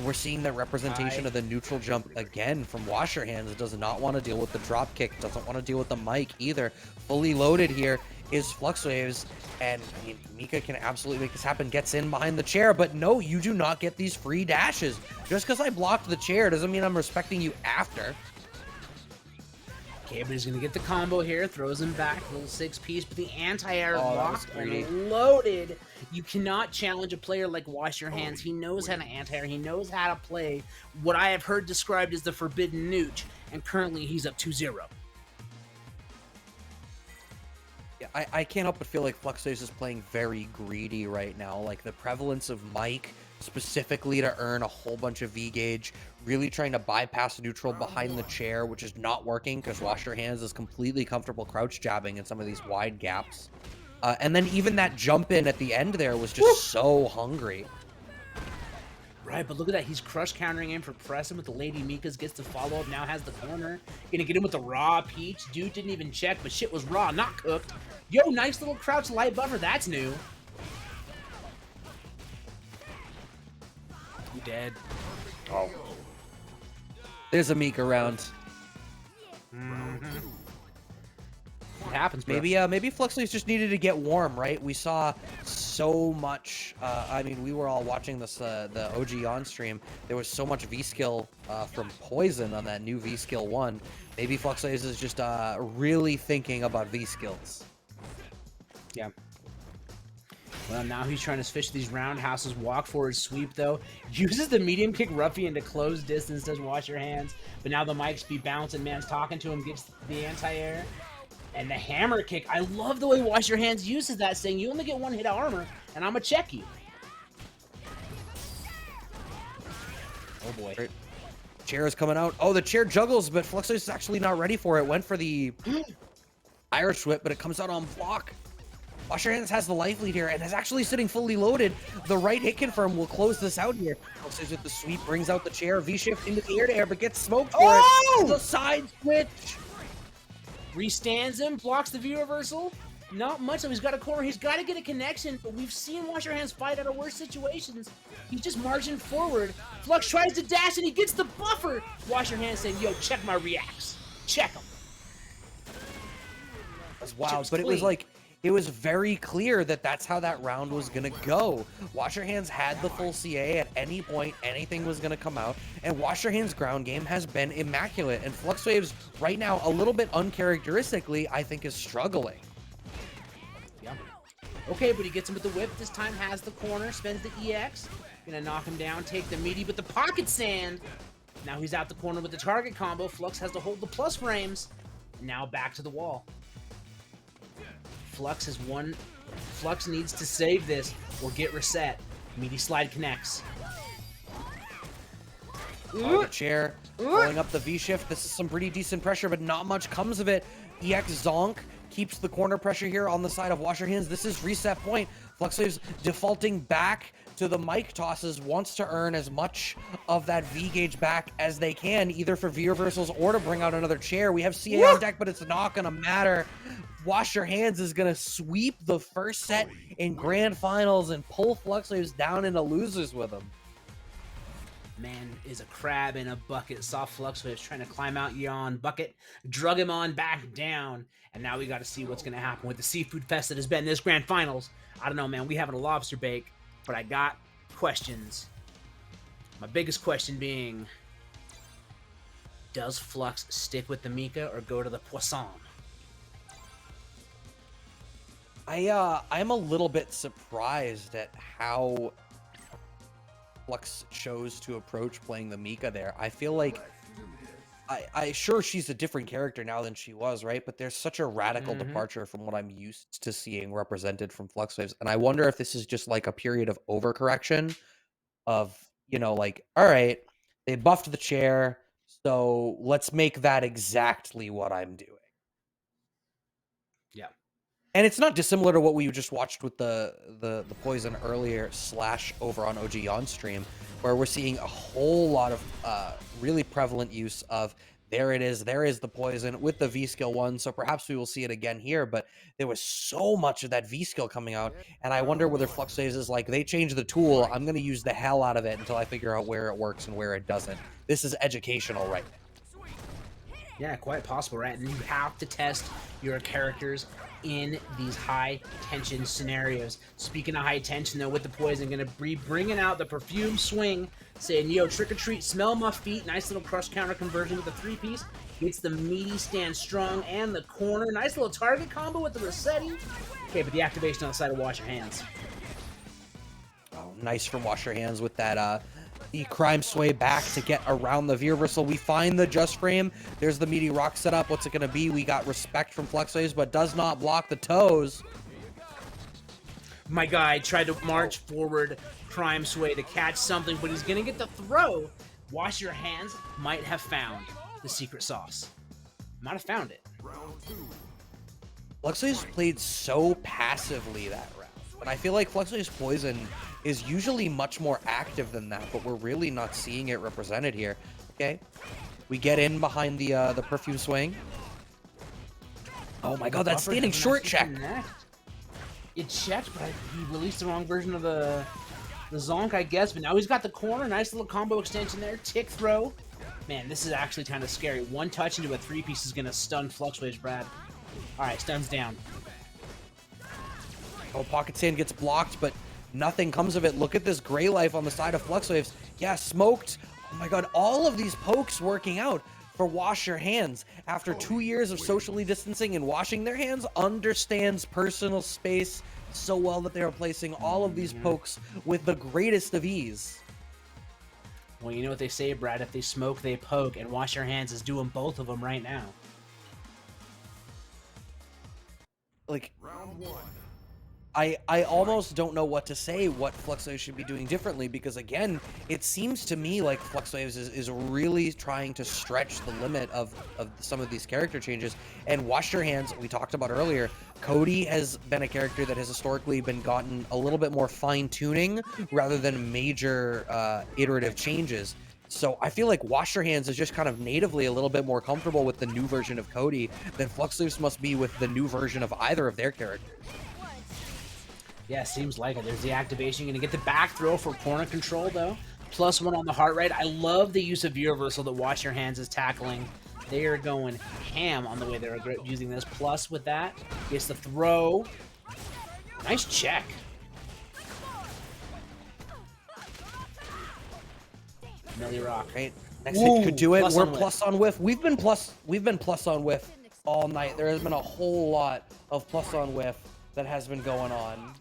We're seeing the representation of the neutral jump again from Wash Your Hands. It does not want to deal with the drop kick. Doesn't want to deal with the mic either. Fully loaded here is Fluxwaves. And I mean, Mika can absolutely make this happen. Gets in behind the chair. But no, you do not get these free dashes. Just because I blocked the chair doesn't mean I'm respecting you after. Okay, but he's going to get the combo here. Throws him back. Little 6-piece. But the anti-air locked and loaded. You cannot challenge a player like Wash Your Hands. He knows how to anti-air. He knows how to play what I have heard described as the forbidden nooch. And currently, he's up 2-0. Yeah, I can't help but feel like Fluxwaves is playing very greedy right now. Like, the prevalence of Mike specifically to earn a whole bunch of V-gauge, really trying to bypass neutral behind the chair, which is not working because Wash Your Hands is completely comfortable crouch jabbing in some of these wide gaps. And then even that jump in at the end there was just so hungry. Right, but look at that. He's crush countering in for pressing with the Lady Mika's. Gets the follow-up, now has the corner. Gonna get him with the raw peach. Dude didn't even check, but shit was raw, not cooked. Yo, nice little crouch light buffer. That's new. You dead. Oh. There's a Mika round. It happens, bro. Maybe Fluxwaves just needed to get warm, right? We saw so much. I mean, we were all watching this the OG on stream. There was so much V skill from Poison on that new V skill 1. Maybe Fluxwaves is just really thinking about V skills. Yeah. Well, now he's trying to fish these roundhouses. Walk forward sweep, though. Uses the medium kick ruffian to close distance. Does Wash Your Hands. But now the mic speed bouncing. Man's talking to him. Gets the anti-air. And the hammer kick. I love the way Wash Your Hands uses that, saying you only get one hit of armor, and I'm going to check you. Oh, boy. Right. Chair is coming out. Oh, the chair juggles, but Fluxus is actually not ready for it. Went for the Irish whip, but it comes out on block. Wash Your Hands has the life lead here and is actually sitting fully loaded. The right hit confirm will close this out here. Fluxus with the sweep brings out the chair. V-shift into the air-to-air, but gets smoked for it. The side switch. Restands him, blocks the V-reversal. Not much, so he's got a corner. He's got to get a connection, but we've seen Wash Your Hands fight out of worse situations. He's just marching forward. Flux tries to dash, and he gets the buffer. Wash Your Hands saying, yo, check my reacts. Check them. That's wild, but it was like, it was very clear that that's how that round was going to go. Wash Your Hands had the full CA at any point. Anything was going to come out. And Wash Your Hands' ground game has been immaculate. And Flux Waves, right now, a little bit uncharacteristically, I think is struggling. Yeah. Okay, but he gets him with the whip. This time has the corner, spends the EX. Gonna knock him down, take the meaty, but the pocket sand. Now he's out the corner with the target combo. Flux has to hold the plus frames. Now back to the wall. Flux has won. Flux needs to save this or get reset. Meaty slide connects. Oh, the chair pulling up the V-shift. This is some pretty decent pressure, but not much comes of it. EX Zonk keeps the corner pressure here on the side of Wash Your Hands. This is reset point. Flux Waves defaulting back to the mic tosses, wants to earn as much of that V-gauge back as they can, either for V-reversals or to bring out another chair. We have CA on deck, but it's not going to matter. Wash Your Hands is going to sweep the first set in grand finals and pull Flux Waves down into losers with them. Man is a crab in a bucket. Saw Flux Waves trying to climb out yawn bucket, drug him on back down, and now we got to see what's going to happen with the seafood fest that has been this grand finals. I don't know, man. We having a lobster bake, but I got questions. My biggest question being, does Flux stick with the Mika or go to the Poisson? I'm a little bit surprised at how Flux chose to approach playing the Mika there. I feel like I sure she's a different character now than she was, right? But there's such a radical departure from what I'm used to seeing represented from Flux Waves. And I wonder if this is just like a period of overcorrection of, you know, like, all right, they buffed the chair, so let's make that exactly what I'm doing. Yeah. And it's not dissimilar to what we just watched with the Poison earlier / over on OG on stream, where we're seeing a whole lot of really prevalent use of there it is, there is the Poison with the V skill 1. So perhaps we will see it again here, but there was so much of that V skill coming out, and I wonder whether Flux Waves is like, they changed the tool, I'm going to use the hell out of it until I figure out where it works and where it doesn't. This is educational right now. Yeah, quite possible, right? And you have to test your characters in these high tension scenarios. Speaking of high tension, though, with the Poison, gonna be bringing out the perfume swing, saying, yo, trick or treat, smell my feet. Nice little crush counter conversion with the 3-piece. Gets the meaty stand strong and the corner. Nice little target combo with the Rossetti. Okay, but the activation on the side of Wash Your Hands. Oh, nice from Wash Your Hands with that the crime sway back to get around the V-reversal. We find the just frame. There's the meaty rock setup. What's it going to be? We got respect from Flux Waves, but does not block the toes. My guy tried to march forward, crime sway to catch something, but he's going to get the throw. Wash Your Hands might have found the secret sauce. Might have found it. Flux Waves played so passively that round. But I feel like Flux Waves Poison is usually much more active than that, but we're really not seeing it represented here. Okay, we get in behind the perfume swing. Oh my god, that standing short check. It checked, but he released the wrong version of the Zonk, I guess. But now he's got the corner. Nice little combo extension there. Tick throw. Man, this is actually kind of scary. One touch into a 3-piece is going to stun Flux Waves, Brad. All right, stuns down. Oh, Pocket Sand gets blocked, but nothing comes of it. Look at this Gray Life on the side of Flux Waves. Yeah, smoked. Oh my god, all of these pokes working out for Wash Your Hands. After 2 years of socially distancing and washing their hands, understands personal space so well that they are placing all of these pokes with the greatest of ease. Well, you know what they say, Brad. If they smoke, they poke, and Wash Your Hands is doing both of them right now. like Round one. I almost don't know what to say what Fluxwaves should be doing differently, because again, it seems to me like Fluxwaves is really trying to stretch the limit of some of these character changes. And Wash Your Hands, we talked about earlier, Cody has been a character that has historically been gotten a little bit more fine-tuning rather than major iterative changes. So I feel like Wash Your Hands is just kind of natively a little bit more comfortable with the new version of Cody than Fluxwaves must be with the new version of either of their characters. Yeah, seems like it. There's the activation. You're going to get the back throw for corner control, though. +1 on the heart rate. I love the use of V-Reversal that Wash Your Hands is tackling. They are going ham on the way they're using this. Plus with that, gets the throw. Nice check. Millie Rock. Right? Next hit could do it. Plus We're on plus on whiff. We've been plus on whiff all night. There has been a whole lot of plus on whiff that has been going on.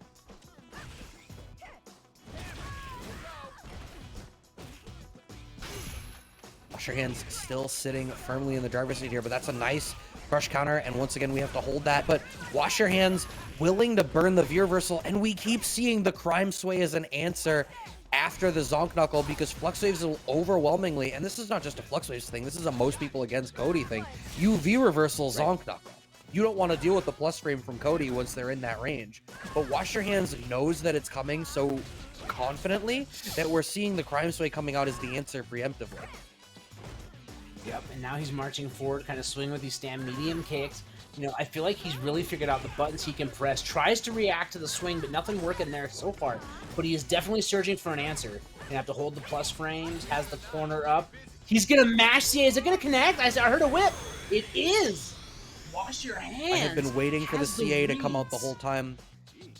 Wash Your Hands still sitting firmly in the driver's seat here, but that's a nice crush counter, and once again we have to hold that. But Wash Your Hands willing to burn the V-Reversal, and we keep seeing the Crime Sway as an answer after the Zonk Knuckle, because Fluxwaves will overwhelmingly, and this is not just a Fluxwaves thing, this is a most people against Cody thing, you V-Reversal Zonk Knuckle. You don't want to deal with the plus frame from Cody once they're in that range. But Wash Your Hands knows that it's coming so confidently that we're seeing the Crime Sway coming out as the answer preemptively. Yep, and now he's marching forward, kind of swinging with these stand medium kicks. You know, I feel like he's really figured out the buttons he can press. Tries to react to the swing, but nothing working there so far. But he is definitely searching for an answer. Gonna have to hold the plus frames, has the corner up. He's gonna mash CA. Is it gonna connect? I heard a whip. It is. Wash Your Hands. I have been waiting for the has CA to come out the reads. whole time.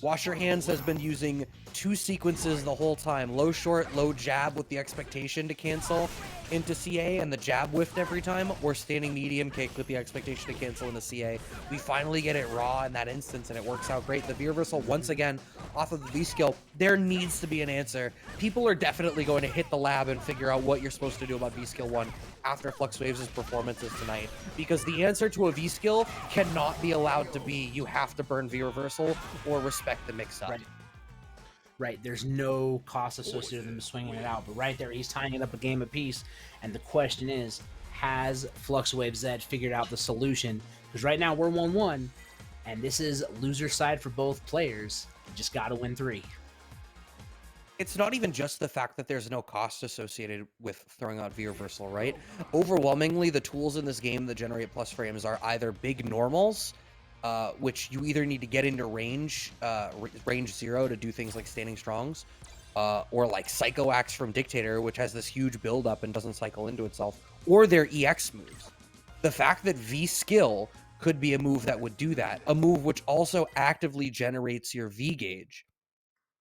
Wash Your Hands has been using two sequences the whole time. Low short, low jab with the expectation to cancel into CA, and the jab whiffed every time, or standing medium kick with the expectation to cancel into CA. We finally get it raw in that instance, and it works out great. The V-Reversal, once again, off of the V-Skill, there needs to be an answer. People are definitely going to hit the lab and figure out what you're supposed to do about V-Skill 1 after Fluxwaves' performances tonight, because the answer to a V-Skill cannot be allowed to be you have to burn V-Reversal or respect the mix-up. Right, there's no cost associated with him swinging it out, but right there, he's tying it up a game apiece, and the question is, has Fluxwave Zed figured out the solution? Because right now, we're 1-1, and this is loser side for both players. You just gotta win 3. It's not even just the fact that there's no cost associated with throwing out V-Reversal, right? Overwhelmingly, the tools in this game that generate plus frames are either big normals, which you either need to get into range 0 to do things like standing strongs, or like Psycho Axe from Dictator, which has this huge build-up and doesn't cycle into itself, or their EX moves. The fact that V-Skill could be a move that would do that, a move which also actively generates your V-Gauge,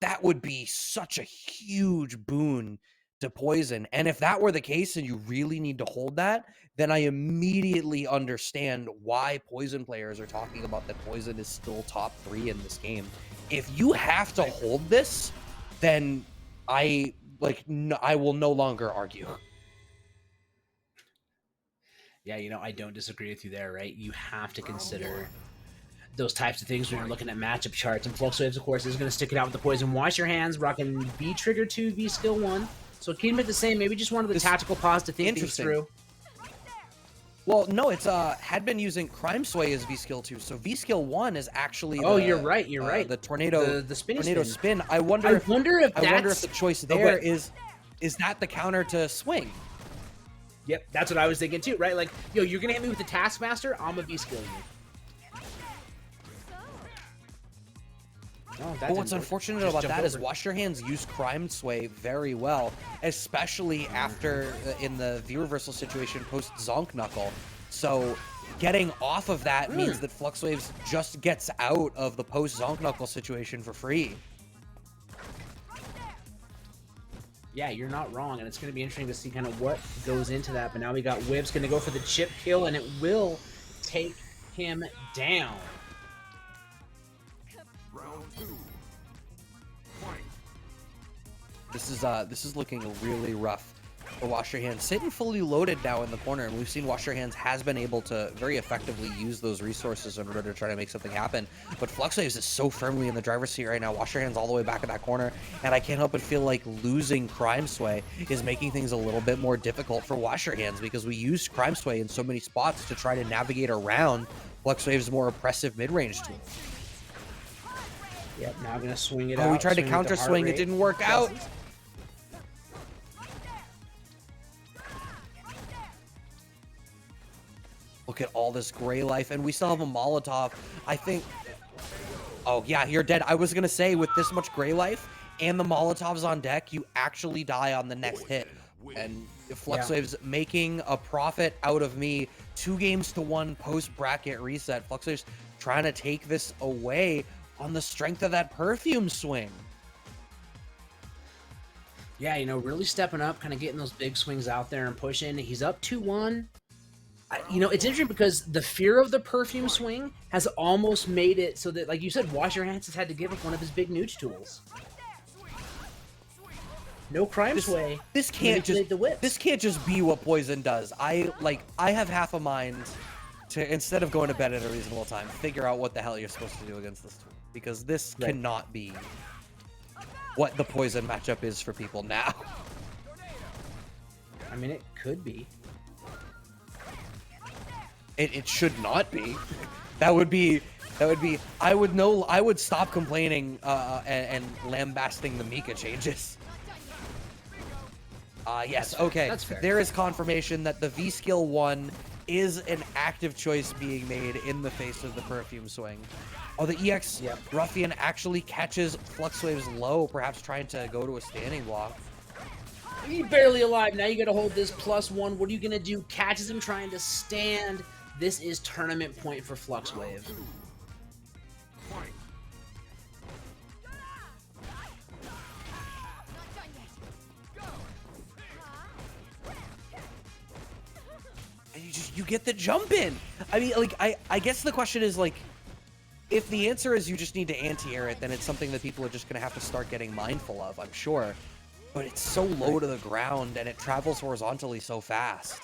that would be such a huge boon to Poison. And if that were the case and you really need to hold that, then I immediately understand why Poison players are talking about that Poison is still top 3 in this game. If you have to hold this, then I will no longer argue. Yeah, you know, I don't disagree with you there, right? You have to consider those types of things when you're looking at matchup charts. And Fluxwaves, of course, is going to stick it out with the Poison. Wash Your Hands, rocking V Trigger 2, V Skill 1. So keep it the same. Maybe just one of the tactical pause to think things through. Well, no, it's had been using Crime Sway as V Skill 2. So V Skill 1 is actually you're right. You're right. The tornado tornado spin. I wonder if the choice there is that the counter to swing. Yep, that's what I was thinking too, right? Like, yo, you're gonna hit me with the Taskmaster, I'm a V-Skill you. Oh, but what's unfortunate about that is Wash Your Hands use Crime Sway very well, especially after in the V-Reversal situation post Zonk Knuckle. So getting off of that means that Fluxwaves just gets out of the post Zonk Knuckle situation for free. Yeah, you're not wrong, and it's going to be interesting to see kind of what goes into that. But now we got Whips going to go for the chip kill, and it will take him down. Round 2. Fight. This is looking really rough for Wash Your Hands, sitting fully loaded now in the corner, and we've seen Wash Your Hands has been able to very effectively use those resources in order to try to make something happen. But Fluxwaves is so firmly in the driver's seat right now. Wash Your Hands all the way back in that corner, and I can't help but feel like losing Crime Sway is making things a little bit more difficult for Wash Your Hands, because we use Crime Sway in so many spots to try to navigate around Fluxwave's more oppressive mid-range tool. Yep, now gonna swing it out. Oh, we tried to swing with counter the heart swing, it rate. didn't work out. Look at all this gray life, and we still have a Molotov. I think... Oh, yeah, you're dead. I was going to say, with this much gray life and the Molotovs on deck, you actually die on the next hit. And Fluxwave's making a profit out of me. 2-1 post-bracket reset. Fluxwave's trying to take this away on the strength of that perfume swing. Yeah, you know, really stepping up, kind of getting those big swings out there and pushing. He's up 2-1. You know, it's interesting because the fear of the perfume swing has almost made it so that, like you said, Wash Your Hands has had to give up one of his big nooch tools. No Crime Sway. This can't just the whip. This can't just be what Poison does. I have half a mind to, instead of going to bed at a reasonable time, figure out what the hell you're supposed to do against this tool, because this cannot be what the Poison matchup is for people now. I mean, it could be. It should not be. That would be. I would stop complaining and lambasting the Mika changes. Yes. Okay. That's fair. There is confirmation that the V skill 1 is an active choice being made in the face of the perfume swing. Oh, the EX Ruffian actually catches Fluxwave's low, perhaps trying to go to a standing block. He's barely alive. Now you got to hold this +1. What are you gonna do? Catches him trying to stand. This is tournament point for Fluxwave. Fight. And you get the jump in. I mean, like, I guess the question is, like, if the answer is you just need to anti-air it, then it's something that people are just gonna have to start getting mindful of, I'm sure. But it's so low to the ground and it travels horizontally so fast.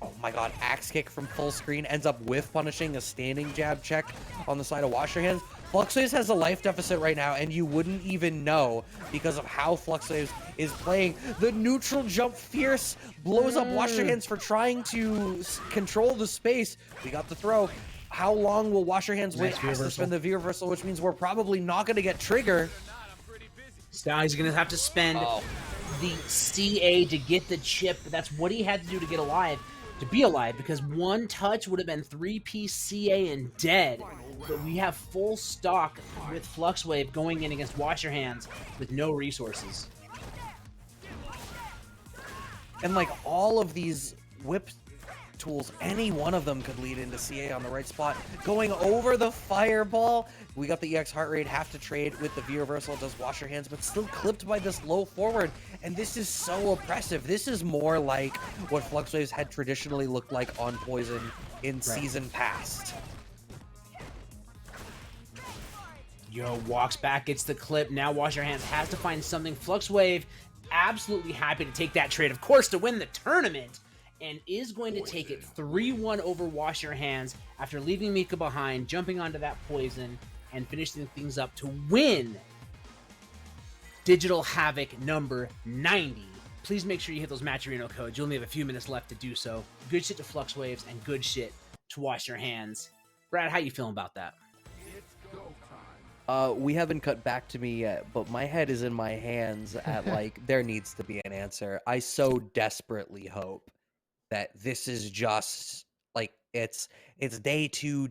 Oh my god, axe kick from full screen ends up whiff punishing a standing jab check on the side of Wash Your Hands. Fluxwaves has a life deficit right now, and you wouldn't even know because of how Fluxwaves is playing. The neutral jump fierce blows up Wash Your Hands for trying to control the space. We got the throw. How long will Wash Your Hands wait to spin the V reversal, which means we're probably not going to get trigger. So now he's going to have to spend the CA to get the chip. That's what he had to do to get alive. To be alive, because one touch would have been 3-piece CA and dead. But we have full stock with Fluxwave going in against Wash Your Hands with no resources. And like all of these whip tools, any one of them could lead into CA on the right spot. Going over the fireball, we got the EX heart rate, have to trade with the V reversal, does Wash Your Hands, but still clipped by this low forward. And this is so oppressive. This is more like what Fluxwaves had traditionally looked like on Poison in season past. Yo, walks back, gets the clip. Now Wash Your Hands has to find something. Fluxwave absolutely happy to take that trade, of course, to win the tournament. And is going to take it 3-1 over Wash Your Hands after leaving Mika behind, jumping onto that Poison, and finishing things up to win Digital Havoc number 90. Please make sure you hit those Matcherino codes. You only have a few minutes left to do so. Good shit to Fluxwaves and good shit to Wash Your Hands. Brad, how you feeling about that? We haven't cut back to me yet, but my head is in my hands at like, there needs to be an answer. I so desperately hope that this is just like, it's day 2, day